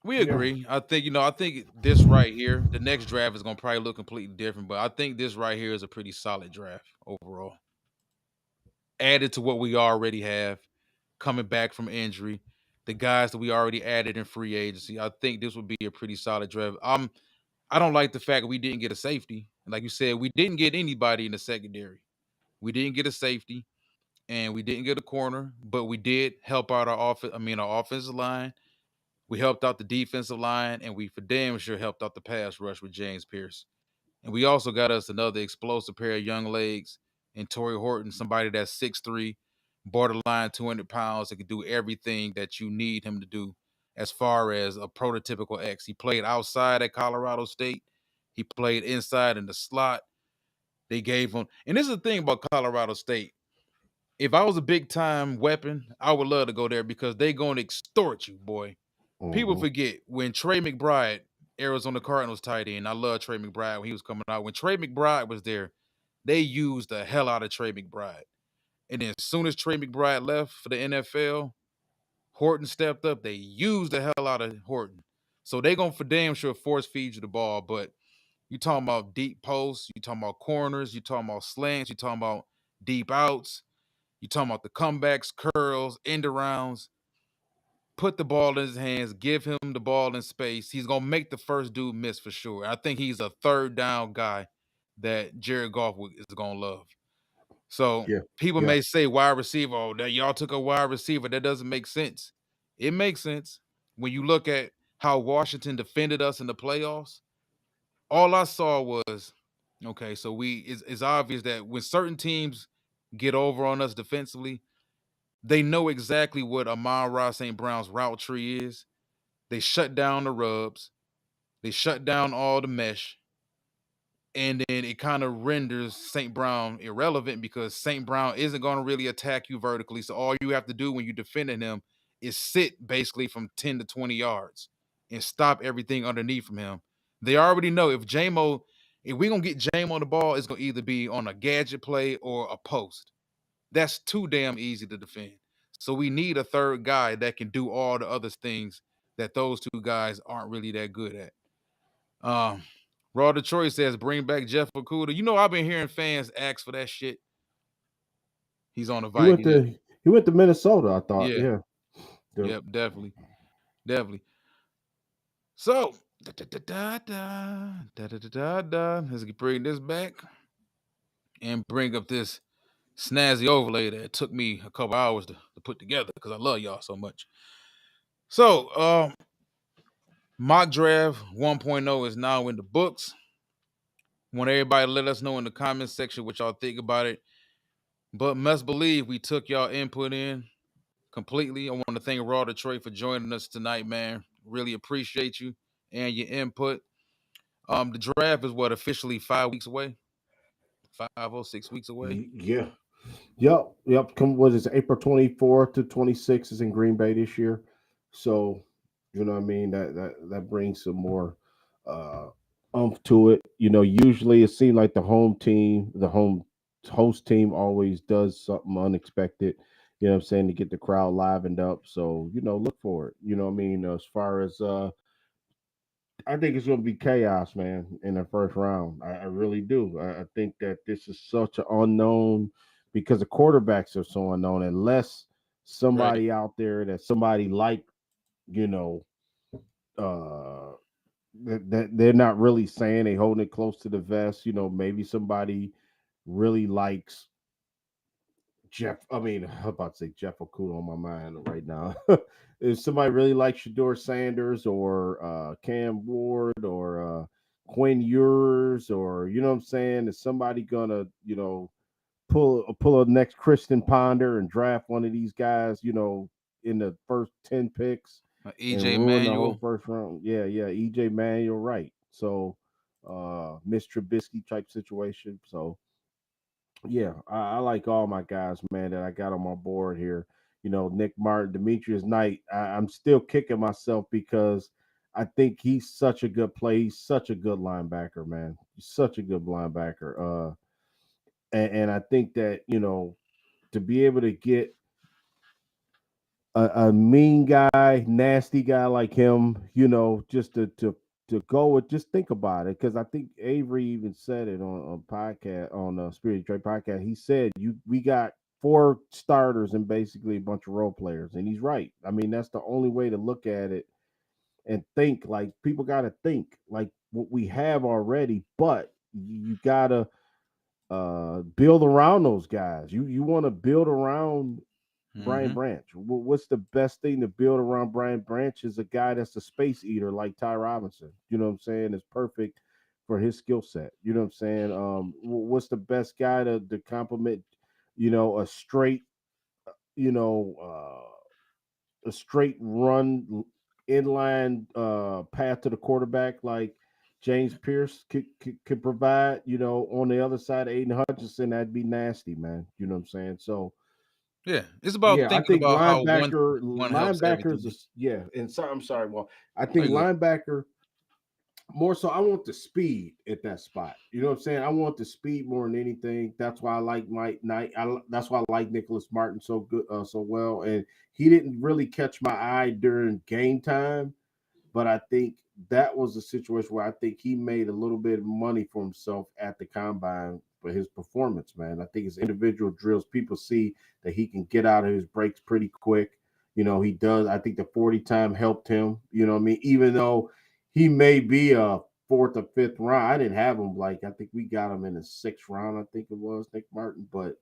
we Yeah. agree. I think this right here, the next draft is gonna probably look completely different, but I think this right here is a pretty solid draft overall. Added to what we already have, coming back from injury, the guys that we already added in free agency. I think this would be a pretty solid draft. I don't like the fact we didn't get a safety. Like you said, we didn't get anybody in the secondary. We didn't get a safety and we didn't get a corner, but we did help out our offensive line. We helped out the defensive line, and we for damn sure helped out the pass rush with James Pierce. And we also got us another explosive pair of young legs in Torrey Horton, somebody that's 6'3", borderline 200 pounds, that can do everything that you need him to do as far as a prototypical X. He played outside at Colorado State. He played inside in the slot. They gave him, and this is the thing about Colorado State. If I was a big time weapon, I would love to go there because they going to extort you, boy. People Mm-hmm. forget when Trey McBride, Arizona Cardinals tight end. I love Trey McBride when he was coming out. When Trey McBride was there, they used the hell out of Trey McBride. And then as soon as Trey McBride left for the NFL, Horton stepped up. They used the hell out of Horton. So they going to for damn sure force feed you the ball. But you talking about deep posts, you talking about corners, you talking about slants, you talking about deep outs, you talking about the comebacks, curls, end arounds. Put the ball in his hands, give him the ball in space. He's going to make the first dude miss for sure. I think he's a third down guy that Jared Goff is going to love. So Yeah. people Yeah. may say wide receiver, oh, that y'all took a wide receiver. That doesn't make sense. It makes sense when you look at how Washington defended us in the playoffs. All I saw was, okay, so it's obvious that when certain teams get over on us defensively, they know exactly what Amon-Ra St. Brown's route tree is. They shut down the rubs. They shut down all the mesh. And then it kind of renders St. Brown irrelevant because St. Brown isn't going to really attack you vertically. So all you have to do when you're defending him is sit basically from 10 to 20 yards and stop everything underneath from him. They already know if we're going to get Jamo the ball, it's going to either be on a gadget play or a post. That's too damn easy to defend. So we need a third guy that can do all the other things that those two guys aren't really that good at. Raw Detroit says, bring back Jeff Okuda. You know, I've been hearing fans ask for that shit. He's on the Vikings. He went to Minnesota, I thought. Yeah. Yeah. Yep, definitely. So, let's bring this back and bring up this snazzy overlay that took me a couple hours to put together because I love y'all so much. So, Mock Draft 1.0 is now in the books. Want everybody to let us know in the comments section what y'all think about it. But must believe we took y'all input in completely. I want to thank Raw Detroit for joining us tonight, man. Really appreciate you and your input. The draft is officially 5 weeks away? 5 or 6 weeks away? Yeah. Yep. What is it, April 24th to 26th is in Green Bay this year. So, you know what I mean? That brings some more to it. You know, usually it seems like the home host team always does something unexpected, you know what I'm saying, to get the crowd livened up. So, you know, look for it. You know what I mean? As far as I think it's going to be chaos, man, in the first round. I really do. I think that this is such an unknown because the quarterbacks are so unknown. Unless somebody out there that somebody like, you know, uh, that they're not really saying they holding it close to the vest. You know, maybe somebody really likes I'm about to say Jeff Okuda on my mind right now. If somebody really likes Shador Sanders or Cam Ward or Quinn Ewers, or you know what I'm saying, is somebody gonna, you know, pull a next Christian Ponder and draft one of these guys, you know, in the first 10 picks and EJ ruin the whole Manuel. first round? Yeah, EJ Manuel, right? So Mitch Trubisky type situation. So yeah, I like all my guys, man, that I got on my board here. You know, Nick Martin, Demetrius Knight. I'm still kicking myself because I think he's such a good play. He's such a good linebacker, man. He's such a good linebacker. And I think that, you know, to be able to get a mean guy, nasty guy like him, you know, just to go with, just think about it, because I think Avery even said it on a podcast, on a Spirit Trade podcast. He said we got 4 starters and basically a bunch of role players, and he's right. I mean, that's the only way to look at it and think. Like, people got to think like what we have already, but you gotta build around those guys. You want to build around Brian Branch. What's the best thing to build around Brian Branch? Is a guy that's a space eater like Ty Robinson. You know what I'm saying? It's perfect for his skill set. You know what I'm saying? What's the best guy to complement, you know, you know, a straight run inline path to the quarterback like James Pierce could provide, you know, on the other side of Aiden Hutchinson? That'd be nasty, man. You know what I'm saying? So yeah, it's about I thinking think about how one helps linebackers everything. is, yeah. And so I'm sorry. Well, I Oh, think you good. linebacker more so. I want the speed at that spot. You know what I'm saying? I want the speed more than anything. That's why I like Mike Knight. That's why I like Nicholas Martin so good, so well. And he didn't really catch my eye during game time, but I think that was a situation where I think he made a little bit of money for himself at the combine for his performance, man. I think his individual drills, people see that he can get out of his breaks pretty quick. You know, he does. I think the 40 time helped him, you know what I mean? Even though he may be a 4th or 5th round, I didn't have him, like, I think we got him in the 6th round, I think it was, Nick Martin, but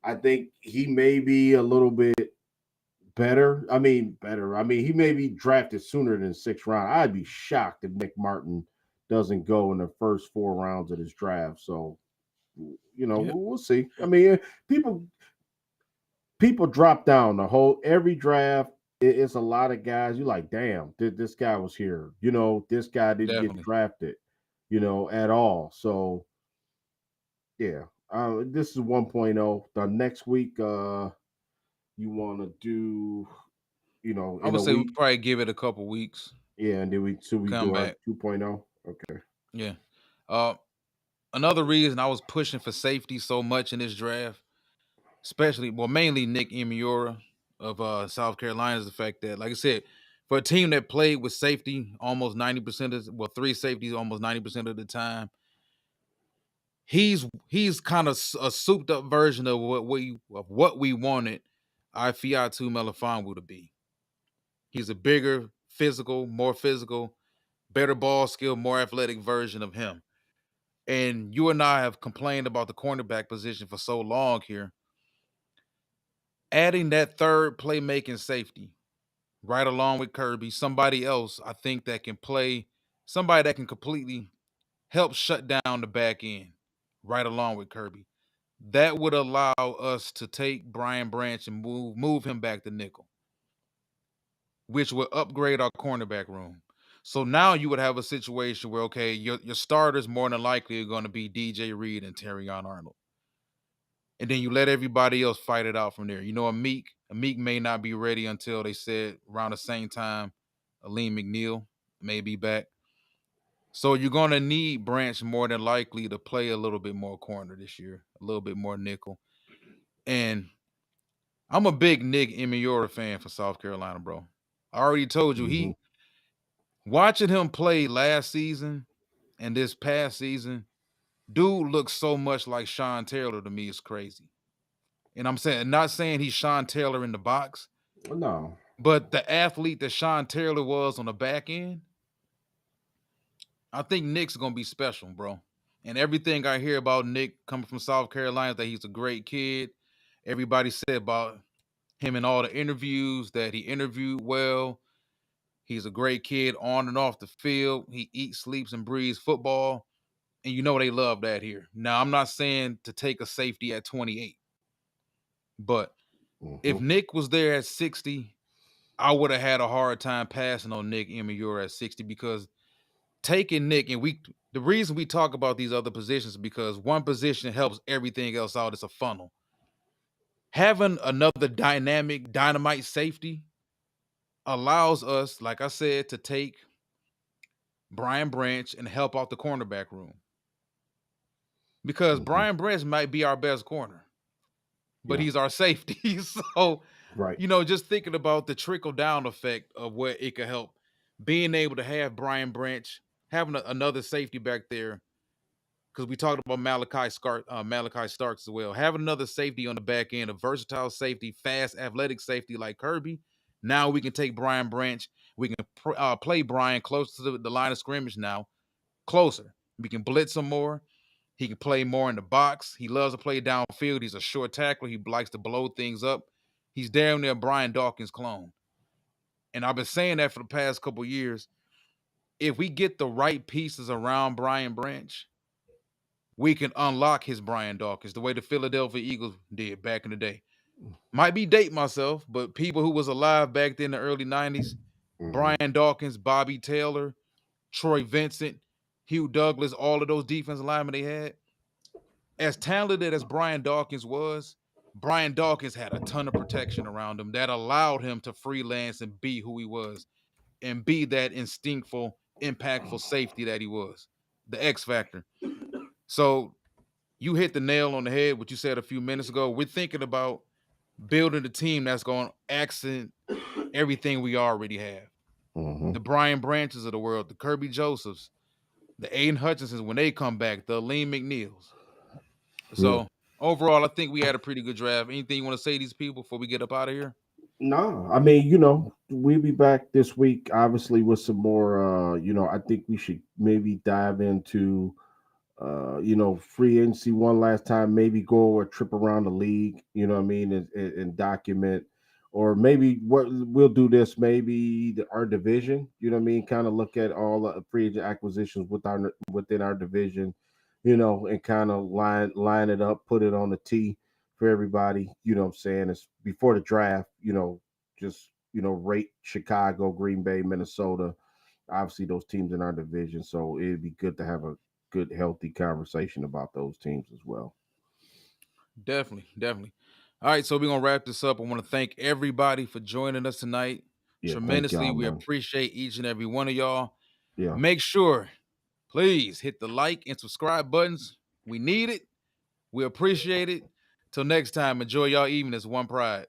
I think he may be a little bit better. He may be drafted sooner than 6th round. I'd be shocked if Nick Martin doesn't go in the first 4 rounds of this draft. So, you know, we'll see. I mean, people drop down the whole every draft. It's a lot of guys. You like, damn, this guy was here. You know, this guy didn't get Definitely. drafted, you know, at all. So Yeah. This is 1.0. The next week, you want to do, I in would a say we week. probably give it a couple weeks. Yeah, and then we Come do our back. 2.0. Okay. Yeah. Uh, Another reason I was pushing for safety so much in this draft, especially, well, mainly Nick Imiura of South Carolina, is the fact that, like I said, for a team that played with safety almost 90% of, well, three safeties almost 90% of the time, he's kind of a souped up version of what we wanted Ifeatu Melifonwu to be. He's a bigger, more physical, better ball skill, more athletic version of him. And you and I have complained about the cornerback position for so long here. Adding that third playmaking safety right along with Kirby, somebody else I think that can play, somebody that can completely help shut down the back end right along with Kirby. That would allow us to take Brian Branch and move him back to nickel, which would upgrade our cornerback room. So now you would have a situation where, okay, your starters more than likely are going to be DJ Reed and Terrion Arnold. And then you let everybody else fight it out from there. A Meek may not be ready until they said around the same time Aleem McNeil may be back. So you're going to need Branch more than likely to play a little bit more corner this year, a little bit more nickel. And I'm a big Nick Imiura fan for South Carolina, bro. I already told you, Mm-hmm. watching him play last season and this past season, dude looks so much like Sean Taylor to me. It's crazy. And I'm not saying he's Sean Taylor in the box, No. but the athlete that Sean Taylor was on the back end, I think Nick's gonna be special, bro. And everything I hear about Nick coming from South Carolina, that he's a great kid. Everybody said about him in all the interviews that he interviewed well. He's a great kid on and off the field. He eats, sleeps, and breathes football. And they love that here. Now, I'm not saying to take a safety at 28, but if Mm-hmm. Nick was there at 60, I would have had a hard time passing on Nick Imiura at 60, because taking Nick, and the reason we talk about these other positions is because one position helps everything else out. It's a funnel. Having another dynamite safety allows us, like I said, to take Brian Branch and help out the cornerback room. Because Mm-hmm. Brian Branch might be our best corner, but Yeah. he's our safety. So, Right. just thinking about the trickle down effect of where it could help, being able to have Brian Branch, having another safety back there, because we talked about Malachi Starks as well. Having another safety on the back end, a versatile safety, fast, athletic safety like Kirby. Now we can take Brian Branch. We can play Brian close to the line of scrimmage now, closer. We can blitz him more. He can play more in the box. He loves to play downfield. He's a short tackler. He likes to blow things up. He's damn near Brian Dawkins' clone. And I've been saying that for the past couple years. If we get the right pieces around Brian Branch, we can unlock his Brian Dawkins the way the Philadelphia Eagles did back in the day. Might be date myself, but people who was alive back then in the early 90s, Mm-hmm. Brian Dawkins, Bobby Taylor, Troy Vincent, Hugh Douglas, all of those defensive linemen they had, as talented as Brian Dawkins was, Brian Dawkins had a ton of protection around him that allowed him to freelance and be who he was and be that instinctful, impactful safety that he was, the X factor. So you hit the nail on the head, what you said a few minutes ago. We're thinking about building a team that's going to accent everything we already have. Mm-hmm. The Brian Branches of the world, the Kirby Josephs, the Aiden Hutchinsons when they come back, the Aleem McNeils. Yeah. So overall, I think we had a pretty good draft. Anything you want to say to these people before we get up out of here? No, I mean, we'll be back this week, obviously, with some more. I think we should maybe dive into, free agency one last time, maybe go a trip around the league, you know what I mean, and document, or maybe what we'll do this, maybe our division, you know what I mean, kind of look at all the free agent acquisitions within our division, and kind of line it up, put it on the tee for everybody, you know what I'm saying? It's before the draft, just rate Chicago, Green Bay, Minnesota, obviously those teams in our division. So it'd be good to have a good, healthy conversation about those teams as well. Definitely. All right, so we're gonna wrap this up. I want to thank everybody for joining us tonight. Yeah, Tremendously. y'all, We man. appreciate each and every one of y'all. Yeah. Make sure, please hit the like and subscribe buttons. We need it. We appreciate it. Till next time, enjoy y'all evening. It's One Pride.